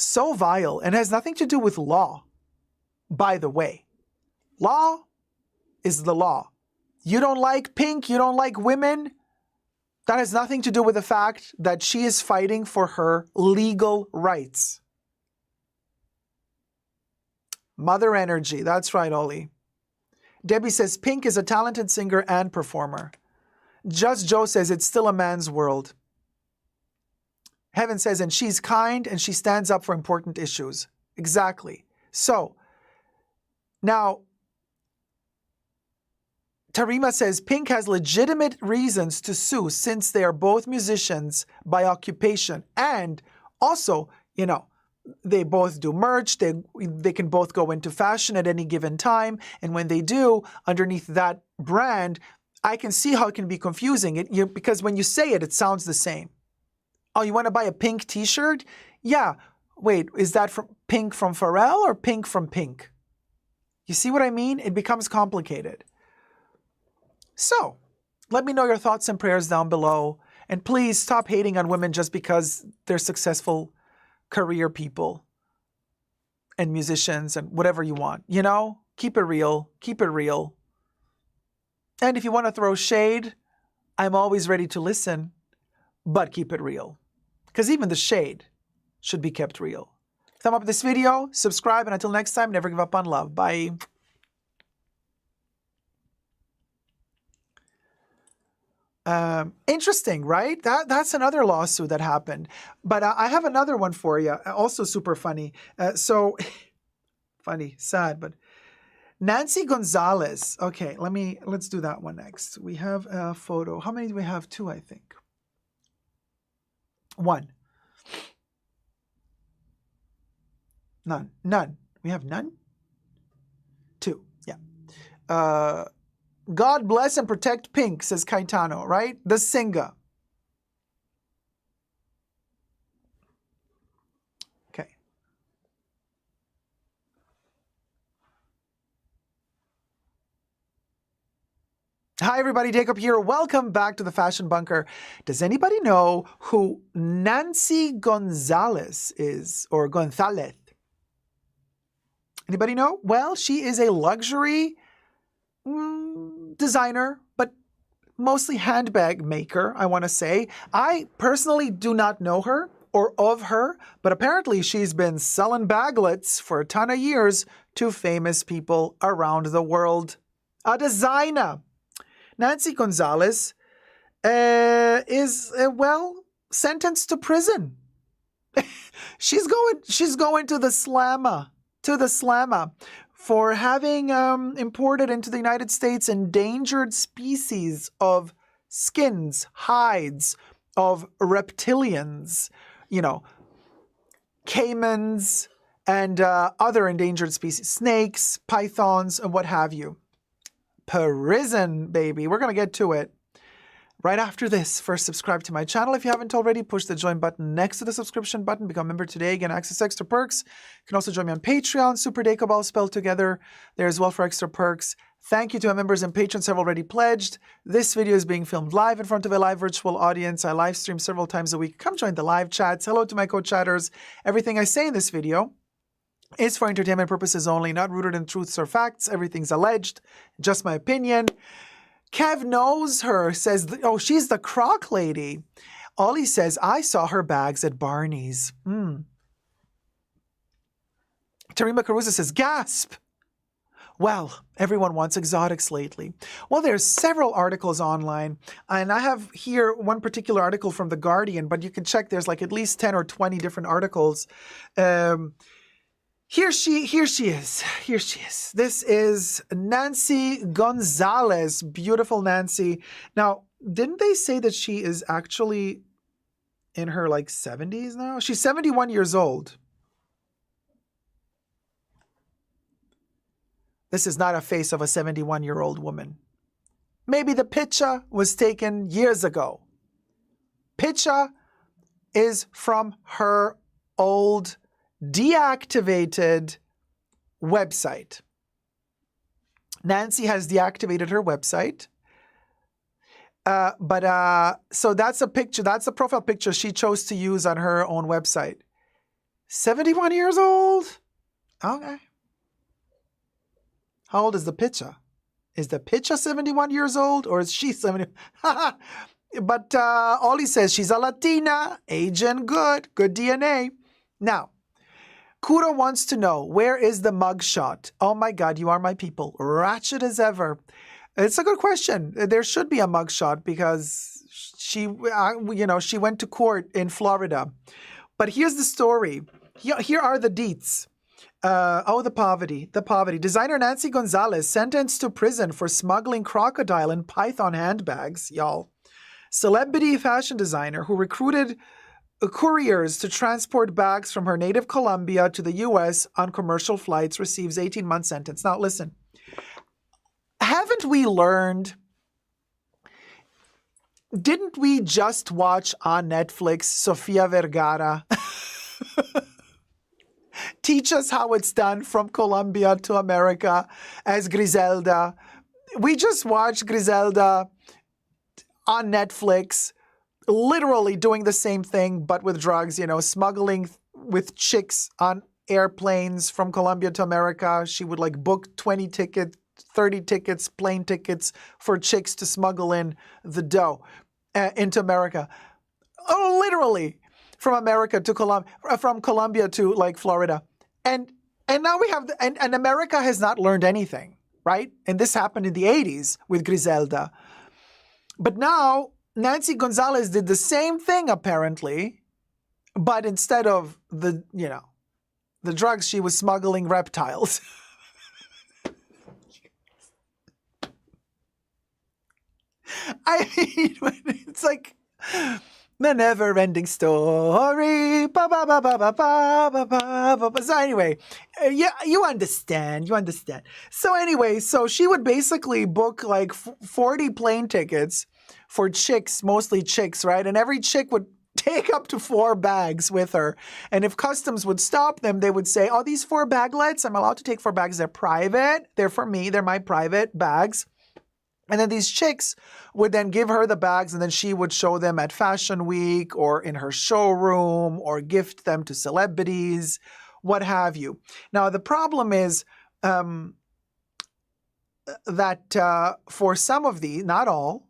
So vile, and has nothing to do with law, by the way. Law is the law. You don't like Pink, you don't like women, that has nothing to do with the fact that she is fighting for her legal rights. Mother energy, that's right, Ollie. Debbie says, Pink is a talented singer and performer. Just Joe says, it's still a man's world. Heaven says, and she's kind and she stands up for important issues. Exactly. So, now, Tarima says Pink has legitimate reasons to sue since they are both musicians by occupation. And also, they both do merch. They can both go into fashion at any given time. And when they do, underneath that brand, I can see how it can be confusing. Because when you say it, it sounds the same. Oh, you want to buy a Pink t-shirt? Yeah. Wait, is that from Pink from Pharrell or Pink from Pink? You see what I mean? It becomes complicated. So, let me know your thoughts and prayers down below. And please stop hating on women just because they're successful career people and musicians and whatever you want. Keep it real. Keep it real. And if you want to throw shade, I'm always ready to listen, but keep it real. Because even the shade should be kept real. Thumb up this video, subscribe, and until next time, never give up on love. Bye. Interesting, right? That's another lawsuit that happened. But I have another one for you, also super funny. Funny, sad, but Nancy Gonzalez. Okay, let's do that one next. We have a photo. How many do we have? 2, I think. 1. None. We have none? 2, yeah. God bless and protect Pink, says Caetano, right? The singer. Okay. Hi, everybody. Dacob here. Welcome back to the Fashion Bunker. Does anybody know who Nancy Gonzalez is, or Gonzalez? Anybody know? Well, she is a luxury designer, but mostly handbag maker, I want to say. I personally do not know her or of her, but apparently she's been selling baglets for a ton of years to famous people around the world. A designer. Nancy Gonzalez is, sentenced to prison. she's going to the slammer. For having imported into the United States endangered species of skins, hides of reptilians, caimans and other endangered species, snakes, pythons, and what have you. Prison, baby. We're going to get to it right after this. First, subscribe to my channel if you haven't already. Push the join button next to the subscription button. Become a member today. Again, access extra perks. You can also join me on Patreon. Super Dacob all spelled together there as well for extra perks. Thank you to my members and patrons who have already pledged. This video is being filmed live in front of a live virtual audience. I live stream several times a week. Come join the live chats. Hello to my co-chatters. Everything I say in this video is for entertainment purposes only, not rooted in truths or facts. Everything's alleged. Just my opinion. Kev knows her, says, oh, she's the croc lady. Ollie says, I saw her bags at Barney's. Tarima Caruso says, gasp. Well, everyone wants exotics lately. Well, there's several articles online, and I have here one particular article from The Guardian, but you can check there's like at least 10 or 20 different articles. Here she is. This is Nancy Gonzalez. Beautiful Nancy. Now, didn't they say that she is actually in her 70s now? She's 71 years old. This is not a face of a 71-year-old woman. Maybe the picture was taken years ago. Picture is from her old deactivated website. Nancy has deactivated her website. So that's a picture, that's a profile picture she chose to use on her own website. 71 years old? Okay. How old is the picture? Is the picture 71 years old or is she 70? But Ollie says she's a Latina, aging good DNA. Now, Kudo wants to know, where is the mugshot? Oh my God, you are my people. Ratchet as ever. It's a good question. There should be a mugshot because she went to court in Florida. But here's the story. Here are the deets. The poverty. Designer Nancy Gonzalez sentenced to prison for smuggling crocodile and python handbags, y'all. Celebrity fashion designer who recruited couriers to transport bags from her native Colombia to the U.S. on commercial flights receives 18-month sentence. Now, listen. Haven't we learned? Didn't we just watch on Netflix Sofia Vergara teach us how it's done from Colombia to America as Griselda? We just watched Griselda on Netflix, literally doing the same thing, but with drugs, smuggling with chicks on airplanes from Colombia to America. She would like book 20 tickets, 30 tickets, plane tickets for chicks to smuggle in the dough into America. Oh, literally from America to Colombia, from Colombia to like Florida. And now we have, and America has not learned anything, right? And this happened in the 80s with Griselda. But now Nancy Gonzalez did the same thing apparently, but instead of the drugs, she was smuggling reptiles. I mean, it's like the never-ending story. So anyway, yeah, you understand. So anyway, so she would basically book like 40 plane tickets for chicks, mostly chicks, right? And every chick would take up to 4 bags with her. And if customs would stop them, they would say, oh, these 4 baglets, I'm allowed to take 4 bags. They're private. They're for me. They're my private bags. And then these chicks would then give her the bags, and then she would show them at Fashion Week or in her showroom or gift them to celebrities, what have you. Now, the problem is that for some of these, not all,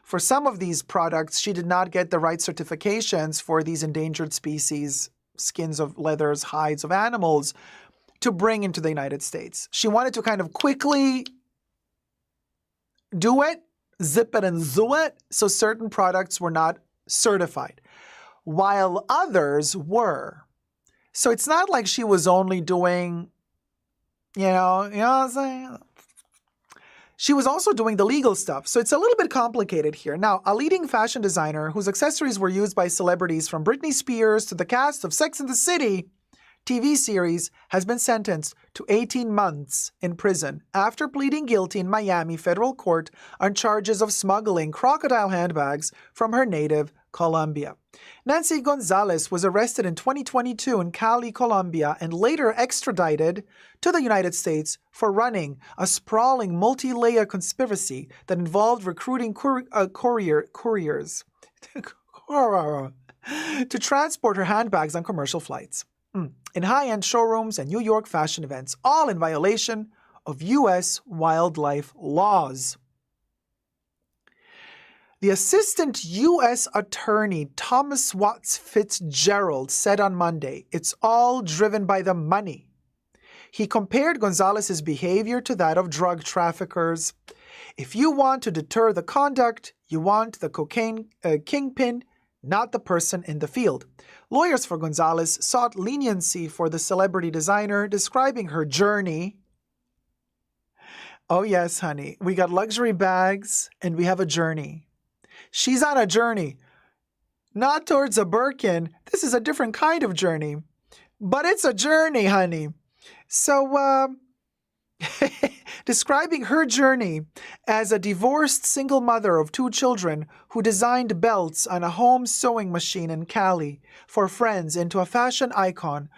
for some of these products, she did not get the right certifications for these endangered species, skins of leathers, hides of animals, to bring into the United States. She wanted to kind of quickly do it, zip it and zoo it, so certain products were not certified, while others were. So it's not like she was only doing, you know what I'm saying? She was also doing the legal stuff. So it's a little bit complicated here. Now, a leading fashion designer whose accessories were used by celebrities from Britney Spears to the cast of Sex and the City TV series has been sentenced to 18 months in prison after pleading guilty in Miami federal court on charges of smuggling crocodile handbags from her native Colombia. Nancy Gonzalez was arrested in 2022 in Cali, Colombia, and later extradited to the United States for running a sprawling multi-layer conspiracy that involved recruiting couriers to transport her handbags on commercial flights in high-end showrooms and New York fashion events, all in violation of U.S. wildlife laws. The Assistant U.S. Attorney Thomas Watts Fitzgerald said on Monday, "It's all driven by the money." He compared Gonzalez's behavior to that of drug traffickers. If you want to deter the conduct, you want the cocaine kingpin, not the person in the field. Lawyers for Gonzalez sought leniency for the celebrity designer, describing her journey. Oh yes, honey, we got luxury bags and we have a journey. She's on a journey, not towards a Birkin. This is a different kind of journey, but it's a journey, honey. So, describing her journey as a divorced single mother of 2 children who designed belts on a home sewing machine in Cali for friends into a fashion icon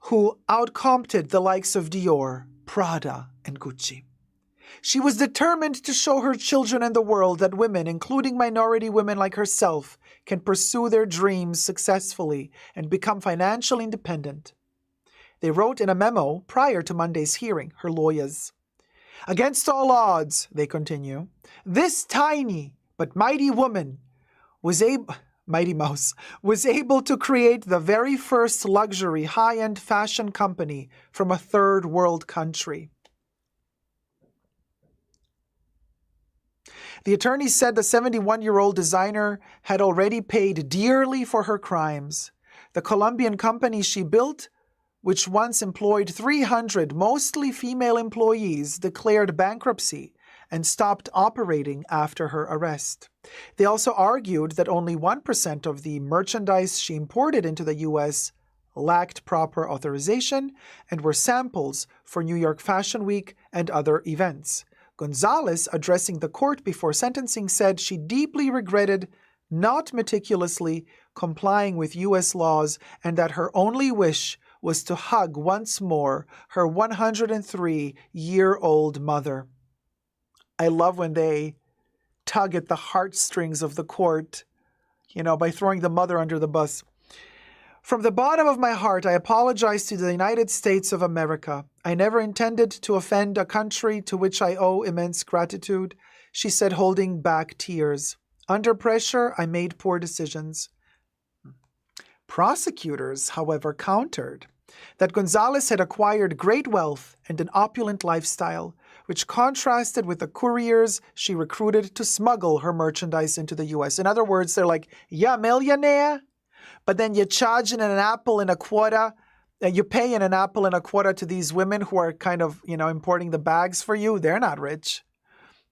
who outcompted the likes of Dior, Prada, and Gucci. She was determined to show her children and the world that women, including minority women like herself, can pursue their dreams successfully and become financially independent. They wrote in a memo prior to Monday's hearing, her lawyers. Against all odds, they continue, this tiny but mighty woman Mighty Mouse, was able to create the very first luxury high-end fashion company from a third world country. The attorney said the 71-year-old designer had already paid dearly for her crimes. The Colombian company she built which once employed 300 mostly female employees, declared bankruptcy and stopped operating after her arrest. They also argued that only 1% of the merchandise she imported into the U.S. lacked proper authorization and were samples for New York Fashion Week and other events. Gonzalez, addressing the court before sentencing, said she deeply regretted not meticulously complying with U.S. laws and that her only wish was to hug once more her 103-year-old mother. I love when they tug at the heartstrings of the court, by throwing the mother under the bus. From the bottom of my heart, I apologize to the United States of America. I never intended to offend a country to which I owe immense gratitude, she said, holding back tears. Under pressure, I made poor decisions. Prosecutors, however, countered that Gonzalez had acquired great wealth and an opulent lifestyle, which contrasted with the couriers she recruited to smuggle her merchandise into the U.S. In other words, they're like, yeah, millionaire, but then you're charging an apple and a quarter, you're paying an apple and a quarter to these women who are kind of, importing the bags for you. They're not rich.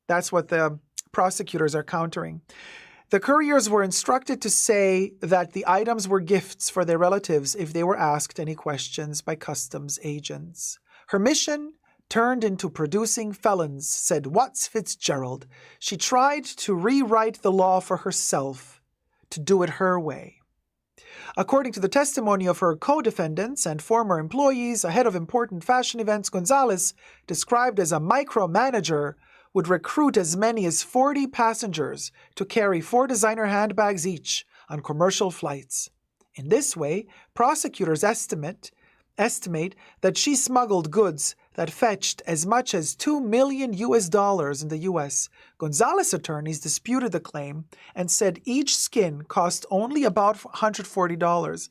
That's what the prosecutors are countering. The couriers were instructed to say that the items were gifts for their relatives if they were asked any questions by customs agents. Her mission turned into producing felons, said Watts Fitzgerald. She tried to rewrite the law for herself, to do it her way. According to the testimony of her co-defendants and former employees ahead of important fashion events, Gonzalez, described as a micromanager, would recruit as many as 40 passengers to carry 4 designer handbags each on commercial flights. In this way, prosecutors estimate that she smuggled goods that fetched as much as $2 million in the U.S. Gonzalez attorneys disputed the claim and said each skin cost only about $140.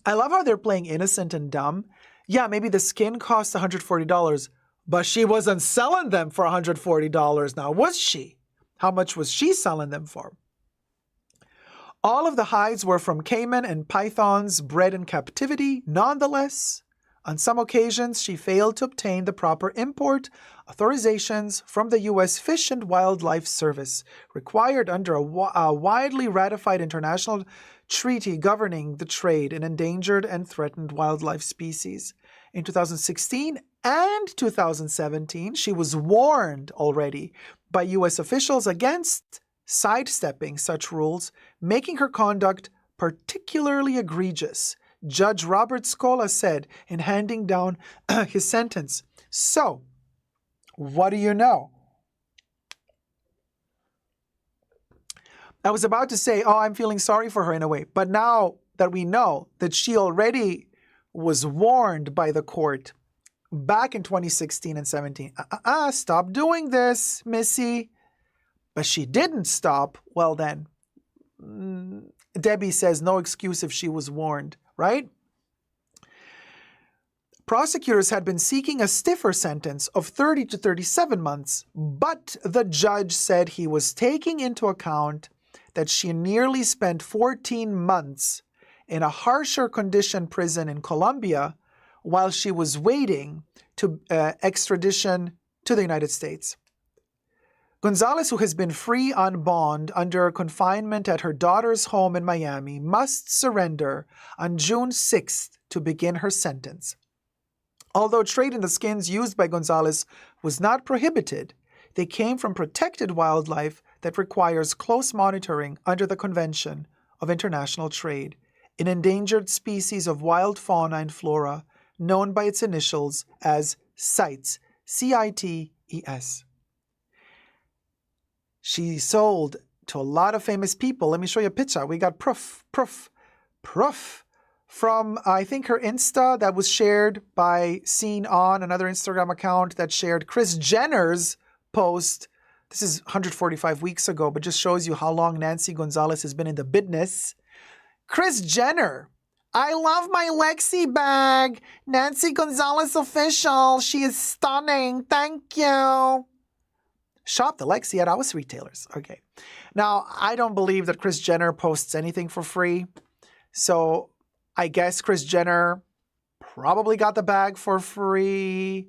I love how they're playing innocent and dumb. Yeah, maybe the skin cost $140, but she wasn't selling them for $140 now, was she? How much was she selling them for? All of the hides were from caiman and pythons bred in captivity. Nonetheless, on some occasions, she failed to obtain the proper import authorizations from the U.S. Fish and Wildlife Service, required under a widely ratified international treaty governing the trade in endangered and threatened wildlife species. In 2016 and 2017, she was warned already by U.S. officials against sidestepping such rules, making her conduct particularly egregious, Judge Robert Scola said in handing down his sentence. So, what do you know? I was about to say, I'm feeling sorry for her in a way, but now that we know that she already was warned by the court back in 2016 and 17, stop doing this, Missy. But she didn't stop. Well then, Debbie says no excuse if she was warned, right? Prosecutors had been seeking a stiffer sentence of 30 to 37 months, but the judge said he was taking into account that she nearly spent 14 months in a harsher condition prison in Colombia while she was waiting to extradition to the United States. Gonzalez, who has been free on bond under confinement at her daughter's home in Miami, must surrender on June 6th to begin her sentence. Although trade in the skins used by Gonzalez was not prohibited, they came from protected wildlife that requires close monitoring under the Convention of International Trade, an endangered species of wild fauna and flora known by its initials as CITES, C-I-T-E-S. She sold to a lot of famous people. Let me show you a picture. We got proof from, I think, her Insta that was shared by Scene On, another Instagram account that shared Kris Jenner's post. This is 145 weeks ago, but just shows you how long Nancy Gonzalez has been in the business. Kris Jenner. I love my Lexi bag. Nancy Gonzalez official. She is stunning. Thank you. Shop the Lexi at our retailers. Okay. Now, I don't believe that Kris Jenner posts anything for free. So I guess Kris Jenner probably got the bag for free.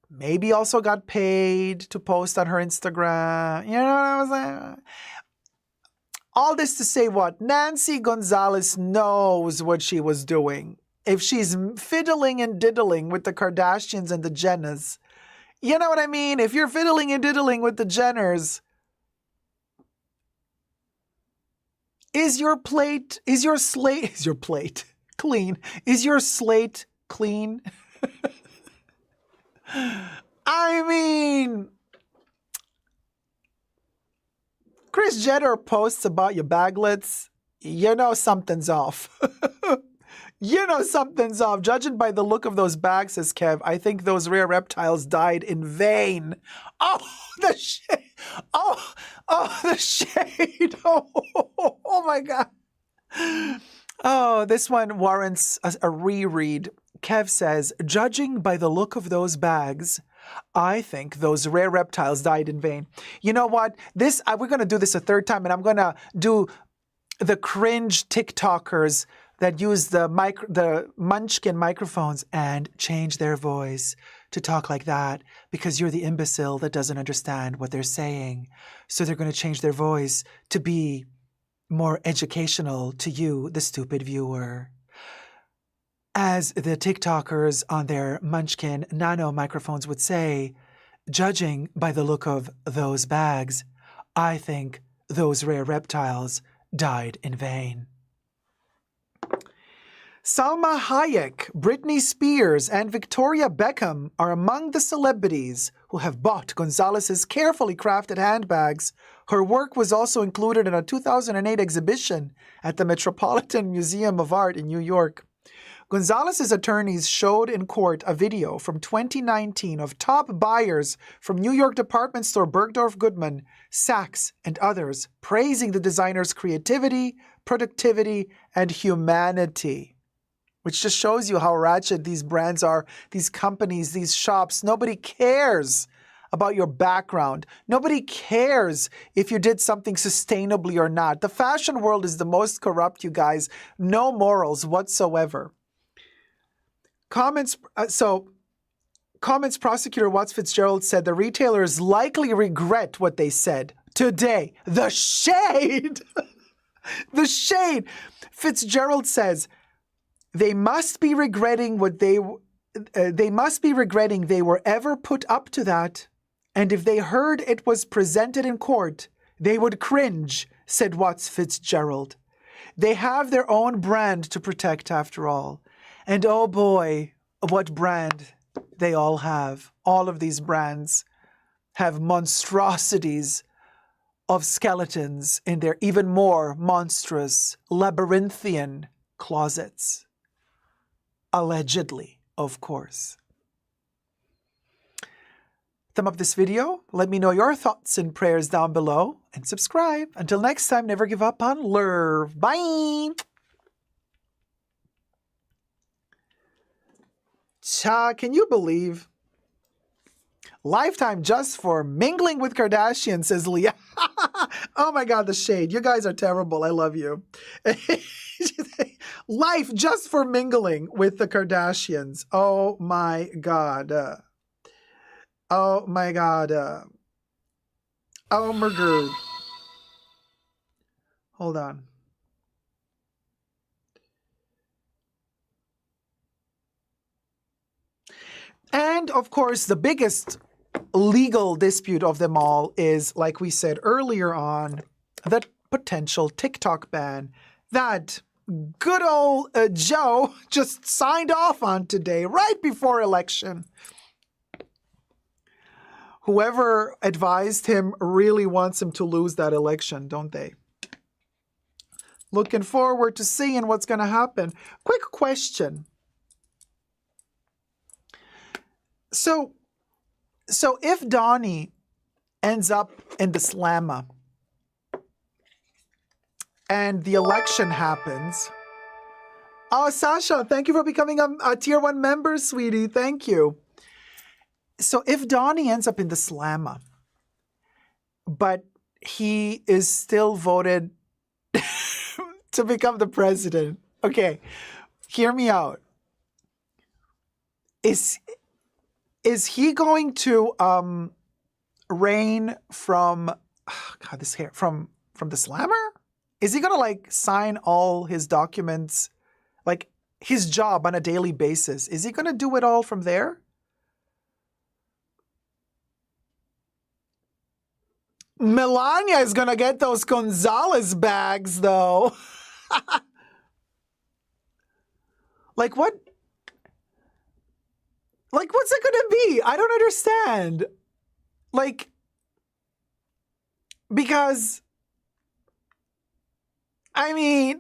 Maybe also got paid to post on her Instagram. You know what I was saying? All this to say what? Nancy Gonzalez knows what she was doing. If she's fiddling and diddling with the Kardashians and the Jenners, you know what I mean? If you're fiddling and diddling with the Jenners, is your slate clean? Is your slate clean? I mean, Kris Jenner posts about your baglets, you know something's off. You know something's off. Judging by the look of those bags, says Kev, I think those rare reptiles died in vain. Oh, the shade. Oh, the shade. Oh my God. Oh, this one warrants a reread. Kev says, judging by the look of those bags, I think those rare reptiles died in vain. You know what? We're going to do this a third time, and I'm going to do the cringe TikTokers that use the Munchkin microphones and change their voice to talk like that because you're the imbecile that doesn't understand what they're saying. So they're going to change their voice to be more educational to you, the stupid viewer. As the TikTokers on their Munchkin nano microphones would say, judging by the look of those bags, I think those rare reptiles died in vain. Salma Hayek, Britney Spears, and Victoria Beckham are among the celebrities who have bought Gonzalez's carefully crafted handbags. Her work was also included in a 2008 exhibition at the Metropolitan Museum of Art in New York. Gonzalez's attorneys showed in court a video from 2019 of top buyers from New York department store Bergdorf Goodman, Saks, and others praising the designer's creativity, productivity, and humanity. Which just shows you how ratchet these brands are, these companies, these shops. Nobody cares about your background. Nobody cares if you did something sustainably or not. The fashion world is the most corrupt, you guys. No morals whatsoever. Comments prosecutor Watts Fitzgerald said the retailers likely regret what they said today. The shade! The shade! Fitzgerald says, they must be regretting they were ever put up to that, and if they heard it was presented in court, they would cringe, said Watts Fitzgerald. They have their own brand to protect after all. And oh boy, what brand they all have. All of these brands have monstrosities of skeletons in their even more monstrous labyrinthian closets. Allegedly, of course. Thumb up this video, let me know your thoughts and prayers down below, and subscribe. Until next time, never give up on love. Bye! Cha, can you believe? Lifetime just for mingling with Kardashian, says Leah. Oh my God, the shade. You guys are terrible. I love you. Life just for mingling with the Kardashians. Oh my God. Oh my God. Oh my God. Hold on. And of course, the biggest legal dispute of them all is, like we said earlier on, that potential TikTok ban that good old Joe just signed off on today, right before election. Whoever advised him really wants him to lose that election, don't they? Looking forward to seeing what's going to happen. Quick question. So if Donnie ends up in the slammer and the election happens, oh, Sasha, thank you for becoming a Tier 1 member, sweetie. Thank you. So if Donnie ends up in the slammer, but he is still voted to become the president, okay, hear me out. is he going to reign from God, this hair from the slammer? Is he gonna like sign all his documents, like his job on a daily basis? Is he gonna do it all from there? Melania is gonna get those Gonzalez bags though. Like what? Like what's it gonna be? I don't understand. Like, because I mean,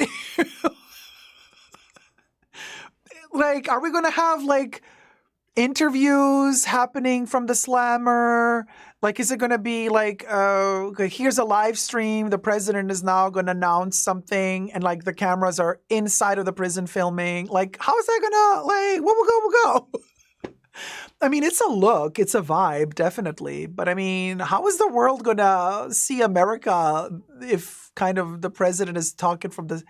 like, are we gonna have like interviews happening from the slammer? Like, is it going to be like, okay, here's a live stream. The president is now going to announce something and like the cameras are inside of the prison filming. Like, how is that going to, like, what will go? I mean, it's a look, it's a vibe, definitely. But I mean, how is the world going to see America if kind of the president is talking from the,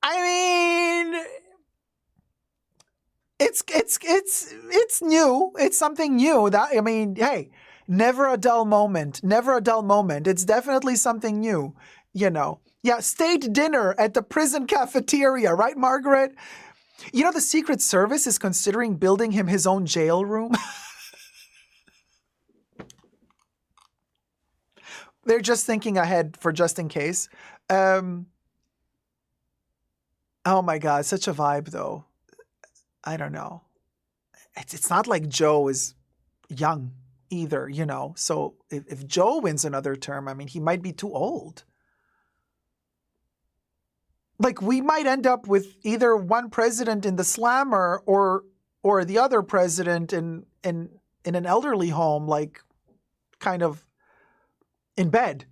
I mean, it's new. It's something new. That, I mean, hey, never a dull moment. Never a dull moment. It's definitely something new, you know. Yeah, state dinner at the prison cafeteria, right, Margaret? You know, the Secret Service is considering building him his own jail room. They're just thinking ahead for just in case. Oh my God, such a vibe though. I don't know. It's not like Joe is young either, you know. So if Joe wins another term, I mean, he might be too old. Like we might end up with either one president in the slammer or the other president in an elderly home, like kind of in bed.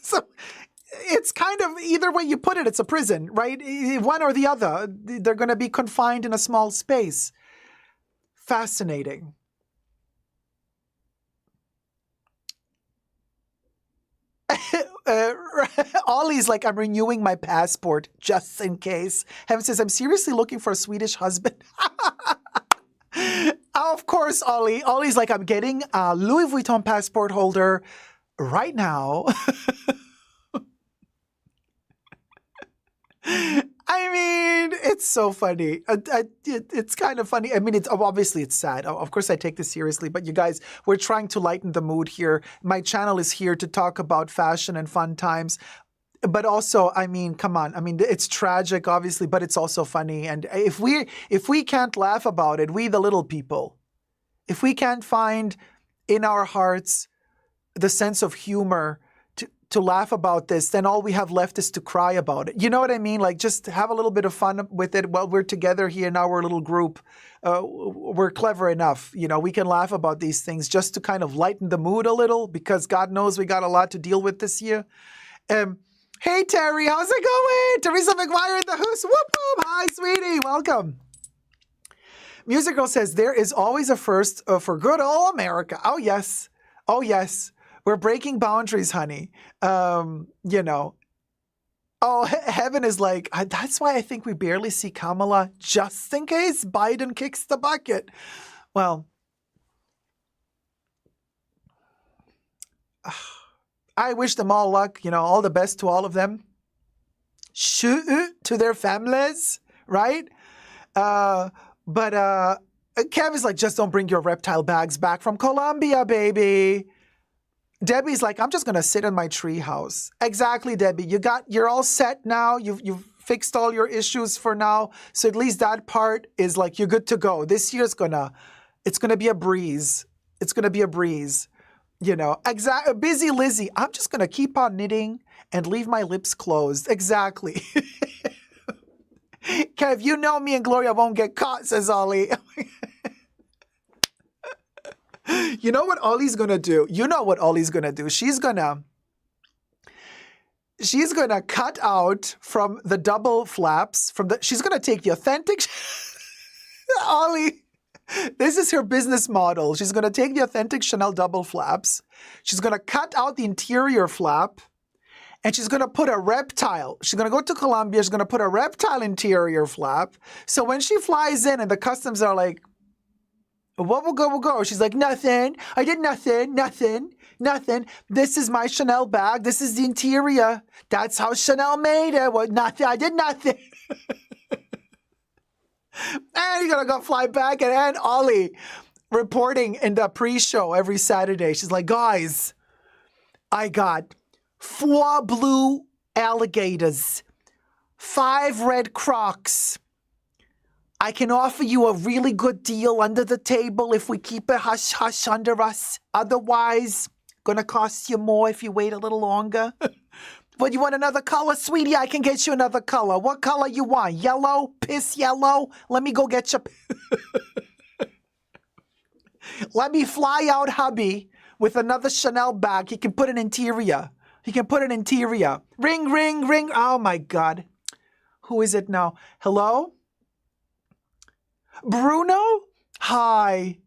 So it's kind of either way you put it, it's a prison, right? One or the other. They're going to be confined in a small space. Fascinating. Ollie's like, I'm renewing my passport just in case. Heaven says, I'm seriously looking for a Swedish husband. Of course, Ollie. Ollie's like, I'm getting a Louis Vuitton passport holder right now. I mean, it's so funny. It's kind of funny. I mean, it's obviously it's sad. Of course, I take this seriously. But you guys, we're trying to lighten the mood here. My channel is here to talk about fashion and fun times. But also, I mean, come on. I mean, it's tragic, obviously, but it's also funny. And if we can't laugh about it, we the little people, if we can't find in our hearts the sense of humor to laugh about this, then all we have left is to cry about it. You know what I mean? Like, just have a little bit of fun with it while we're together here in our little group. We're clever enough. You know, we can laugh about these things just to kind of lighten the mood a little because God knows we got a lot to deal with this year. Hey, Terry, how's it going? Teresa McGuire in the house. Whoop, whoop. Hi, sweetie. Welcome. Music Girl says, there is always a first for good old America. Oh, yes. Oh, yes. We're breaking boundaries, honey. You know. Oh, Heaven is like, that's why I think we barely see Kamala, just in case Biden kicks the bucket. Well, I wish them all luck, you know, all the best to all of them. Shoot to their families, right? But Kev is like, just don't bring your reptile bags back from Colombia, baby. Debbie's like, I'm just gonna sit in my tree house. Exactly, Debbie. You're all set now. You've fixed all your issues for now. So at least that part is like you're good to go. This year's it's gonna be a breeze. It's gonna be a breeze. You know, busy Lizzie. I'm just gonna keep on knitting and leave my lips closed. Exactly. Kev, you know me and Gloria won't get caught, says Ollie. You know what Ollie's gonna do? You know what Ollie's gonna do? She's gonna cut out from the double flaps she's gonna take the authentic Ollie. This is her business model. She's gonna take the authentic Chanel double flaps. She's gonna cut out the interior flap And she's going to put a reptile. She's going to go to Colombia. She's going to put a reptile interior flap. So when she flies in and the customs are like, what will go? She's like, nothing. I did nothing. This is my Chanel bag. This is the interior. That's how Chanel made it. Well, nothing. I did nothing. And you're going to go fly back. And Ollie reporting in the pre-show every Saturday. She's like, guys, I got 4 blue alligators, 5 red crocs. I can offer you a really good deal under the table if we keep it hush-hush under us. Otherwise, gonna cost you more if you wait a little longer. But you want another color, sweetie? I can get you another color. What color you want? Yellow? Piss yellow? Let me go get you. Let me fly out hubby with another Chanel bag. He can put an interior. Ring, ring, ring. Oh, my God. Who is it now? Hello? Bruno? Hi.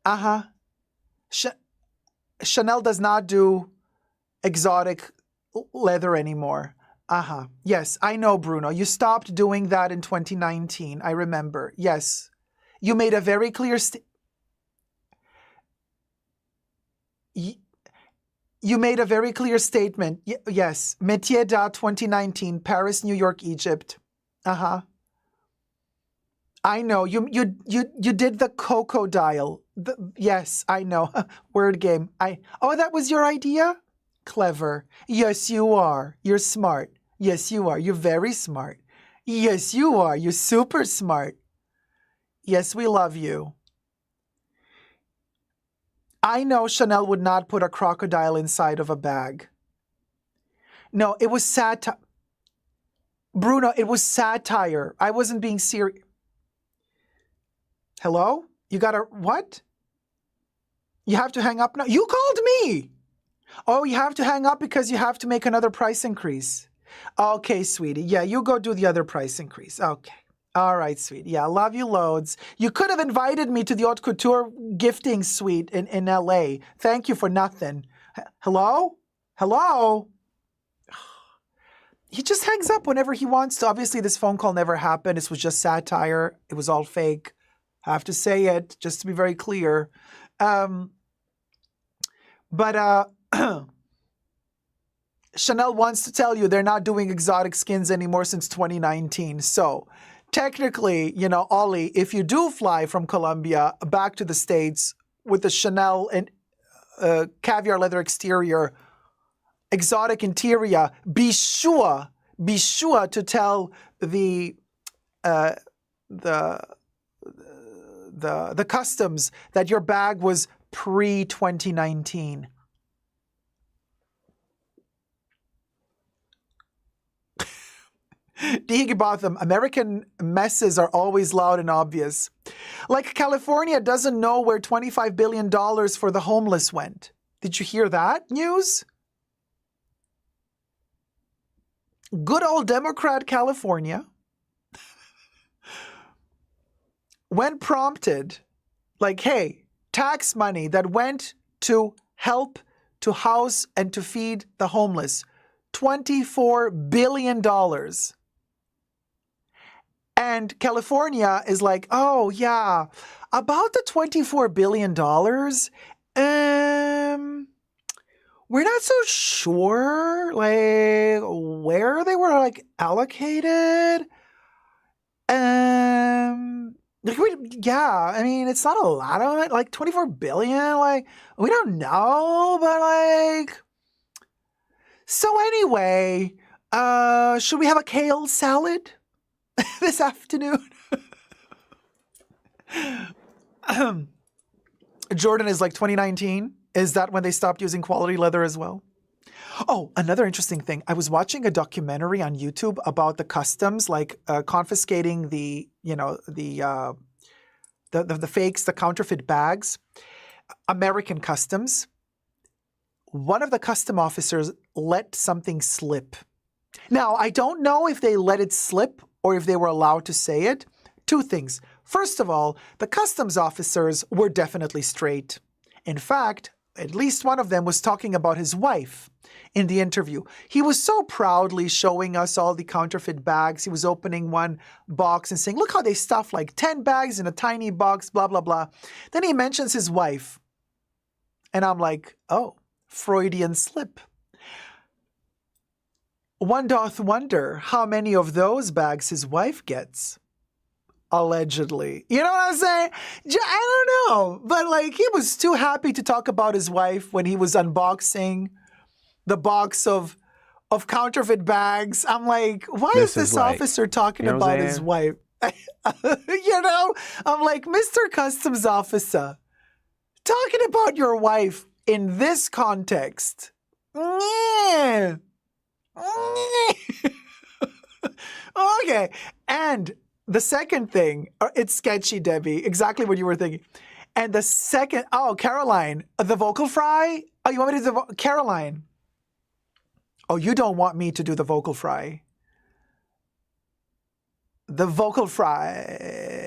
Uh-huh. Chanel does not do exotic leather anymore. Uh-huh. Yes, I know, Bruno. You stopped doing that in 2019. I remember. Yes. You made a very clear You made a very clear statement. Yes. Métier d'Art 2019, Paris, New York, Egypt. Uh-huh. I know. You did the crocodile. Yes, I know. Word game. Oh, that was your idea? Clever. Yes, you are. You're smart. Yes, you are. You're very smart. Yes, you are. You're super smart. Yes, we love you. I know Chanel would not put a crocodile inside of a bag. No, it was satire. Bruno, it was satire. I wasn't being serious. Hello? You got a what? You have to hang up now? You called me! Oh, you have to hang up because you have to make another price increase. Okay, sweetie. Yeah, you go do the other price increase. Okay. All right, sweetie. Yeah, I love you loads. You could have invited me to the haute couture gifting suite in LA. Thank you for nothing. Hello? Hello? He just hangs up whenever he wants to. Obviously, this phone call never happened. This was just satire. It was all fake. I have to say it, just to be very clear. Chanel wants to tell you they're not doing exotic skins anymore since 2019. So technically, Ollie, if you do fly from Colombia back to the States with the Chanel and caviar leather exterior, exotic interior, be sure to tell the customs that your bag was pre-2019. Higginbotham, American messes are always loud and obvious. Like California doesn't know where $25 billion for the homeless went. Did you hear that news? Good old Democrat California, when prompted, like, hey, tax money that went to help to house and to feed the homeless, $24 billion. And California is like, oh, yeah, about the $24 billion, we're not so sure, like, where they were, like, allocated. Yeah, I mean, it's not a lot of it, like, 24 billion, like, we don't know, but, like, so anyway, should we have a kale salad this afternoon? Jordan is like 2019. Is that when they stopped using quality leather as well? Oh, another interesting thing. I was watching a documentary on YouTube about the customs, like confiscating the fakes, the counterfeit bags. American customs. One of the custom officers let something slip. Now, I don't know if they let it slip or if they were allowed to say it. Two things. First of all, the customs officers were definitely straight. In fact, at least one of them was talking about his wife in the interview. He was so proudly showing us all the counterfeit bags. He was opening one box and saying, look how they stuff like 10 bags in a tiny box, blah, blah, blah. Then he mentions his wife. And I'm like, oh, Freudian slip. One doth wonder how many of those bags his wife gets. Allegedly. You know what I'm saying? I don't know. But like, he was too happy to talk about his wife when he was unboxing the box of counterfeit bags. I'm like, why is this officer talking about his wife? You know? I'm like, Mr. Customs Officer, talking about your wife in this context. Yeah. Okay. And the second thing, it's sketchy, Debbie, exactly what you were thinking. And the second, Caroline, the vocal fry? Oh, you want me to do Caroline? Oh, you don't want me to do the vocal fry. The vocal fry.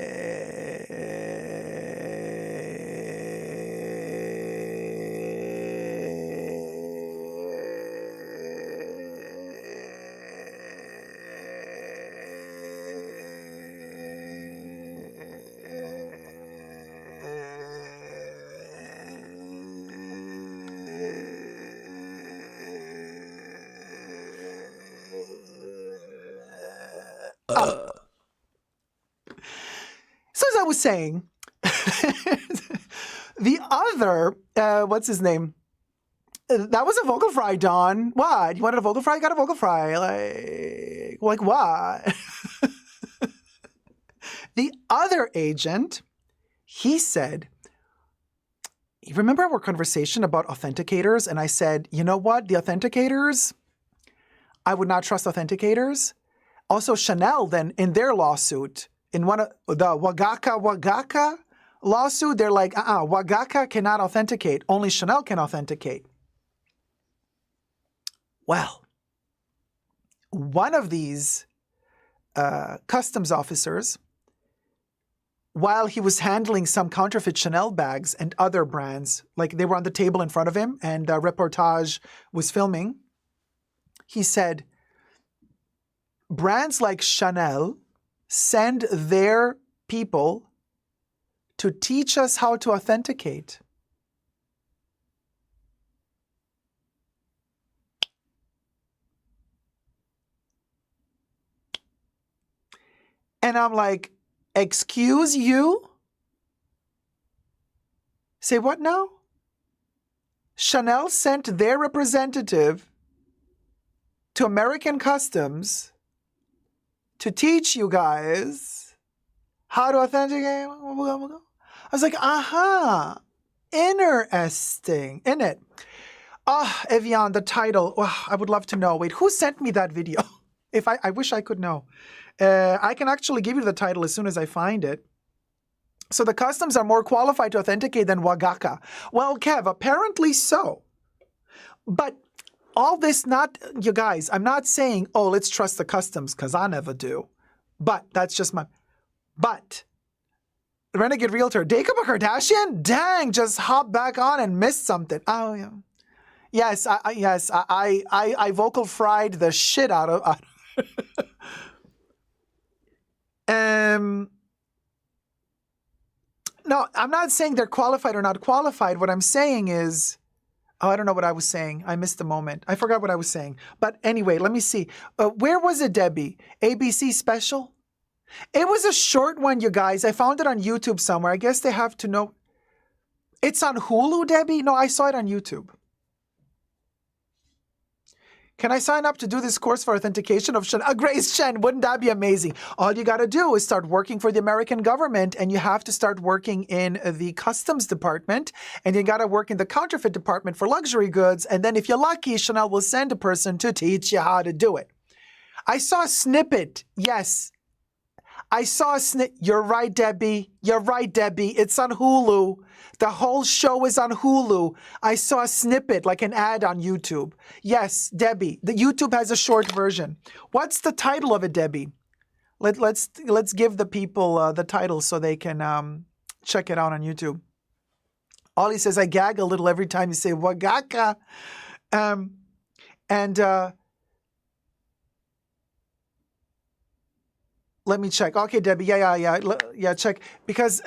So as I was saying, the other, what's his name? That was a vocal fry, Don. What? You wanted a vocal fry? You got a vocal fry. Like what? The other agent, he said, you remember our conversation about authenticators? And I said, you know what? The authenticators, I would not trust authenticators. Also, Chanel then, in their lawsuit, in one of the Wagaka lawsuit, they're like, Wagaka cannot authenticate. Only Chanel can authenticate. Well, one of these customs officers, while he was handling some counterfeit Chanel bags and other brands, like they were on the table in front of him and the reportage was filming, he said, brands like Chanel send their people to teach us how to authenticate. And I'm like, excuse you? Say what now? Chanel sent their representative to American Customs to teach you guys how to authenticate. I was like, interesting, isn't it? Evian, the title. I would love to know. Wait, who sent me that video? I wish I could know. I can actually give you the title as soon as I find it. So the customs are more qualified to authenticate than Wagaka. Well, Kev, apparently so. But all this you guys, I'm not saying, let's trust the customs, because I never do. But that's just but Renegade Realtor, Dacob a Kardashian? Dang, just hopped back on and missed something. Oh, yeah. Yes, I vocal fried the shit out of No, I'm not saying they're qualified or not qualified. What I'm saying is, I don't know what I was saying. I missed the moment. I forgot what I was saying. But anyway, let me see. Where was it, Debbie? ABC special? It was a short one, you guys. I found it on YouTube somewhere. I guess they have to know. It's on Hulu, Debbie? No, I saw it on YouTube. Can I sign up to do this course for authentication of Grace Chen? Wouldn't that be amazing? All you got to do is start working for the American government, and you have to start working in the customs department, and you got to work in the counterfeit department for luxury goods. And then if you're lucky, Chanel will send a person to teach you how to do it. I saw a snippet. Yes. I saw a snippet. You're right, Debbie. You're right, Debbie. It's on Hulu. The whole show is on Hulu. I saw a snippet, like an ad on YouTube. Yes, Debbie. The YouTube has a short version. What's the title of it, Debbie? Let's give the people the title so they can check it out on YouTube. Ollie says, I gag a little every time you say wagaka. Let me check. Okay, Debbie. Yeah, check. Because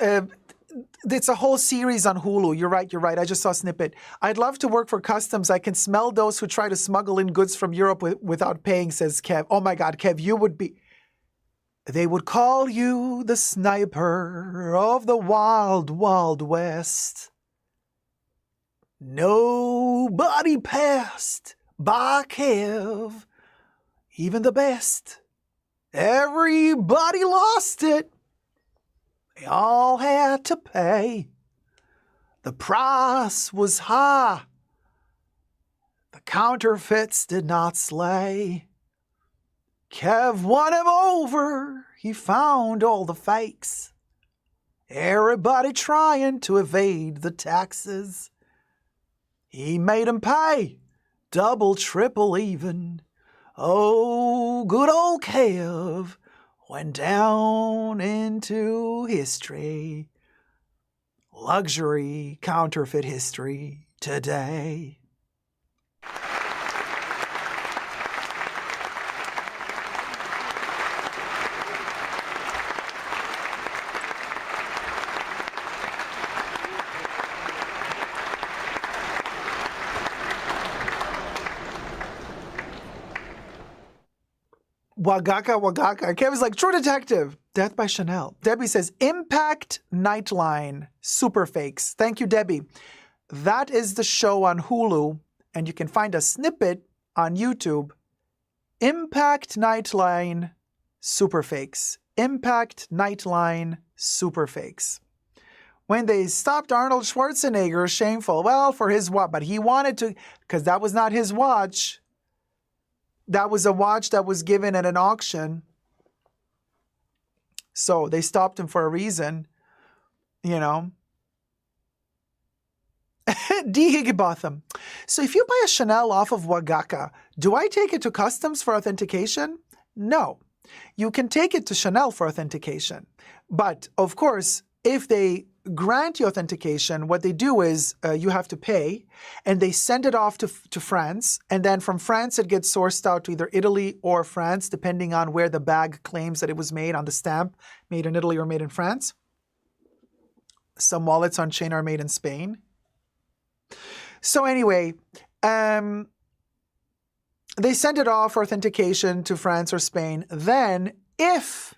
it's a whole series on Hulu. You're right. I just saw a snippet. I'd love to work for customs. I can smell those who try to smuggle in goods from Europe without paying, says Kev. Oh my God, Kev, you would be... They would call you the sniper of the wild, wild west. Nobody passed by Kev, even the best. Everybody lost it. They all had to pay. The price was high. The counterfeits did not slay. Kev won him over. He found all the fakes. Everybody trying to evade the taxes. He made 'em pay double, triple, even. Oh, good old Kev went down into history. Luxury counterfeit history today. Wagaka. Kevin's like, True Detective, Death by Chanel. Debbie says, Impact Nightline, Super Fakes. Thank you, Debbie. That is the show on Hulu, and you can find a snippet on YouTube. Impact Nightline, Super Fakes. Impact Nightline, Super Fakes. When they stopped Arnold Schwarzenegger, shameful. Well, for his watch, but he wanted to, because that was not his watch. That was a watch that was given at an auction. So they stopped him for a reason, you know. D. Higginbotham. So if you buy a Chanel off of Wagaka, do I take it to customs for authentication? No. You can take it to Chanel for authentication. But, of course, if they grant you authentication, what they do is you have to pay, and they send it off to France, and then from France it gets sourced out to either Italy or France, depending on where the bag claims that it was made on the stamp, made in Italy or made in France. Some wallets on chain are made in Spain. So anyway, they send it off for authentication to France or Spain. Then if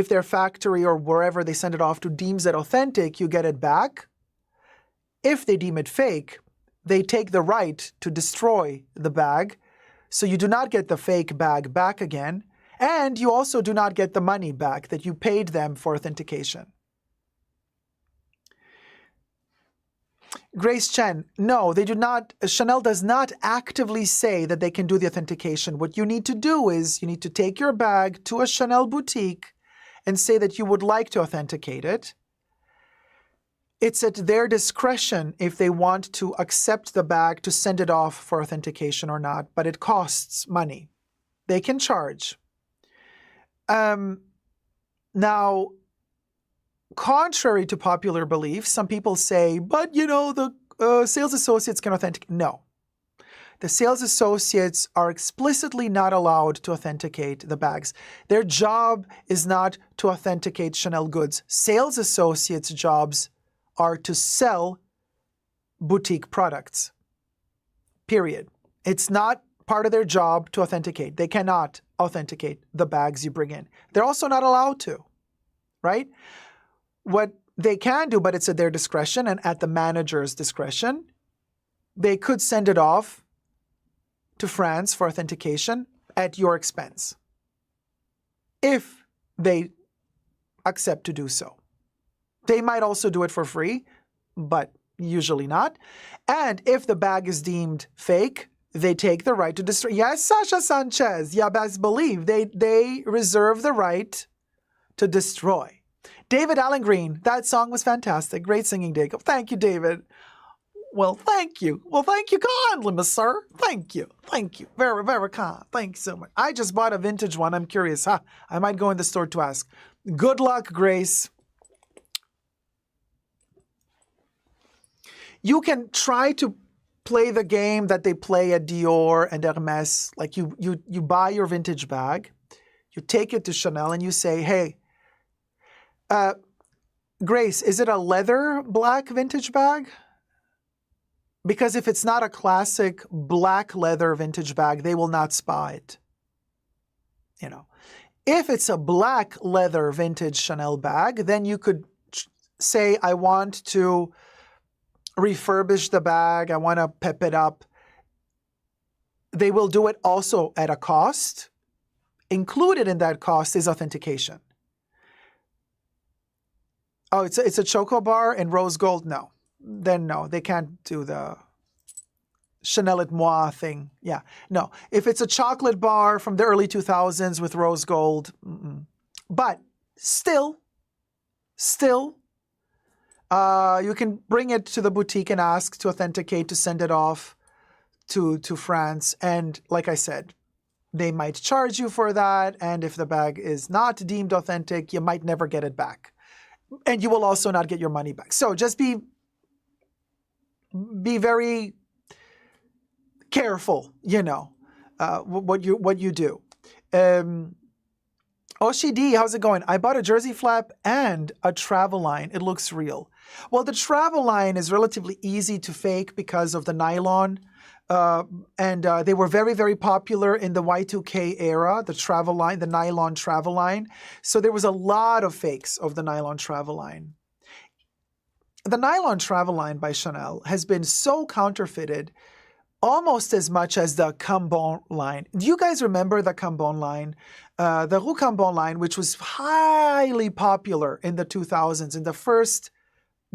their factory or wherever they send it off to deems it authentic, you get it back. If they deem it fake, they take the right to destroy the bag. So you do not get the fake bag back again. And you also do not get the money back that you paid them for authentication. Grace Chen, no, they do not. Chanel does not actively say that they can do the authentication. What you need to do is you need to take your bag to a Chanel boutique and say that you would like to authenticate it. It's at their discretion if they want to accept the bag to send it off for authentication or not, but it costs money. They can charge. Now, contrary to popular belief, some people say, but you know, the sales associates can authenticate. No. The sales associates are explicitly not allowed to authenticate the bags. Their job is not to authenticate Chanel goods. Sales associates' jobs are to sell boutique products. Period. It's not part of their job to authenticate. They cannot authenticate the bags you bring in. They're also not allowed to, right? What they can do, but it's at their discretion and at the manager's discretion, they could send it off to France for authentication at your expense, if they accept to do so. They might also do it for free, but usually not. And if the bag is deemed fake, they take the right to destroy. Yes, Sasha Sanchez. Yeah, best believe they reserve the right to destroy. David Allen Green, that song was fantastic. Great singing, Dacob. Thank you, David. Well, thank you. Well, thank you kindly, Miss Sir. Thank you. Thank you. Very, very kind. Thank you so much. I just bought a vintage one. I'm curious. I might go in the store to ask. Good luck, Grace. you can try to play the game that they play at Dior and Hermes. Like you buy your vintage bag, you take it to Chanel and you say, hey, Grace, is it a leather black vintage bag? Because if it's not a classic black leather vintage bag, they will not spa it. You know, if it's a black leather vintage Chanel bag, then you could say, I want to refurbish the bag. I want to pep it up. They will do it also at a cost. Included in that cost is authentication. Oh, it's a choco bar in rose gold? No. Then no, they can't do the Chanel et Moi thing. Yeah, no. If it's a chocolate bar from the early 2000s with rose gold, but still, you can bring it to the boutique and ask to authenticate, to send it off to France. And like I said, they might charge you for that. And if the bag is not deemed authentic, you might never get it back. And you will also not get your money back. So just be very careful, you know, what you do. Oshi D, how's it going? I bought a jersey flap and a travel line. It looks real. Well, the travel line is relatively easy to fake because of the nylon. And they were very, very popular in the Y2K era, the travel line, the nylon travel line. So there was a lot of fakes of the nylon travel line. The nylon travel line by Chanel has been so counterfeited almost as much as the Cambon line. Do you guys remember the Cambon line? The Rue Cambon line, which was highly popular in the 2000s, in the first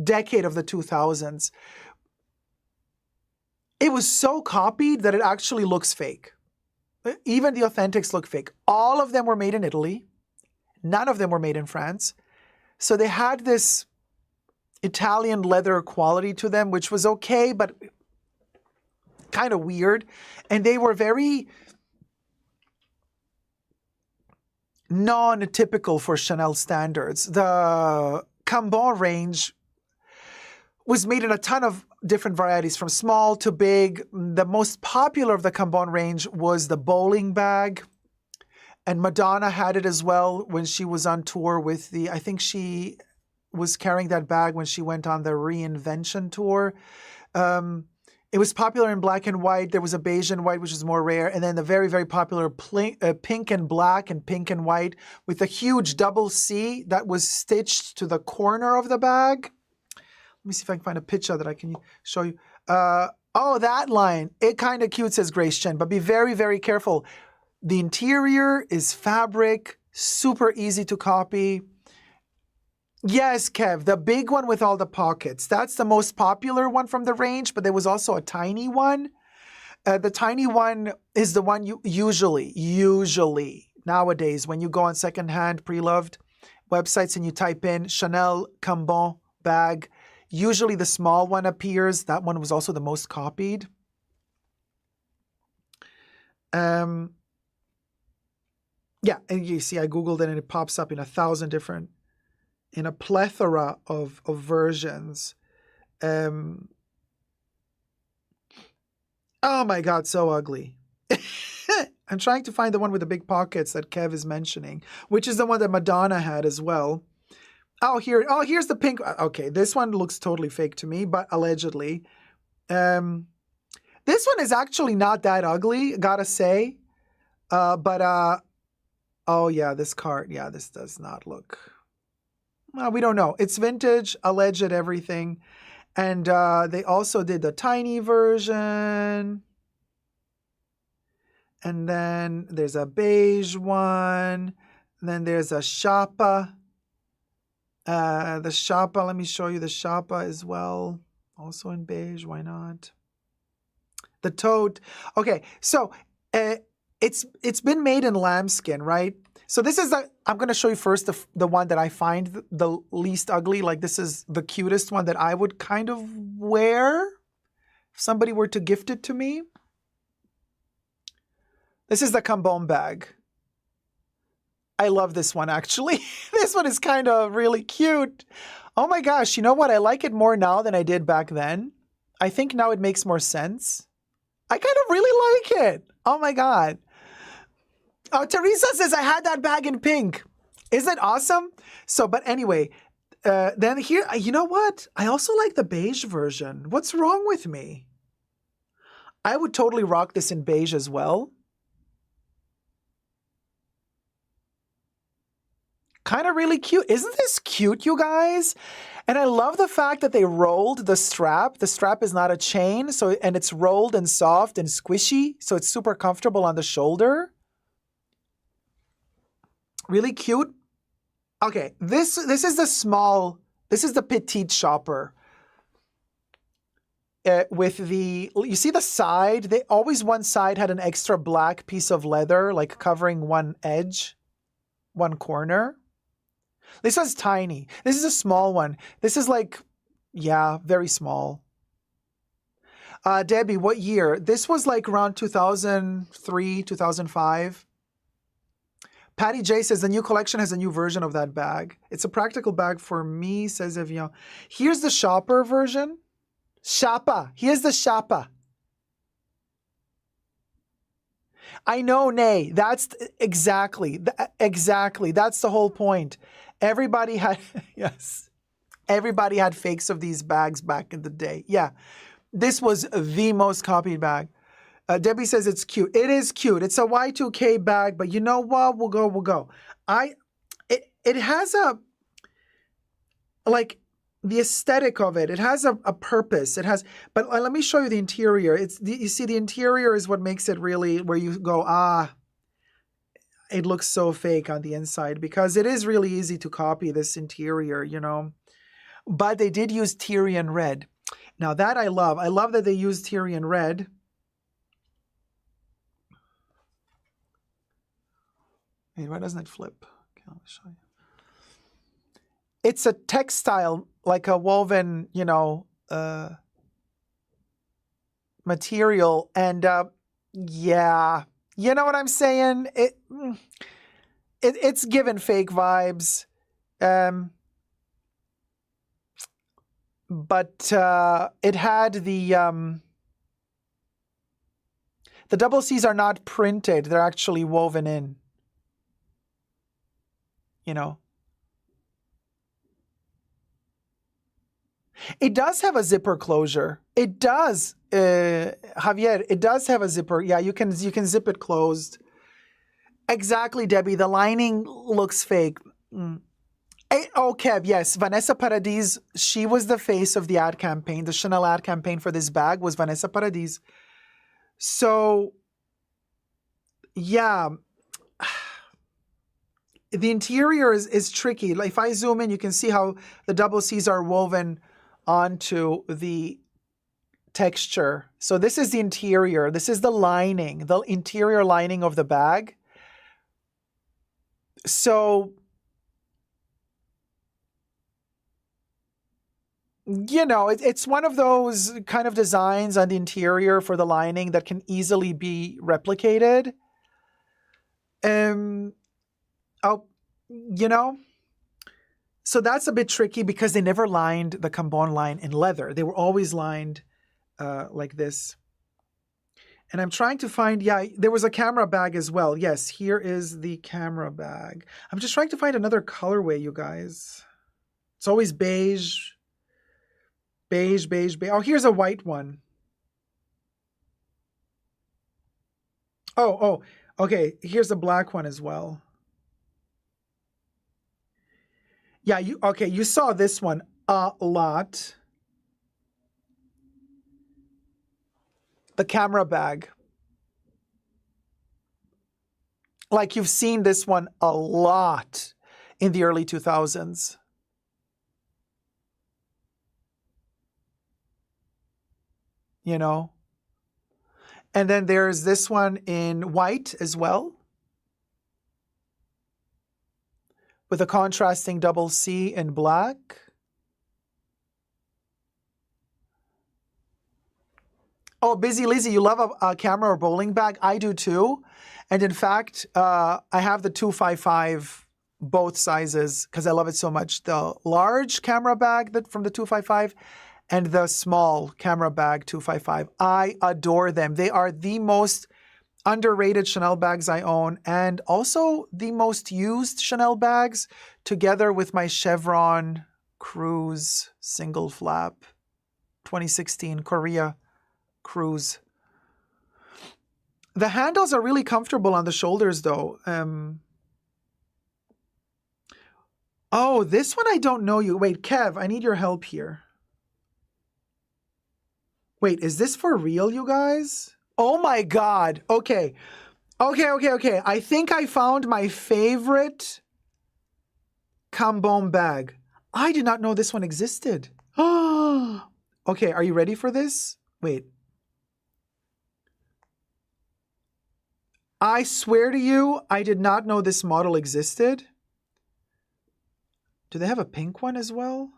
decade of the 2000s. It was so copied that it actually looks fake. Even the authentics look fake. All of them were made in Italy. None of them were made in France. So they had this Italian leather quality to them, which was okay, but kind of weird. And they were very non-typical for Chanel standards. The Cambon range was made in a ton of different varieties, from small to big. The most popular of the Cambon range was the bowling bag. And Madonna had it as well when she was on tour with I think she was carrying that bag when she went on the Reinvention tour. It was popular in black and white. There was a beige and white, which is more rare. And then the very, very popular pink and black and pink and white with a huge double C that was stitched to the corner of the bag. Let me see if I can find a picture that I can show you. Oh, that line. It kind of cute, says Grace Chen, but be very, very careful. The interior is fabric, super easy to copy. Yes, Kev, the big one with all the pockets. That's the most popular one from the range, but there was also a tiny one. The tiny one is the one you usually, nowadays, when you go on secondhand, pre-loved websites and you type in Chanel Cambon bag, usually the small one appears. That one was also the most copied. Yeah, and you see I Googled it and it pops up in 1,000 different, in a plethora of versions. Oh my God, so ugly. I'm trying to find the one with the big pockets that Kev is mentioning, which is the one that Madonna had as well. Here's the pink. Okay, this one looks totally fake to me, but allegedly. This one is actually not that ugly, gotta say. Oh yeah, this card. Yeah, this does not look. Well, we don't know. It's vintage, alleged everything. And they also did the tiny version. And then there's a beige one. And then there's a Shapa. The Shapa, let me show you the Shapa as well. Also in beige, why not? The tote. Okay, so it's been made in lambskin, right? So this is I'm going to show you first the one that I find the least ugly. Like this is the cutest one that I would kind of wear if somebody were to gift it to me. This is the Cambon bag. I love this one, actually. This one is kind of really cute. Oh my gosh, you know what? I like it more now than I did back then. I think now it makes more sense. I kind of really like it. Oh my God. Oh, Teresa says, I had that bag in pink. Isn't it awesome? So, but anyway, then here, you know what? I also like the beige version. What's wrong with me? I would totally rock this in beige as well. Kind of really cute. Isn't this cute, you guys? And I love the fact that they rolled the strap. The strap is not a chain, and it's rolled and soft and squishy, so it's super comfortable on the shoulder. Really cute. Okay, this is the petite shopper. With you see the side, one side had an extra black piece of leather, like covering one edge, one corner. This one's tiny. This is a small one. This is like, yeah, very small. Debbie, what year? This was like around 2003, 2005. Patty J says the new collection has a new version of that bag. It's a practical bag for me, says Evian. Here's the shopper version. Shoppa. Here's the shoppa. I know, Nay. That's exactly. That's the whole point. Everybody had, yes. Everybody had fakes of these bags back in the day. Yeah. This was the most copied bag. Debbie says it's cute. It is cute. It's a Y2K bag, but you know what? We'll go. It has the aesthetic of it. It has a purpose. It has, but let me show you the interior. You see, the interior is what makes it really where you go, it looks so fake on the inside, because it is really easy to copy this interior, you know. But they did use Tyrian red. Now that I love. I love that they used Tyrian red. Wait, why doesn't it flip? Okay, let me show you. It's a textile, like a woven, you know, material. And yeah, you know what I'm saying? It's given fake vibes. But it had the double C's are not printed. They're actually woven in. You know. It does have a zipper closure. It does, Javier. It does have a zipper. Yeah, you can zip it closed. Exactly, Debbie. The lining looks fake. Oh, Kev, yes. Vanessa Paradis, she was the face of the ad campaign. The Chanel ad campaign for this bag was Vanessa Paradis. So, yeah. The interior is tricky. Like if I zoom in, you can see how the double C's are woven onto the texture. So this is the interior. This is the lining, the interior lining of the bag. So, you know, it's one of those kind of designs on the interior for the lining that can easily be replicated. You know, so that's a bit tricky because they never lined the Cambon line in leather. They were always lined like this. And I'm trying to find, yeah, there was a camera bag as well. Yes, here is the camera bag. I'm just trying to find another colorway, you guys. It's always beige. Beige. Oh, here's a white one. Oh, okay. Here's a black one as well. Yeah, you saw this one a lot. The camera bag. Like you've seen this one a lot in the early 2000s. You know? And then there's this one in white as well, with a contrasting double C in black. Oh, Busy Lizzie, you love a camera or bowling bag? I do too. And in fact, I have the 255, both sizes, because I love it so much. The large camera bag from the 255 and the small camera bag 255. I adore them. They are the most underrated Chanel bags I own, and also the most used Chanel bags, together with my Chevron Cruise single flap 2016 Korea Cruise. The handles are really comfortable on the shoulders though. Oh, this one I don't know you. Wait, Kev, I need your help here. Wait, is this for real, you guys? Oh my God. Okay. Okay. I think I found my favorite Cambon bag. I did not know this one existed. Oh. Okay, are you ready for this? Wait. I swear to you, I did not know this model existed. Do they have a pink one as well?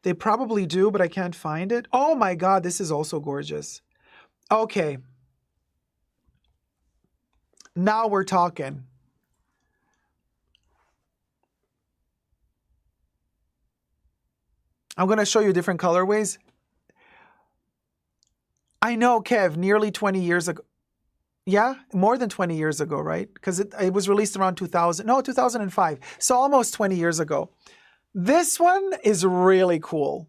They probably do, but I can't find it. Oh my God, this is also gorgeous. Okay. Now we're talking. I'm going to show you different colorways. I know, Kev, nearly 20 years ago. Yeah, more than 20 years ago, right? Because it was released around 2000. No, 2005. So almost 20 years ago. This one is really cool.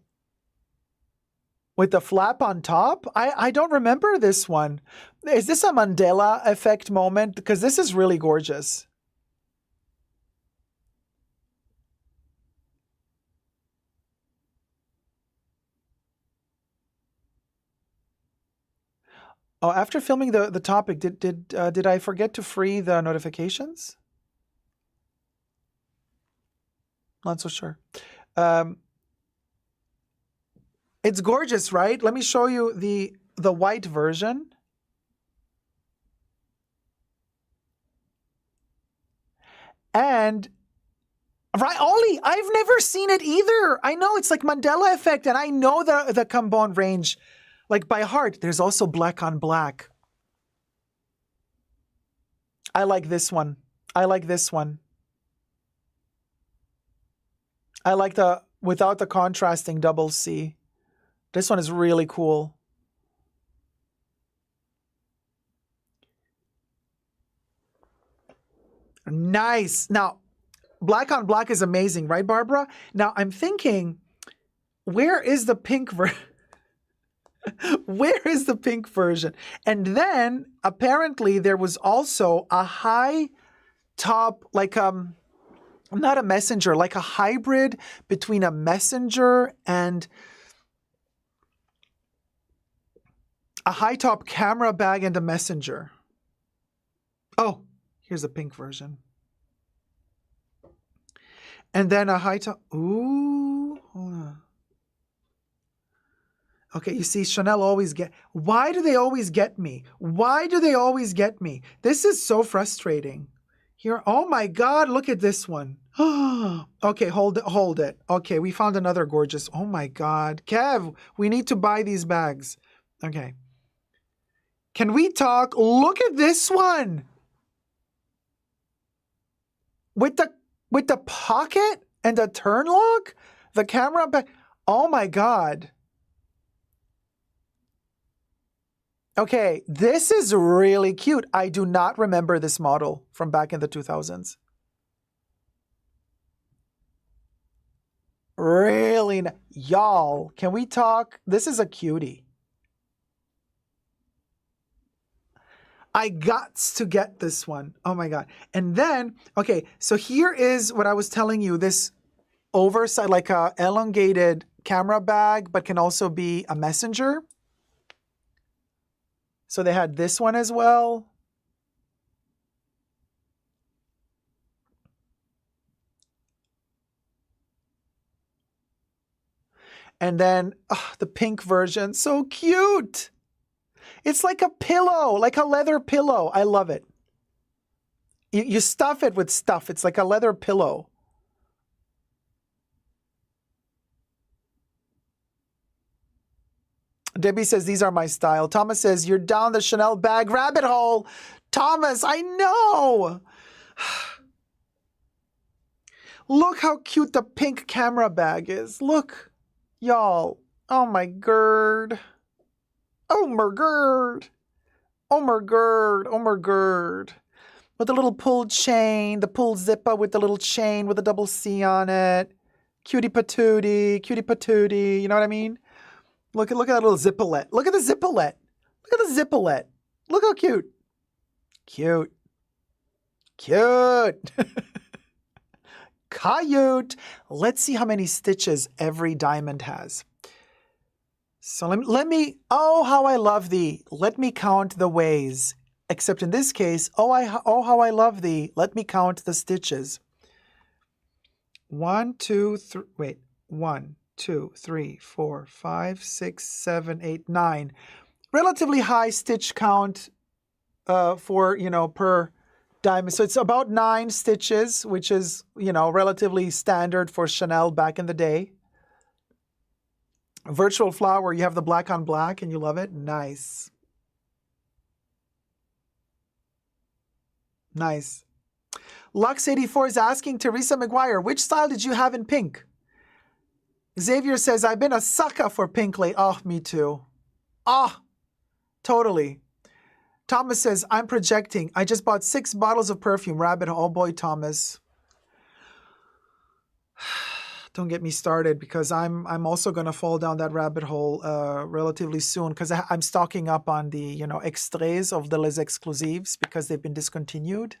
With the flap on top. I don't remember this one. Is this a Mandela effect moment? Because this is really gorgeous. Oh, after filming the topic, did I forget to free the notifications? Not so sure. It's gorgeous, right? Let me show you the white version. And right, Ollie, I've never seen it either. I know it's like Mandela effect, and I know the Cambon range like by heart. There's also black on black. I like this one. I like this one. I like the without the contrasting double C. This one is really cool. Nice. Now, black on black is amazing, right, Barbara? Now, I'm thinking, where is the pink version? Where is the pink version? And then, apparently, there was also a high top, like not a messenger, like a hybrid between a messenger and a high top camera bag and a messenger. Oh, here's a pink version. And then a high top. Ooh, hold on. Okay, you see, Chanel always get. Why do they always get me? Why do they always get me? This is so frustrating. Here, oh my God, look at this one. Okay, hold it. Okay, we found another gorgeous. Oh my God, Kev, we need to buy these bags. Okay. Can we talk? Look at this one. With the pocket and the turn lock, the camera back. Oh my God. Okay, this is really cute. I do not remember this model from back in the 2000s. Really, y'all, can we talk? This is a cutie. I got to get this one. Oh my God. And then, okay, so here is what I was telling you, this oversized, like a elongated camera bag, but can also be a messenger. So they had this one as well. And then the pink version, so cute. It's like a pillow, like a leather pillow. I love it. You stuff it with stuff. It's like a leather pillow. Debbie says, these are my style. Thomas says, you're down the Chanel bag rabbit hole. Thomas, I know. Look how cute the pink camera bag is. Look. Y'all, oh my gird. Oh my gird. Oh my gird. Oh my gird. With the little pulled chain, the pulled zipper with the little chain with a double C on it. Cutie patootie, cutie patootie, you know what I mean? Look at that little zippolet. Look at the zippolet. Look at the zippolet. Look how cute. Cute. Cute. Cute. Let's see how many stitches every diamond has. So let me, oh, how I love thee. Let me count the ways. Except in this case, oh, how I love thee. Let me count the stitches. 1, 2, 3, wait. 1, 2, 3, 4, 5, 6, 7, 8, 9. Relatively high stitch count for, per diamond. So it's about 9 stitches, which is, relatively standard for Chanel back in the day. Virtual flower, you have the black on black and you love it. Nice. Nice. Lux84 is asking Teresa McGuire, which style did you have in pink? Xavier says, I've been a sucker for pink lately. Oh, me too. Ah, totally. Thomas says, I'm projecting. I just bought 6 bottles of perfume. Rabbit hole. Oh boy, Thomas. Don't get me started because I'm also going to fall down that rabbit hole relatively soon because I'm stocking up on the, extraits of the Les Exclusives because they've been discontinued.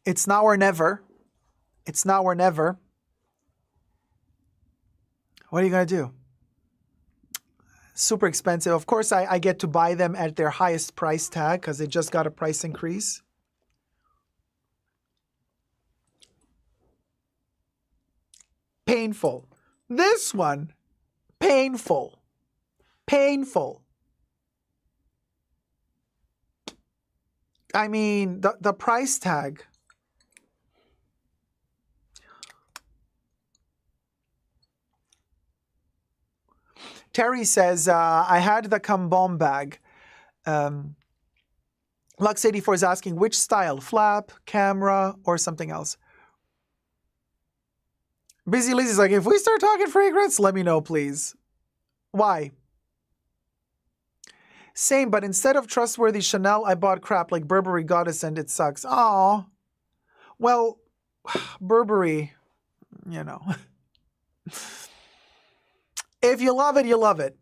It's now or never. It's now or never. What are you going to do? Super expensive. Of course, I get to buy them at their highest price tag because they just got a price increase. Painful. This one, painful. Painful. I mean, the price tag. Terry says, I had the Cambon bag. Lux84 is asking, which style? Flap, camera, or something else? Busy Lizzie's like, if we start talking fragrance, let me know, please. Why? Same, but instead of trustworthy Chanel, I bought crap like Burberry Goddess and it sucks. Aw. Well, Burberry, If you love it, you love it.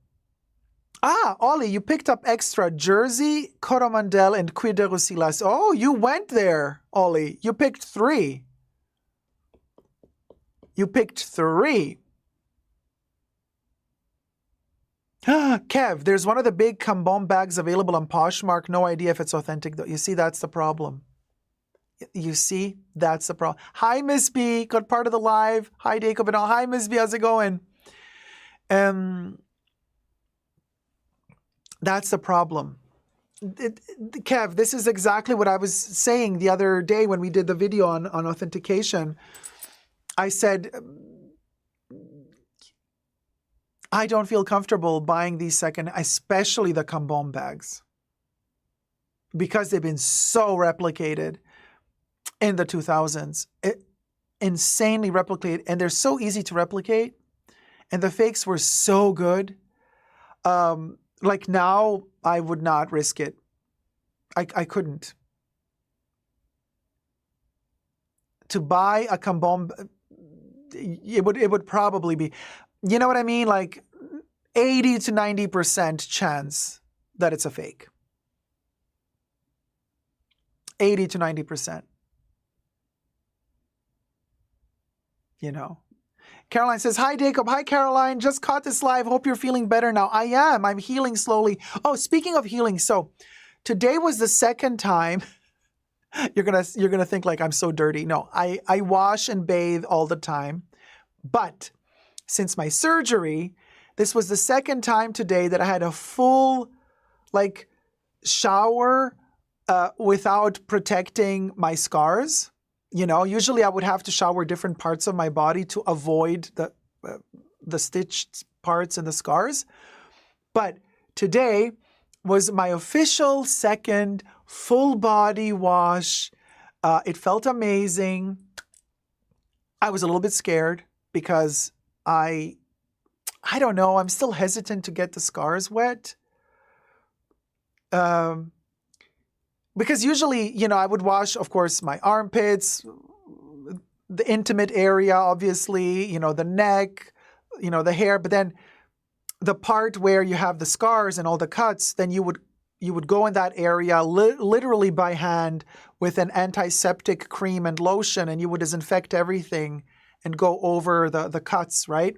Ah, Ollie, you picked up extra Jersey, Coromandel, and Cuir de Russie last. Oh, you went there, Ollie. You picked 3. You picked 3. Kev, there's one of the big Cambon bags available on Poshmark. No idea if it's authentic, though. You see, that's the problem. You see, that's the problem. Hi, Miss B. Got part of the live. Hi, Dacob and all. Hi, Miss B. How's it going? That's the problem. Kev, this is exactly what I was saying the other day when we did the video on authentication. I said, I don't feel comfortable buying these second, especially the Cambon bags, because they've been so replicated in the 2000s. Insanely replicated, and they're so easy to replicate, and the fakes were so good. Like now, I would not risk it. I couldn't. To buy a Cambon, it would probably be, you know what I mean? Like 80 to 90% chance that it's a fake. 80 to 90%. Caroline says, hi, Dacob. Hi, Caroline. Just caught this live. Hope you're feeling better now. I am. I'm healing slowly. Oh, speaking of healing. So today was the second time. You're gonna think like I'm so dirty. No, I wash and bathe all the time. But since my surgery, this was the second time today that I had a full shower without protecting my scars. Usually I would have to shower different parts of my body to avoid the stitched parts and the scars. But today was my official second full body wash. It felt amazing. I was a little bit scared because I don't know. I'm still hesitant to get the scars wet. Because usually, I would wash, of course, my armpits, the intimate area, obviously, the neck, the hair. But then the part where you have the scars and all the cuts, then you would go in that area literally by hand with an antiseptic cream and lotion, and you would disinfect everything and go over the cuts, right?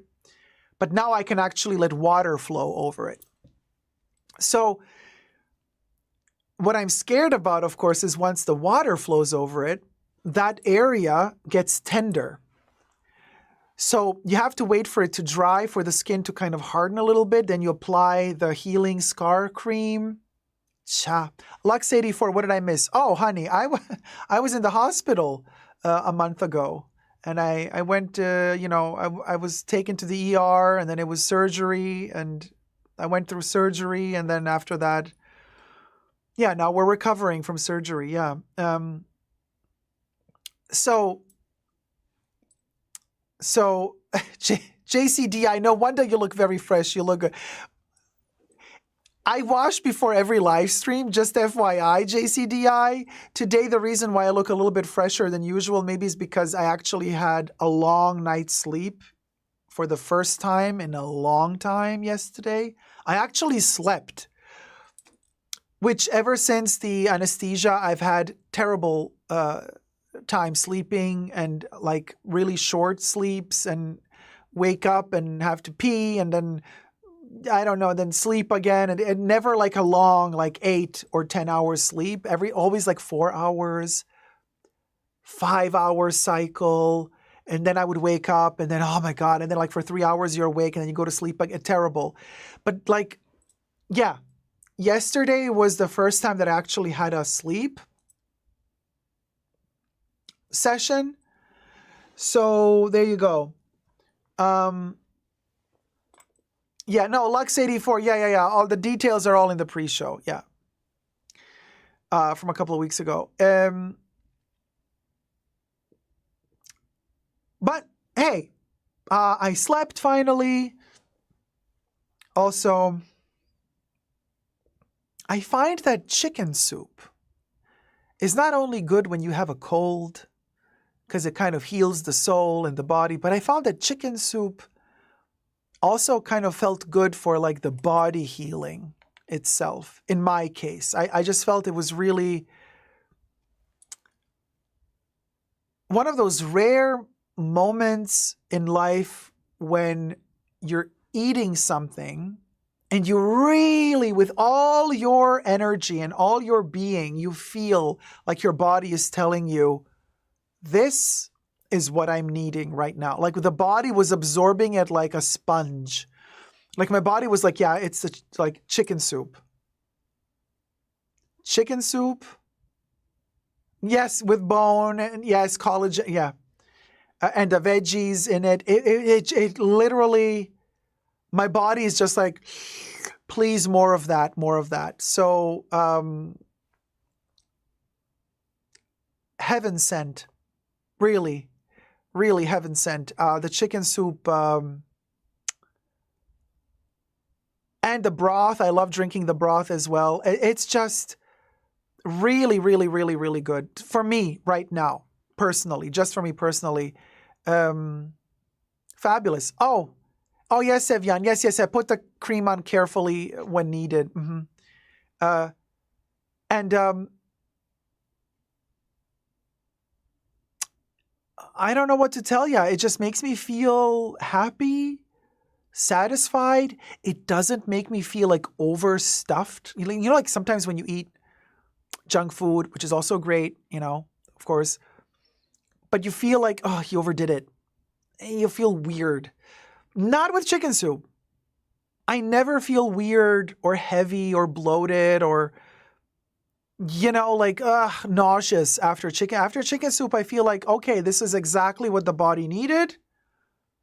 But now I can actually let water flow over it. So what I'm scared about, of course, is once the water flows over it, that area gets tender. So you have to wait for it to dry, for the skin to kind of harden a little bit. Then you apply the healing scar cream. Lux 84, what did I miss? Oh, honey, I was in the hospital a month ago. And I went, I was taken to the ER, and then it was surgery. And I went through surgery. And then after that, now we're recovering from surgery. Yeah. So JCD, no wonder you look very fresh. You look good. I wash before every live stream, just FYI, JCDI. Today, the reason why I look a little bit fresher than usual maybe is because I actually had a long night's sleep for the first time in a long time yesterday. I actually slept, which ever since the anesthesia, I've had terrible time sleeping, and like really short sleeps, and wake up and have to pee, and then I don't know, then sleep again, and never like a long, like 8 or 10 hours sleep. Always like 4 hours, 5 hour cycle, and then I would wake up, and then oh my god, and then like for 3 hours you're awake, and then you go to sleep. Like terrible, but like, yeah, yesterday was the first time that I actually had a sleep session. So there you go. Lux 84. Yeah. All the details are all in the pre-show. Yeah. From a couple of weeks ago. But hey, I slept finally. Also, I find that chicken soup is not only good when you have a cold, because it kind of heals the soul and the body, but I found that chicken soup also kind of felt good for like the body healing itself. In my case, I just felt it was really one of those rare moments in life when you're eating something and you really, with all your energy and all your being, you feel like your body is telling you, this is what I'm needing right now. Like the body was absorbing it like a sponge. Like my body was like, yeah, it's like chicken soup. Chicken soup? Yes, with bone, and yes, collagen, yeah. And the veggies in it. It literally, my body is just like, please, more of that, more of that. So, heaven sent. Really, really heaven sent. The chicken soup and the broth. I love drinking the broth as well. It's just really, really, really, really good for me right now, personally. Just for me personally. Fabulous. Oh, yes, Evian. Yes. I put the cream on carefully when needed. I don't know what to tell you. It just makes me feel happy, satisfied. It doesn't make me feel like overstuffed. Like sometimes when you eat junk food, which is also great, of course, but you feel like, oh, you overdid it. You feel weird. Not with chicken soup. I never feel weird or heavy or bloated or nauseous after chicken. After chicken soup, I feel like, okay, this is exactly what the body needed.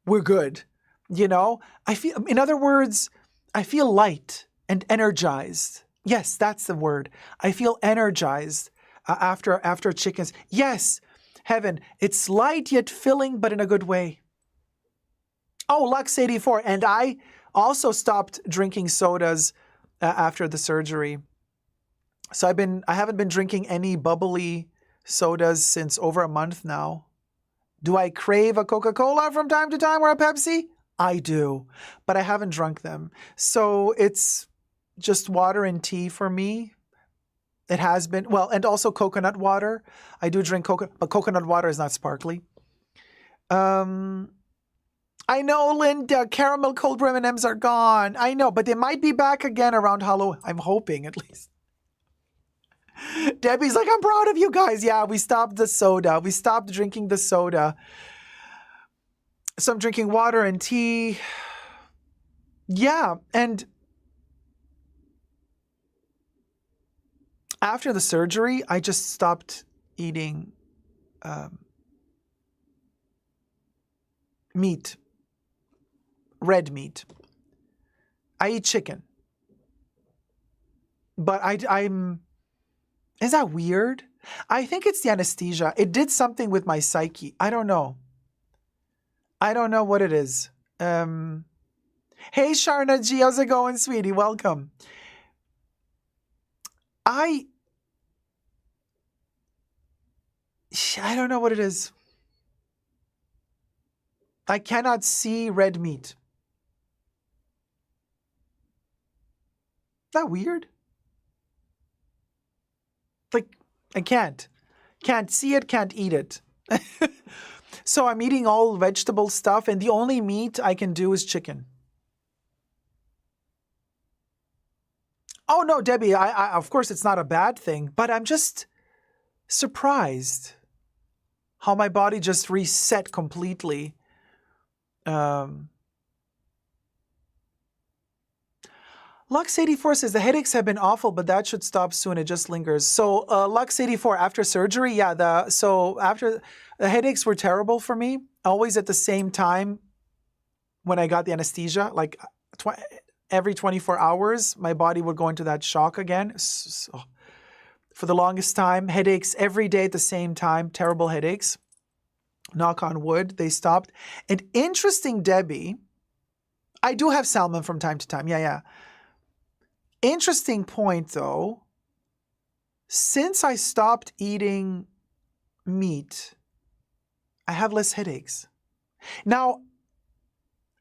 We're good. In other words, I feel light and energized. Yes, that's the word. I feel energized after chickens. Yes, heaven, it's light yet filling, but in a good way. Oh, Lux 84. And I also stopped drinking sodas after the surgery. So I haven't been drinking any bubbly sodas since over a month now. Do I crave a Coca-Cola from time to time or a Pepsi? I do, but I haven't drunk them. So it's just water and tea for me. It has been, well, and also coconut water. I do drink coconut, but coconut water is not sparkly. I know, Linda, caramel cold brew M&Ms are gone. I know, but they might be back again around Halloween. I'm hoping, at least. Debbie's like, I'm proud of you guys. Yeah, we stopped the soda. We stopped drinking the soda. So I'm drinking water and tea. Yeah, and after the surgery, I just stopped eating meat, red meat. I eat chicken. But I'm, is that weird? I think it's the anesthesia. It did something with my psyche. I don't know. I don't know what it is. Hey, Sharna G, how's it going, sweetie? Welcome. I don't know what it is. I cannot see red meat. Is that weird? Like, I can't see it, can't eat it. So I'm eating all vegetable stuff, and the only meat I can do is chicken. Oh no, Debbie, I of course it's not a bad thing, but I'm just surprised how my body just reset completely. Lux84 says the headaches have been awful, but that should stop soon. It just lingers. So Lux84, after surgery, yeah, after the headaches were terrible for me. Always at the same time when I got the anesthesia, like every 24 hours, my body would go into that shock again. So, for the longest time, headaches every day at the same time, terrible headaches. Knock on wood, they stopped. And interesting, Debbie, I do have salmon from time to time. Yeah. Interesting point, though. Since I stopped eating meat, I have less headaches. Now,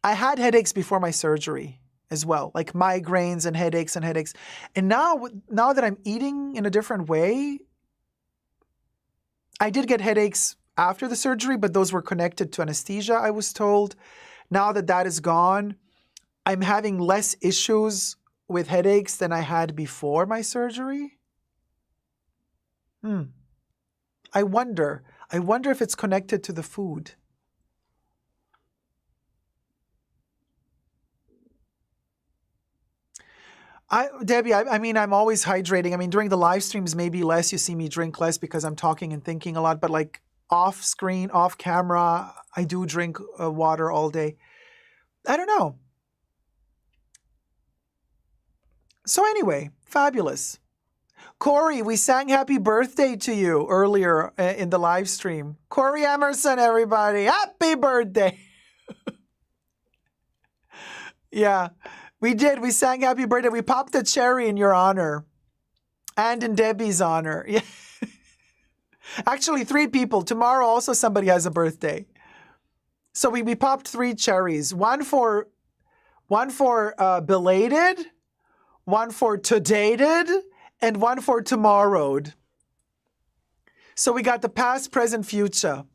I had headaches before my surgery as well, like migraines and headaches. And now that I'm eating in a different way, I did get headaches after the surgery, but those were connected to anesthesia, I was told. Now that that is gone, I'm having less issues with headaches than I had before my surgery. I wonder if it's connected to the food. Debbie, I mean, I'm always hydrating. I mean, during the live streams, maybe less. You see me drink less because I'm talking and thinking a lot. But like off screen, off camera, I do drink water all day. I don't know. So anyway, fabulous. Corey, we sang happy birthday to you earlier in the live stream. Corey Emerson, everybody. Happy birthday. Yeah, we did. We sang happy birthday. We popped a cherry in your honor and in Debbie's honor. Yeah. Actually, 3 people. Tomorrow also somebody has a birthday. So we popped 3 cherries. One for belated, one for to-dated, and one for tomorrowed. So we got the past, present, future.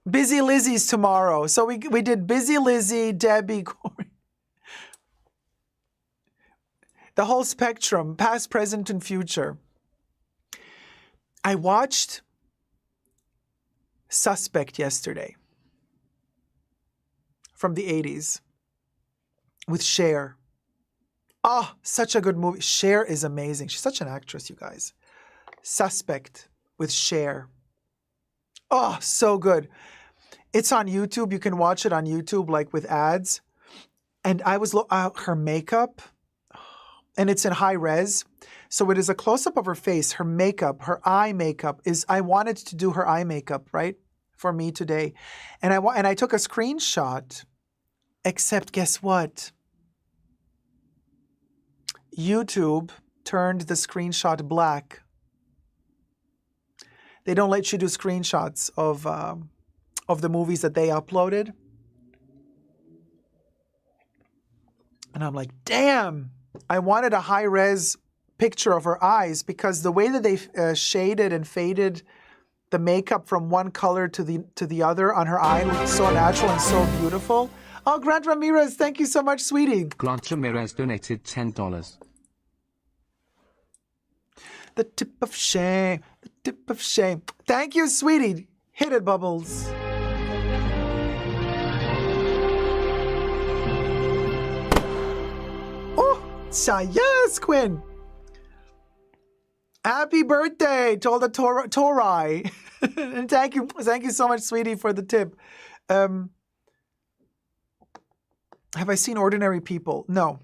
Busy Lizzie's tomorrow. So we did Busy Lizzie, Debbie, Corey. The whole spectrum, past, present, and future. I watched Suspect yesterday from the 80s with Cher. Oh, such a good movie. Cher is amazing. She's such an actress, you guys. Suspect with Cher. Oh, so good. It's on YouTube. You can watch it on YouTube, like with ads. And I was her makeup, and it's in high res. So it is a close-up of her face. Her makeup, her eye makeup is, I wanted to do her eye makeup, right? for me today. And I took a screenshot, except guess what? YouTube turned the screenshot black. They don't let you do screenshots of the movies that they uploaded. And I'm like, damn, I wanted a high-res picture of her eyes because the way that they shaded and faded the makeup from one color to the other on her eye looked so natural and so beautiful. Oh, Grant Ramirez, thank you so much, sweetie. Grant Ramirez donated $10. The tip of shame, the tip of shame. Thank you, sweetie. Hit it, Bubbles. Oh, yes, Quinn. Happy birthday, told the Torai. And thank you so much, sweetie, for the tip. Have I seen Ordinary People? No.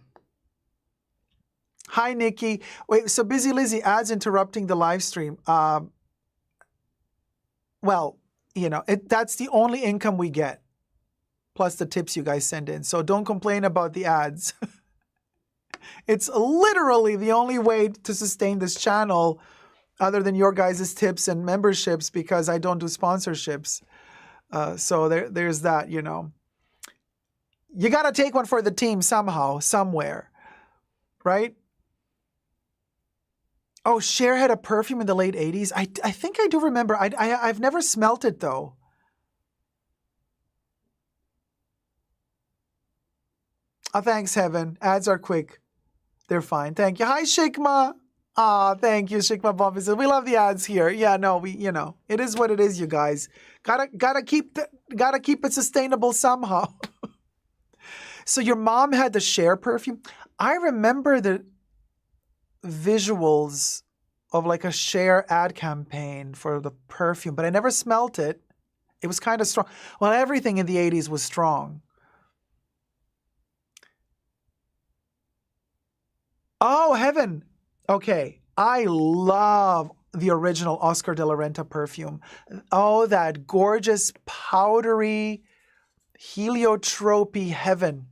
Hi, Nikki. Wait, so Busy Lizzie, ads interrupting the live stream. Well, you know, that's the only income we get, plus the tips you guys send in. So don't complain about the ads. It's literally the only way to sustain this channel other than your guys' tips and memberships because I don't do sponsorships. So there's that, you know. You got to take one for the team somehow, somewhere, right? Oh, Cher had a perfume in the late 80s. I think I do remember. I've never smelt it, though. Oh, thanks, Heaven. Ads are quick. They're fine. Thank you. Hi, Shikma. Thank you, Shikma Bumpy. We love the ads here. Yeah, no, it is what it is, you guys. Gotta keep it sustainable somehow. So your mom had the Cher perfume. I remember the visuals of like a Cher ad campaign for the perfume, but I never smelt it. It was kind of strong. Well, everything in the 80s was strong. Oh, Heaven. Okay. I love the original Oscar de la Renta perfume. Oh, that gorgeous, powdery, heliotropy Heaven.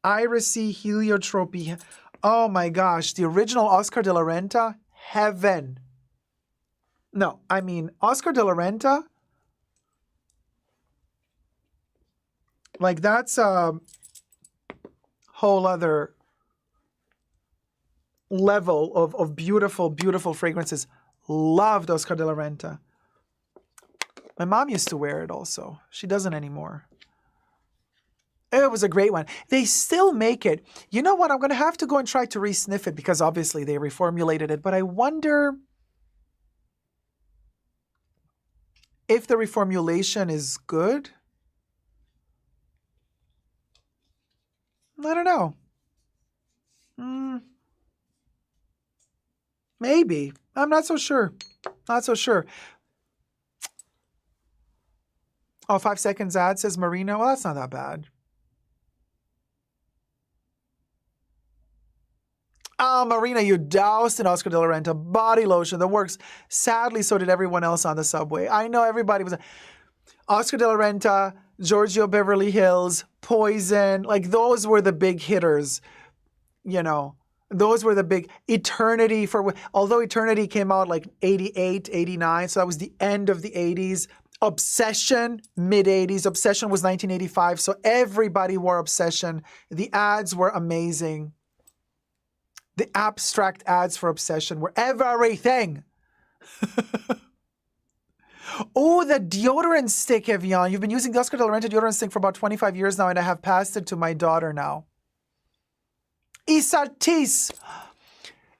Irisy heliotropy. Oh my gosh, the original Oscar de la Renta, Heaven. No, I mean, Oscar de la Renta, like that's a whole other level of beautiful, beautiful fragrances. Loved Oscar de la Renta. My mom used to wear it also. She doesn't anymore. It was a great one. They still make it. You know what? I'm going to have to go and try to re-sniff it because obviously they reformulated it. But I wonder if the reformulation is good. I don't know. Maybe. I'm not so sure. Not so sure. Oh, 5 seconds ad says Marina. Well, that's not that bad. Oh, Marina, you doused in Oscar de la Renta body lotion that works. Sadly, so did everyone else on the subway. I know everybody was... Oscar de la Renta, Giorgio Beverly Hills, Poison, like those were the big hitters, you know. Those were the big... Eternity, although Eternity came out like 88, 89, so that was the end of the 80s. Obsession, mid-80s. Obsession was 1985, so everybody wore Obsession. The ads were amazing. The abstract ads for Obsession were everything. Oh, the deodorant stick, Evian. You've been using the Oscar de la Renta deodorant stick for about 25 years now, and I have passed it to my daughter now. Isatis.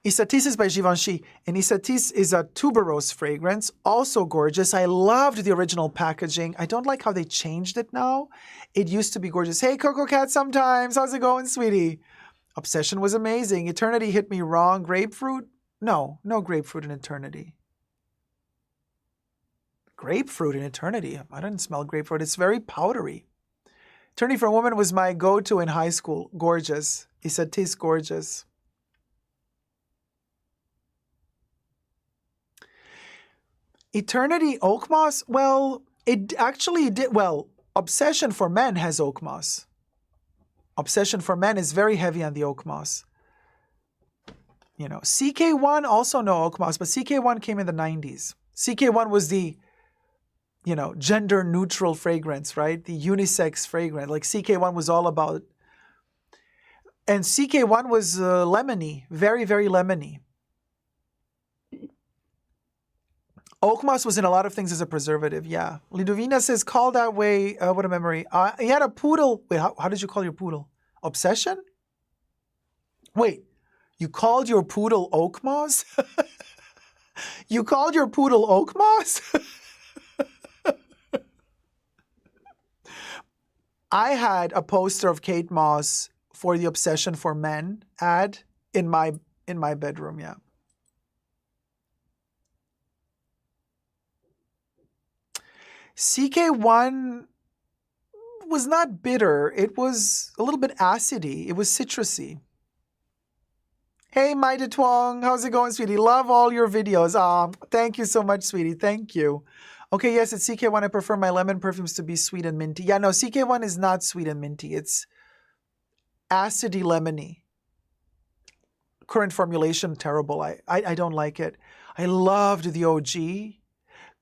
Isatis is by Givenchy, and Isatis is a tuberose fragrance, also gorgeous. I loved the original packaging. I don't like how they changed it now. It used to be gorgeous. Hey, Coco Cat sometimes. How's it going, sweetie? Obsession was amazing. Eternity hit me wrong. Grapefruit? No grapefruit in Eternity. Grapefruit in Eternity? I didn't smell grapefruit. It's very powdery. Eternity for a Woman was my go-to in high school. Gorgeous. Isatis, gorgeous. Eternity oak moss? Well, it actually did. Well, Obsession for Men has oak moss. Obsession for Men is very heavy on the oak moss. You know, CK1 also no oak moss, but CK1 came in the 90s. CK1 was the, you know, gender neutral fragrance, right? The unisex fragrance. Like CK1 was all about. And CK1 was lemony, very, very lemony. Oak moss was in a lot of things as a preservative, yeah. Lidovina says, call that way, what a memory. He had a poodle. Wait, how did you call your poodle? Obsession? Wait, you called your poodle oak moss? You called your poodle oak moss? I had a poster of Kate Moss for the Obsession for Men ad in my bedroom, yeah. CK1 was not bitter. It was a little bit acidy. It was citrusy. Hey, Maida Twong. How's it going, sweetie? Love all your videos. Thank you so much, sweetie. Thank you. Okay, yes, it's CK1. I prefer my lemon perfumes to be sweet and minty. Yeah, no, CK1 is not sweet and minty. It's acidy lemony. Current formulation, terrible. I don't like it. I loved the OG.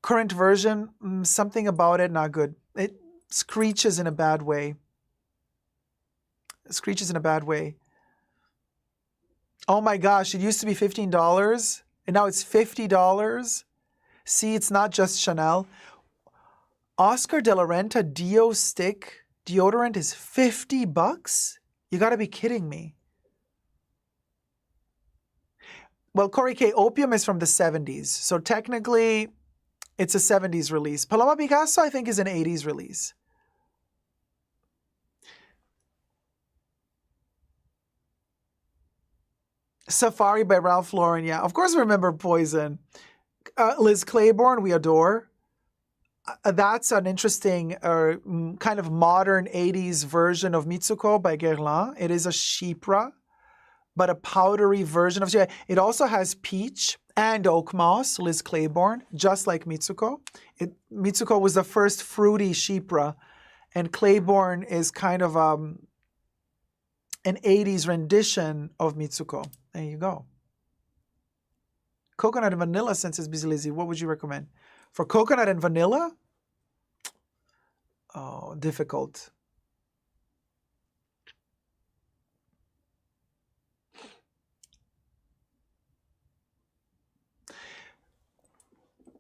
Current version, something about it, not good. It screeches in a bad way. It screeches in a bad way. Oh my gosh, it used to be $15 and now it's $50. See, it's not just Chanel. Oscar de la Renta Dio Stick deodorant is $50? You gotta be kidding me. Well, Corey K, Opium is from the 70s. So technically, it's a 70s release. Paloma Picasso, I think, is an 80s release. Safari by Ralph Lauren, yeah. Of course, remember Poison. Liz Claiborne, we adore. That's an interesting kind of modern 80s version of Mitsuko by Guerlain. It is a chypre, but a powdery version of it. It also has peach and oak moss, Liz Claiborne, just like Mitsuko. Mitsuko was the first fruity chypre, and Claiborne is kind of an 80s rendition of Mitsuko. There you go. Coconut and vanilla scent, says Busy Lizzie. What would you recommend? For coconut and vanilla? Oh, difficult.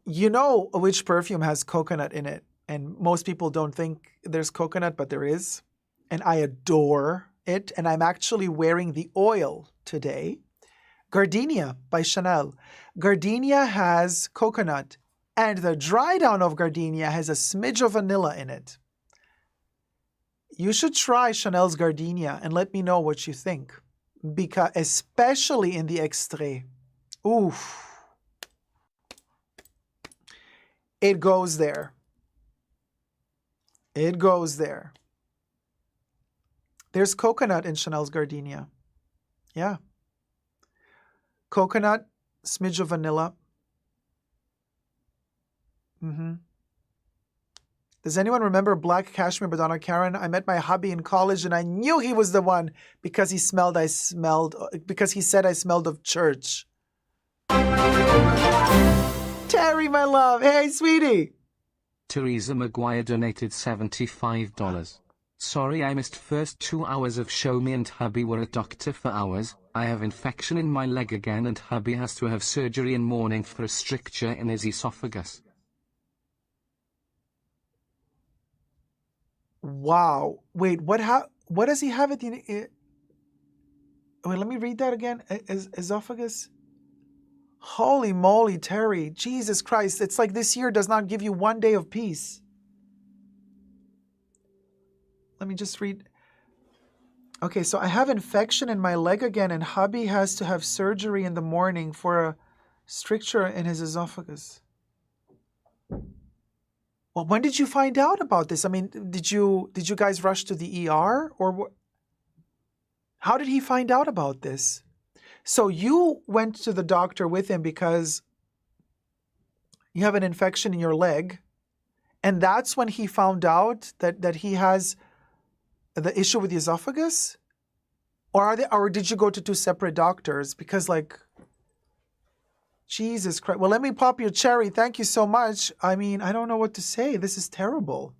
You know which perfume has coconut in it, and most people don't think there's coconut, but there is. And I adore it, and I'm actually wearing the oil today. Gardenia by Chanel. Gardenia has coconut, and the dry down of Gardenia has a smidge of vanilla in it. You should try Chanel's Gardenia and let me know what you think, because especially in the extrait. Oof. It goes there. It goes there. There's coconut in Chanel's Gardenia. Yeah. Coconut, smidge of vanilla. Does anyone remember Black Cashmere by Donna Karan? I met my hubby in college and I knew he was the one because he said I smelled of church. Terry, my love. Hey, sweetie. Teresa McGuire donated $75. Sorry I missed first 2 hours of show. Me and hubby were at doctor for hours. I have infection in my leg again and hubby has to have surgery in morning for a stricture in his esophagus. Wow. Wait, what does he have at the... Wait, let me read that again. Esophagus? Holy moly, Terry. Jesus Christ. It's like this year does not give you 1 day of peace. Let me just read. Okay, so I have infection in my leg again, and hubby has to have surgery in the morning for a stricture in his esophagus. Well, when did you find out about this? I mean, did you guys rush to the ER, or how did he find out about this? So you went to the doctor with him because you have an infection in your leg. And that's when he found out that he has the issue with the esophagus? Or did you go to two separate doctors? Because like, Jesus Christ. Well, let me pop your cherry. Thank you so much. I mean, I don't know what to say. This is terrible.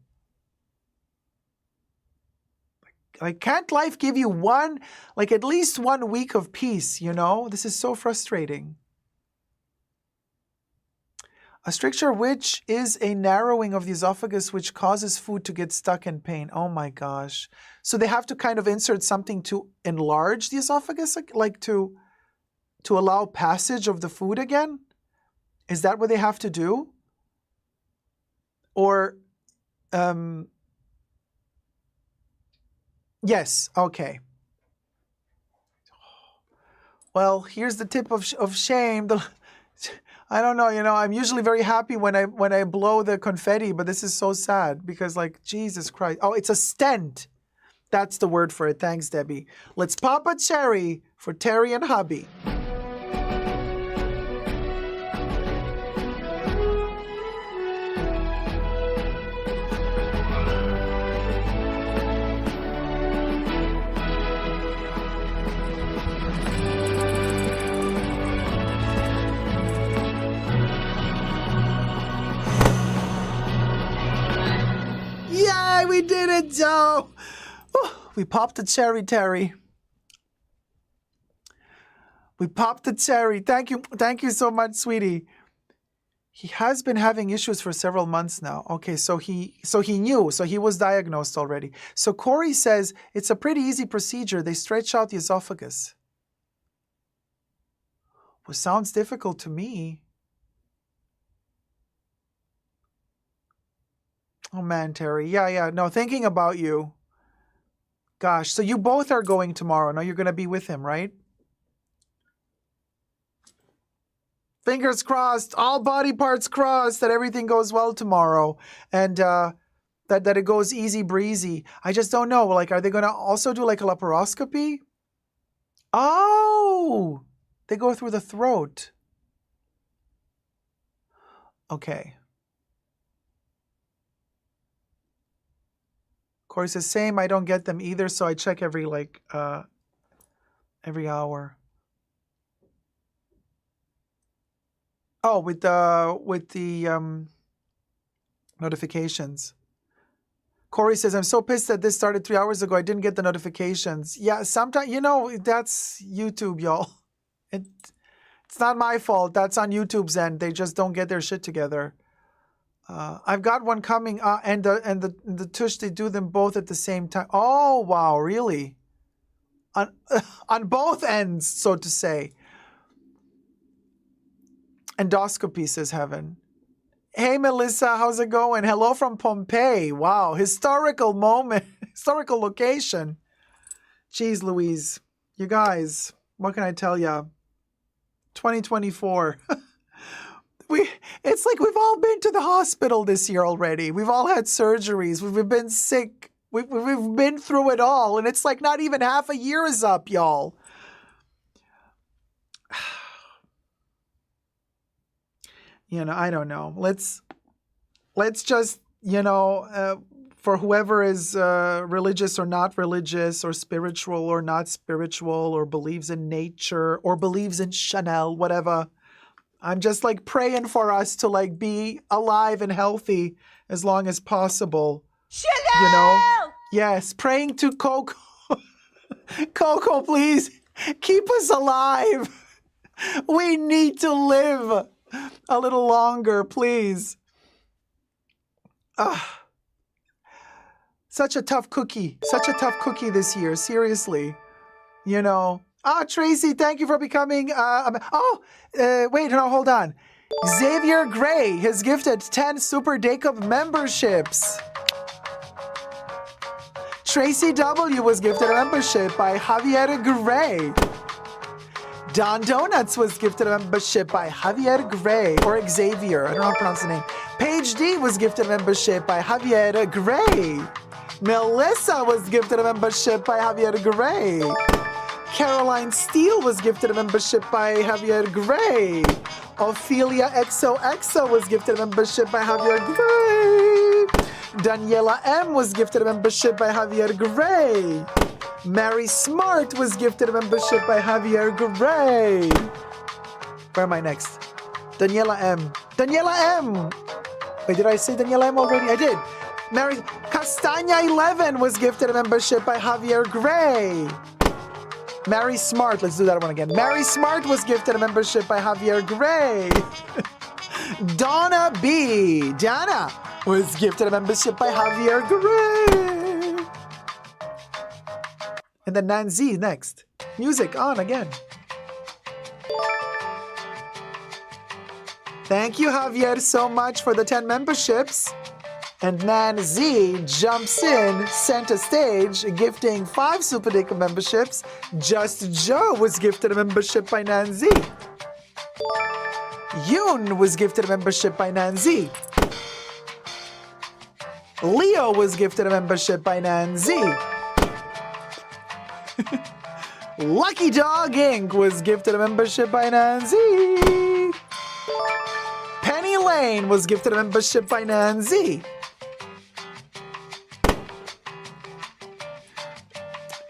Like, can't life give you at least 1 week of peace, you know? This is so frustrating. A stricture which is a narrowing of the esophagus which causes food to get stuck in pain. Oh my gosh. So they have to kind of insert something to enlarge the esophagus, like to allow passage of the food again? Is that what they have to do? Or, yes, okay. Well, here's the tip of shame. I don't know, I'm usually very happy when I blow the confetti, but this is so sad because like, Jesus Christ. Oh, it's a stent. That's the word for it. Thanks, Debbie. Let's pop a cherry for Terry and hubby. Yay, we did it, Joe! We popped the cherry, Terry. We popped the cherry. Thank you so much, sweetie. He has been having issues for several months now. Okay, so he knew, so he was diagnosed already. So Corey says it's a pretty easy procedure. They stretch out the esophagus. Well, sounds difficult to me. Oh man, Terry. Yeah. No, thinking about you. Gosh, so you both are going tomorrow. No, you're going to be with him, right? Fingers crossed, all body parts crossed that everything goes well tomorrow and that it goes easy breezy. I just don't know. Like, are they going to also do like a laparoscopy? Oh, they go through the throat. Okay. Corey says, same, I don't get them either, so I check every hour. Oh, with the notifications. Corey says, I'm so pissed that this started 3 hours ago. I didn't get the notifications. Yeah, sometimes, that's YouTube, y'all. It's not my fault. That's on YouTube's end. They just don't get their shit together. I've got one coming, and the tush, they do them both at the same time. Oh, wow, really? On both ends, so to say. Endoscopy, says Heaven. Hey, Melissa, how's it going? Hello from Pompeii. Wow, historical moment, historical location. Jeez Louise. You guys, what can I tell you? 2024. It's like we've all been to the hospital this year already. We've all had surgeries. We've been sick. We've been through it all. And it's like not even half a year is up, y'all. I don't know. Let's just, for whoever is religious or not religious or spiritual or not spiritual or believes in nature or believes in Chanel, whatever. I'm just like praying for us to like be alive and healthy as long as possible. Chanel! Yes, praying to Coco. Coco, please keep us alive. We need to live a little longer, please. Such a tough cookie. Such a tough cookie this year, seriously. Tracy, thank you for becoming... wait, no, hold on. Xavier Gray has gifted 10 Super Dacob memberships. Tracy W. was gifted a membership by Javier Gray. Don Donuts was gifted a membership by Javier Gray, or Xavier, I don't know how to pronounce the name. Paige D was gifted a membership by Javier Gray. Melissa was gifted a membership by Javier Gray. Caroline Steele was gifted a membership by Javier Gray. Ophelia XOXO was gifted a membership by Javier Gray. Daniela M was gifted a membership by Javier Gray. Mary Smart was gifted a membership by Javier Gray. Where am I next? Daniela M. Daniela M! Wait, did I say Daniela M already? I did. Mary Castagna 11 was gifted a membership by Javier Gray. Mary Smart, let's do that one again. Mary Smart was gifted a membership by Javier Gray. Donna B. Donna was gifted a membership by Javier Gray. And then Nancy next. Music on again. Thank you, Javier, so much for the 10 memberships. And Nan Z jumps in, center stage, gifting 5 Super Dacob memberships. Just Joe was gifted a membership by Nan Z. Yoon was gifted a membership by Nan Z. Leo was gifted a membership by Nan Z. Lucky Dog Inc. was gifted a membership by Nan Z. Penny Lane was gifted a membership by Nan Z.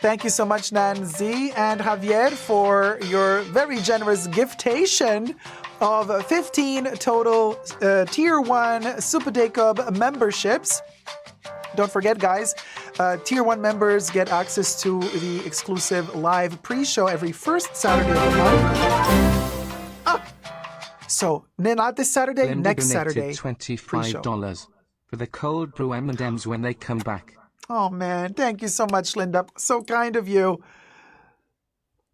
Thank you so much, Nancy and Javier, for your very generous giftation of 15 total Tier 1 Super Dacob memberships. Don't forget, guys, Tier 1 members get access to the exclusive live pre-show every first Saturday of the month. So, not this Saturday, Linda next Saturday. $25 for the cold brew M&Ms when they come back. Oh, man. Thank you so much, Linda. So kind of you.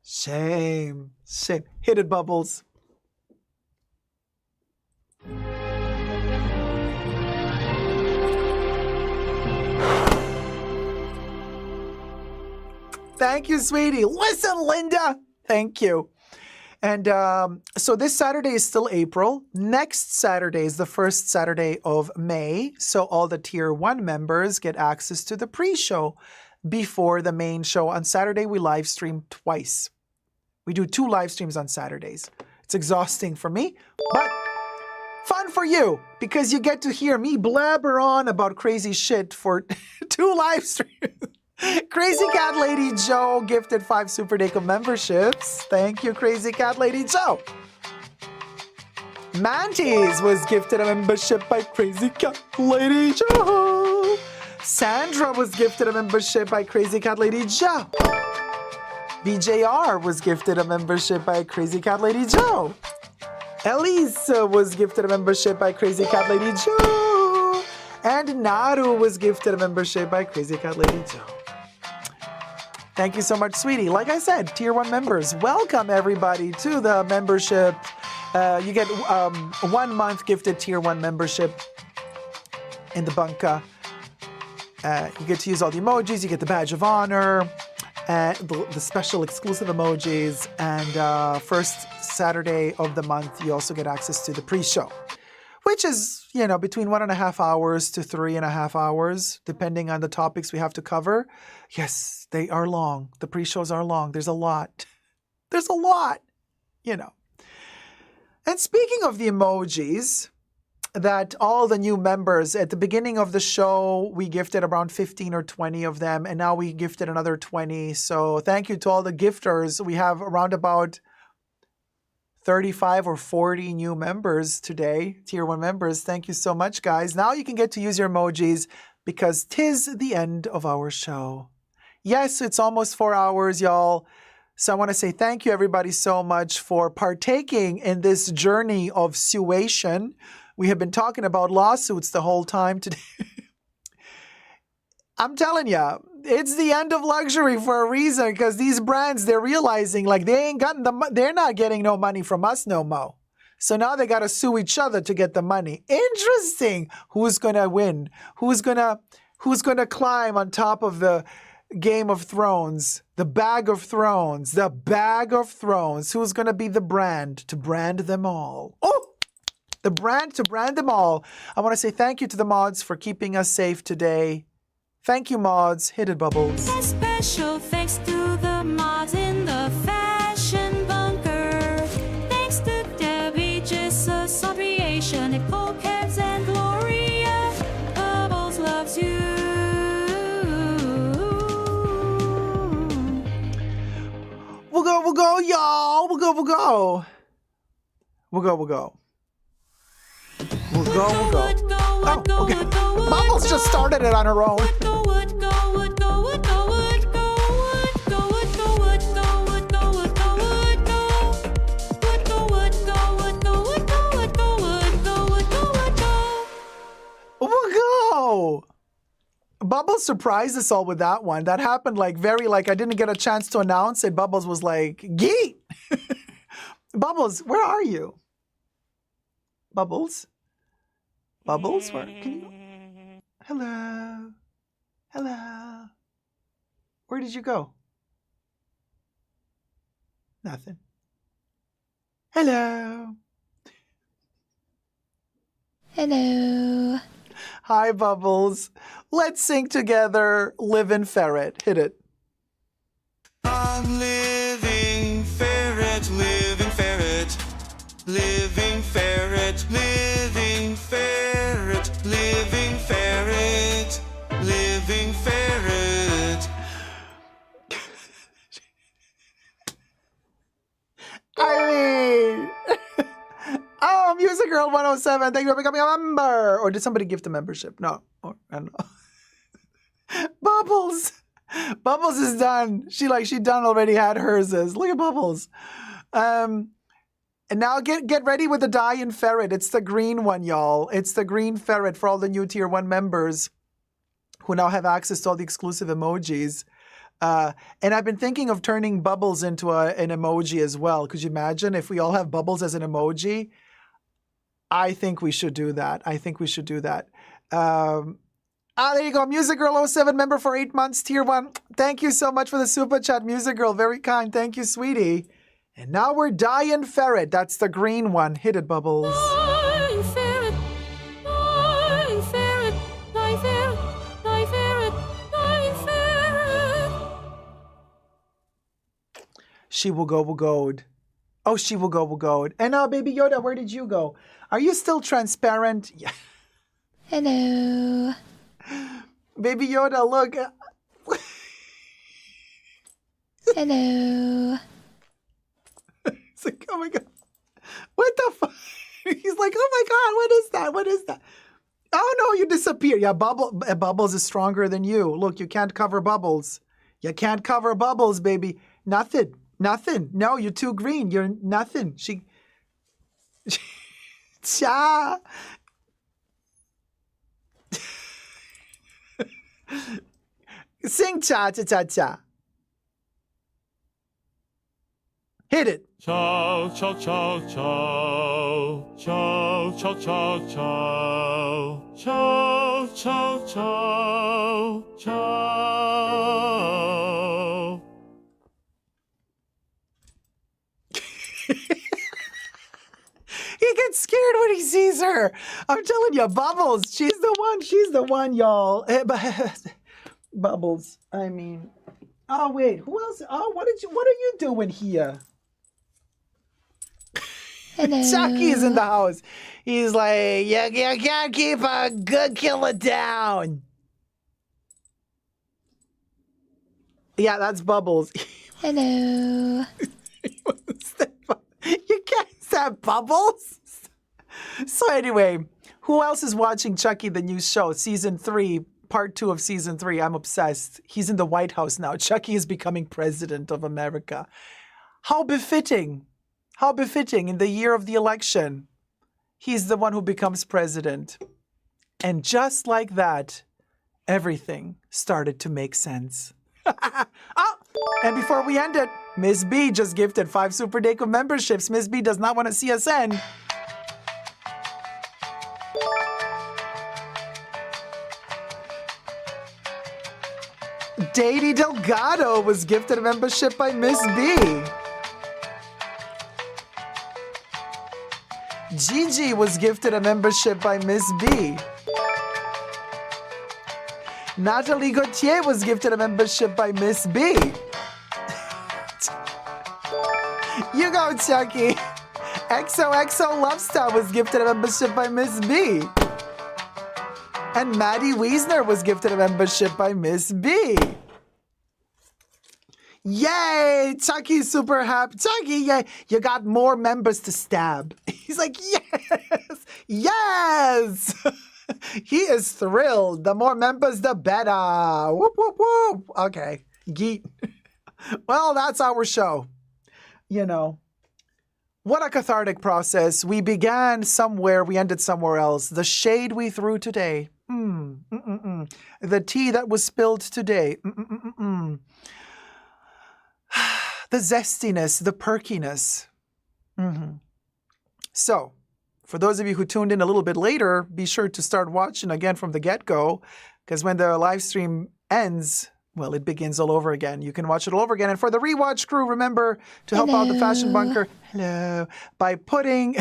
Shame. Shame. Hit it, Bubbles. Thank you, sweetie. Listen, Linda. Thank you. And so this Saturday is still April. Next Saturday is the first Saturday of May. So all the Tier 1 members get access to the pre-show before the main show. On Saturday, we live stream twice. We do 2 live streams on Saturdays. It's exhausting for me, but fun for you because you get to hear me blabber on about crazy shit for 2 live streams. Crazy Cat Lady Joe gifted 5 Super Dacob memberships. Thank you, Crazy Cat Lady Joe. Mantis was gifted a membership by Crazy Cat Lady Joe. Sandra was gifted a membership by Crazy Cat Lady Joe. BJR was gifted a membership by Crazy Cat Lady Joe. Elise was gifted a membership by Crazy Cat Lady Joe. And Naru was gifted a membership by Crazy Cat Lady Joe. Thank you so much, sweetie. Like I said, Tier 1 members, welcome everybody to the membership. You get 1 month gifted Tier 1 membership in the bunker. You get to use all the emojis. You get the badge of honor, the special exclusive emojis. And first Saturday of the month, you also get access to the pre-show, which is, between 1.5 hours to 3.5 hours, depending on the topics we have to cover. Yes, they are long. The pre-shows are long. There's a lot. There's a lot, And speaking of the emojis, that all the new members, at the beginning of the show, we gifted around 15 or 20 of them, and now we gifted another 20. So thank you to all the gifters. We have around about 35 or 40 new members today, Tier 1 members. Thank you so much, guys. Now you can get to use your emojis because 'tis the end of our show. Yes, it's almost 4 hours, y'all. So I want to say thank you, everybody, so much for partaking in this journey of suation. We have been talking about lawsuits the whole time today. I'm telling you, it's the end of luxury for a reason because these brands, they're realizing they're not getting no money from us no more. So now they got to sue each other to get the money. Interesting. Who's going to win? Who's going to climb on top of the Game of Thrones, the Bag of Thrones, the Bag of Thrones? Who's going to be the brand to brand them all? Oh, the brand to brand them all. I want to say thank you to the mods for keeping us safe today. Thank you, mods. Hit it, Bubbles. A special thanks to the mods in the fashion bunker. Thanks to Debbie, Jess, we'll go. We'll go. We'll go. Oh, okay. Bubbles just started it on her own. We'll go. Bubbles surprised us all with that one. That happened I didn't get a chance to announce it. Bubbles was like, "Geet." Bubbles, where are you? Bubbles? Bubbles, where can you? Hello. Hello. Where did you go? Nothing. Hello. Hello. Hi, Bubbles. Let's sing together, Living Ferret. Hit it. I'm living ferret, living ferret, living ferret, living ferret, living ferret, living ferret. I mean, oh, Music Girl 107, thank you for becoming a member. Or did somebody gift a membership? No, I don't know. Bubbles. Bubbles is done. She done already had hers. Look at Bubbles. And now get ready with the Dying Ferret. It's the green one, y'all. It's the green ferret for all the new Tier 1 members who now have access to all the exclusive emojis. And I've been thinking of turning Bubbles into an emoji as well. Could you imagine if we all have Bubbles as an emoji? I think we should do that. There you go. Music Girl 07 member for 8 months, Tier 1. Thank you so much for the super chat, Music Girl. Very kind. Thank you, sweetie. And now we're Dying Ferret. That's the green one. Hit it, Bubbles. Dying ferret, dying ferret, dying ferret, dying ferret, dying ferret. She will go, will goad. Oh, she will go, will goad. And now, Baby Yoda, where did you go? Are you still transparent? Yeah. Hello. Baby Yoda, look. Hello. It's like, oh my God. What the fuck? He's like, oh my God, what is that? What is that? Oh no, you disappear. Yeah, Bubbles is stronger than you. Look, you can't cover Bubbles. You can't cover Bubbles, baby. Nothing. No, you're too green. You're nothing. Cha. Sing cha cha cha cha. Hit it. Ciao, ciao, ciao, ciao. Ciao, ciao, ciao, ciao. Ciao, ciao, ciao, ciao. He gets scared when he sees her. I'm telling you, Bubbles, she's the one, y'all. Bubbles, I mean. Oh, wait, who else? Oh, what are you doing here? Hello. Chucky is in the house. He's like, you can't keep a good killer down. Yeah, that's Bubbles. Hello. You can't stand Bubbles. So anyway, who else is watching Chucky, the new show, season 3, part 2 of season 3? I'm obsessed. He's in the White House now. Chucky is becoming president of America. How befitting. How befitting in the year of the election. He's the one who becomes president. And just like that, everything started to make sense. Oh, and before we end it, Miss B just gifted 5 Super Dacob memberships. Miss B does not want to see us end. Dady Delgado was gifted a membership by Miss B. Gigi was gifted a membership by Miss B. Natalie Gauthier was gifted a membership by Miss B. You go, Chucky. XOXO Lovestar was gifted a membership by Miss B. And Maddie Wiesner was gifted a membership by Miss B. Yay! Chucky's super happy. Chucky, yay! You got more members to stab. He's like, yes! Yes! He is thrilled. The more members, the better. Whoop, whoop, whoop. Okay. Geet. Well, that's our show. You know. What a cathartic process. We began somewhere, we ended somewhere else. The shade we threw today. The tea that was spilled today. The zestiness, the perkiness. So, for those of you who tuned in a little bit later, be sure to start watching again from the get-go, because when the live stream ends, well, it begins all over again. You can watch it all over again. And for the rewatch crew, remember to help out the Fashion Bunker by putting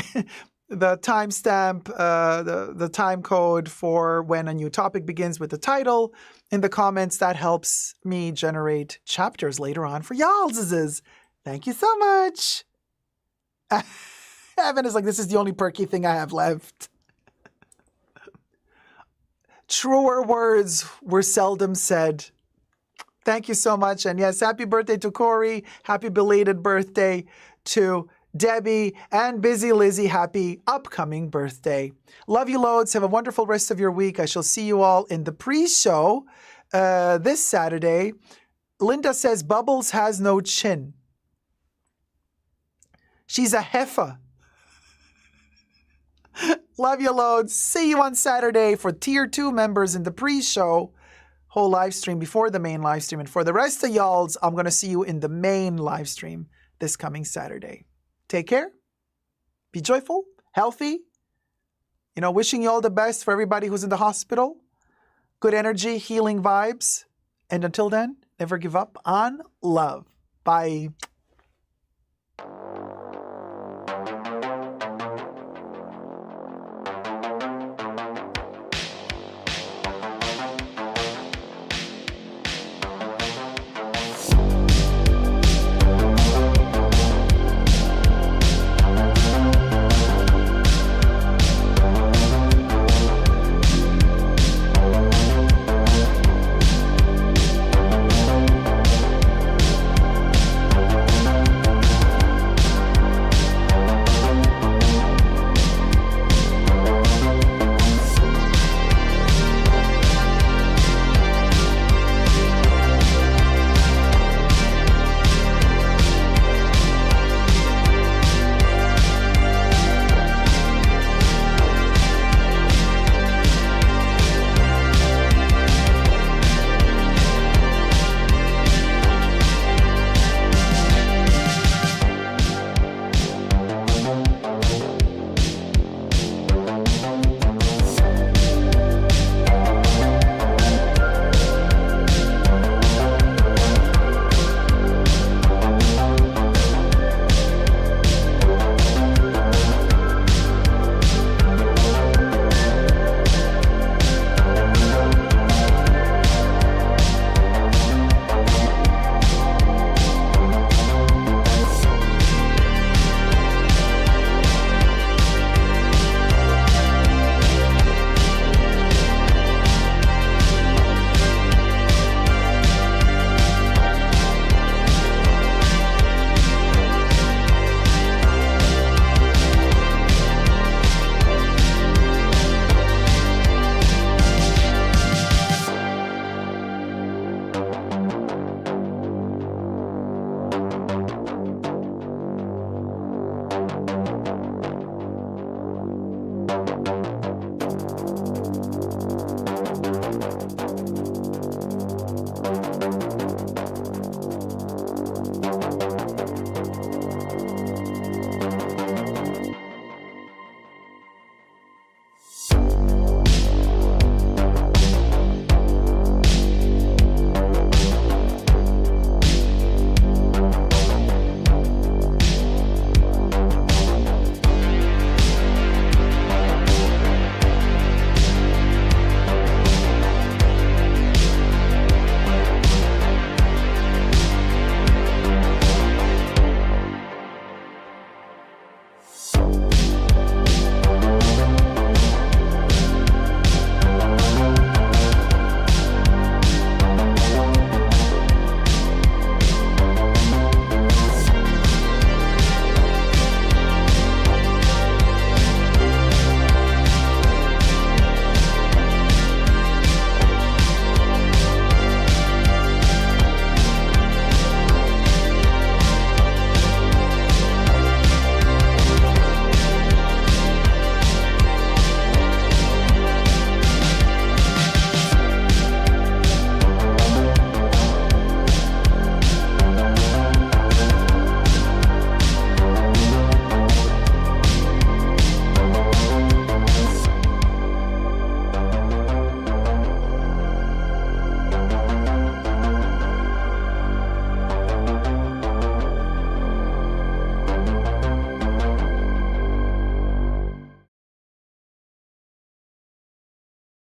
the timestamp, the time code for when a new topic begins with the title in the comments. That helps me generate chapters later on for y'all's. Thank you so much. Evan is like, this is the only perky thing I have left. Truer words were seldom said. Thank you so much. And yes, happy birthday to Corey. Happy belated birthday to Debbie. And Busy Lizzie, happy upcoming birthday. Love you loads. Have a wonderful rest of your week. I shall see you all in the pre-show this Saturday. Linda says Bubbles has no chin. She's a heifer. Love you loads. See you on Saturday for Tier 2 members in the pre-show. Whole live stream before the main live stream. And for the rest of y'all's, I'm going to see you in the main live stream this coming Saturday. Take care. Be joyful, healthy. You know, wishing you all the best for everybody who's in the hospital. Good energy, healing vibes. And until then, never give up on love. Bye.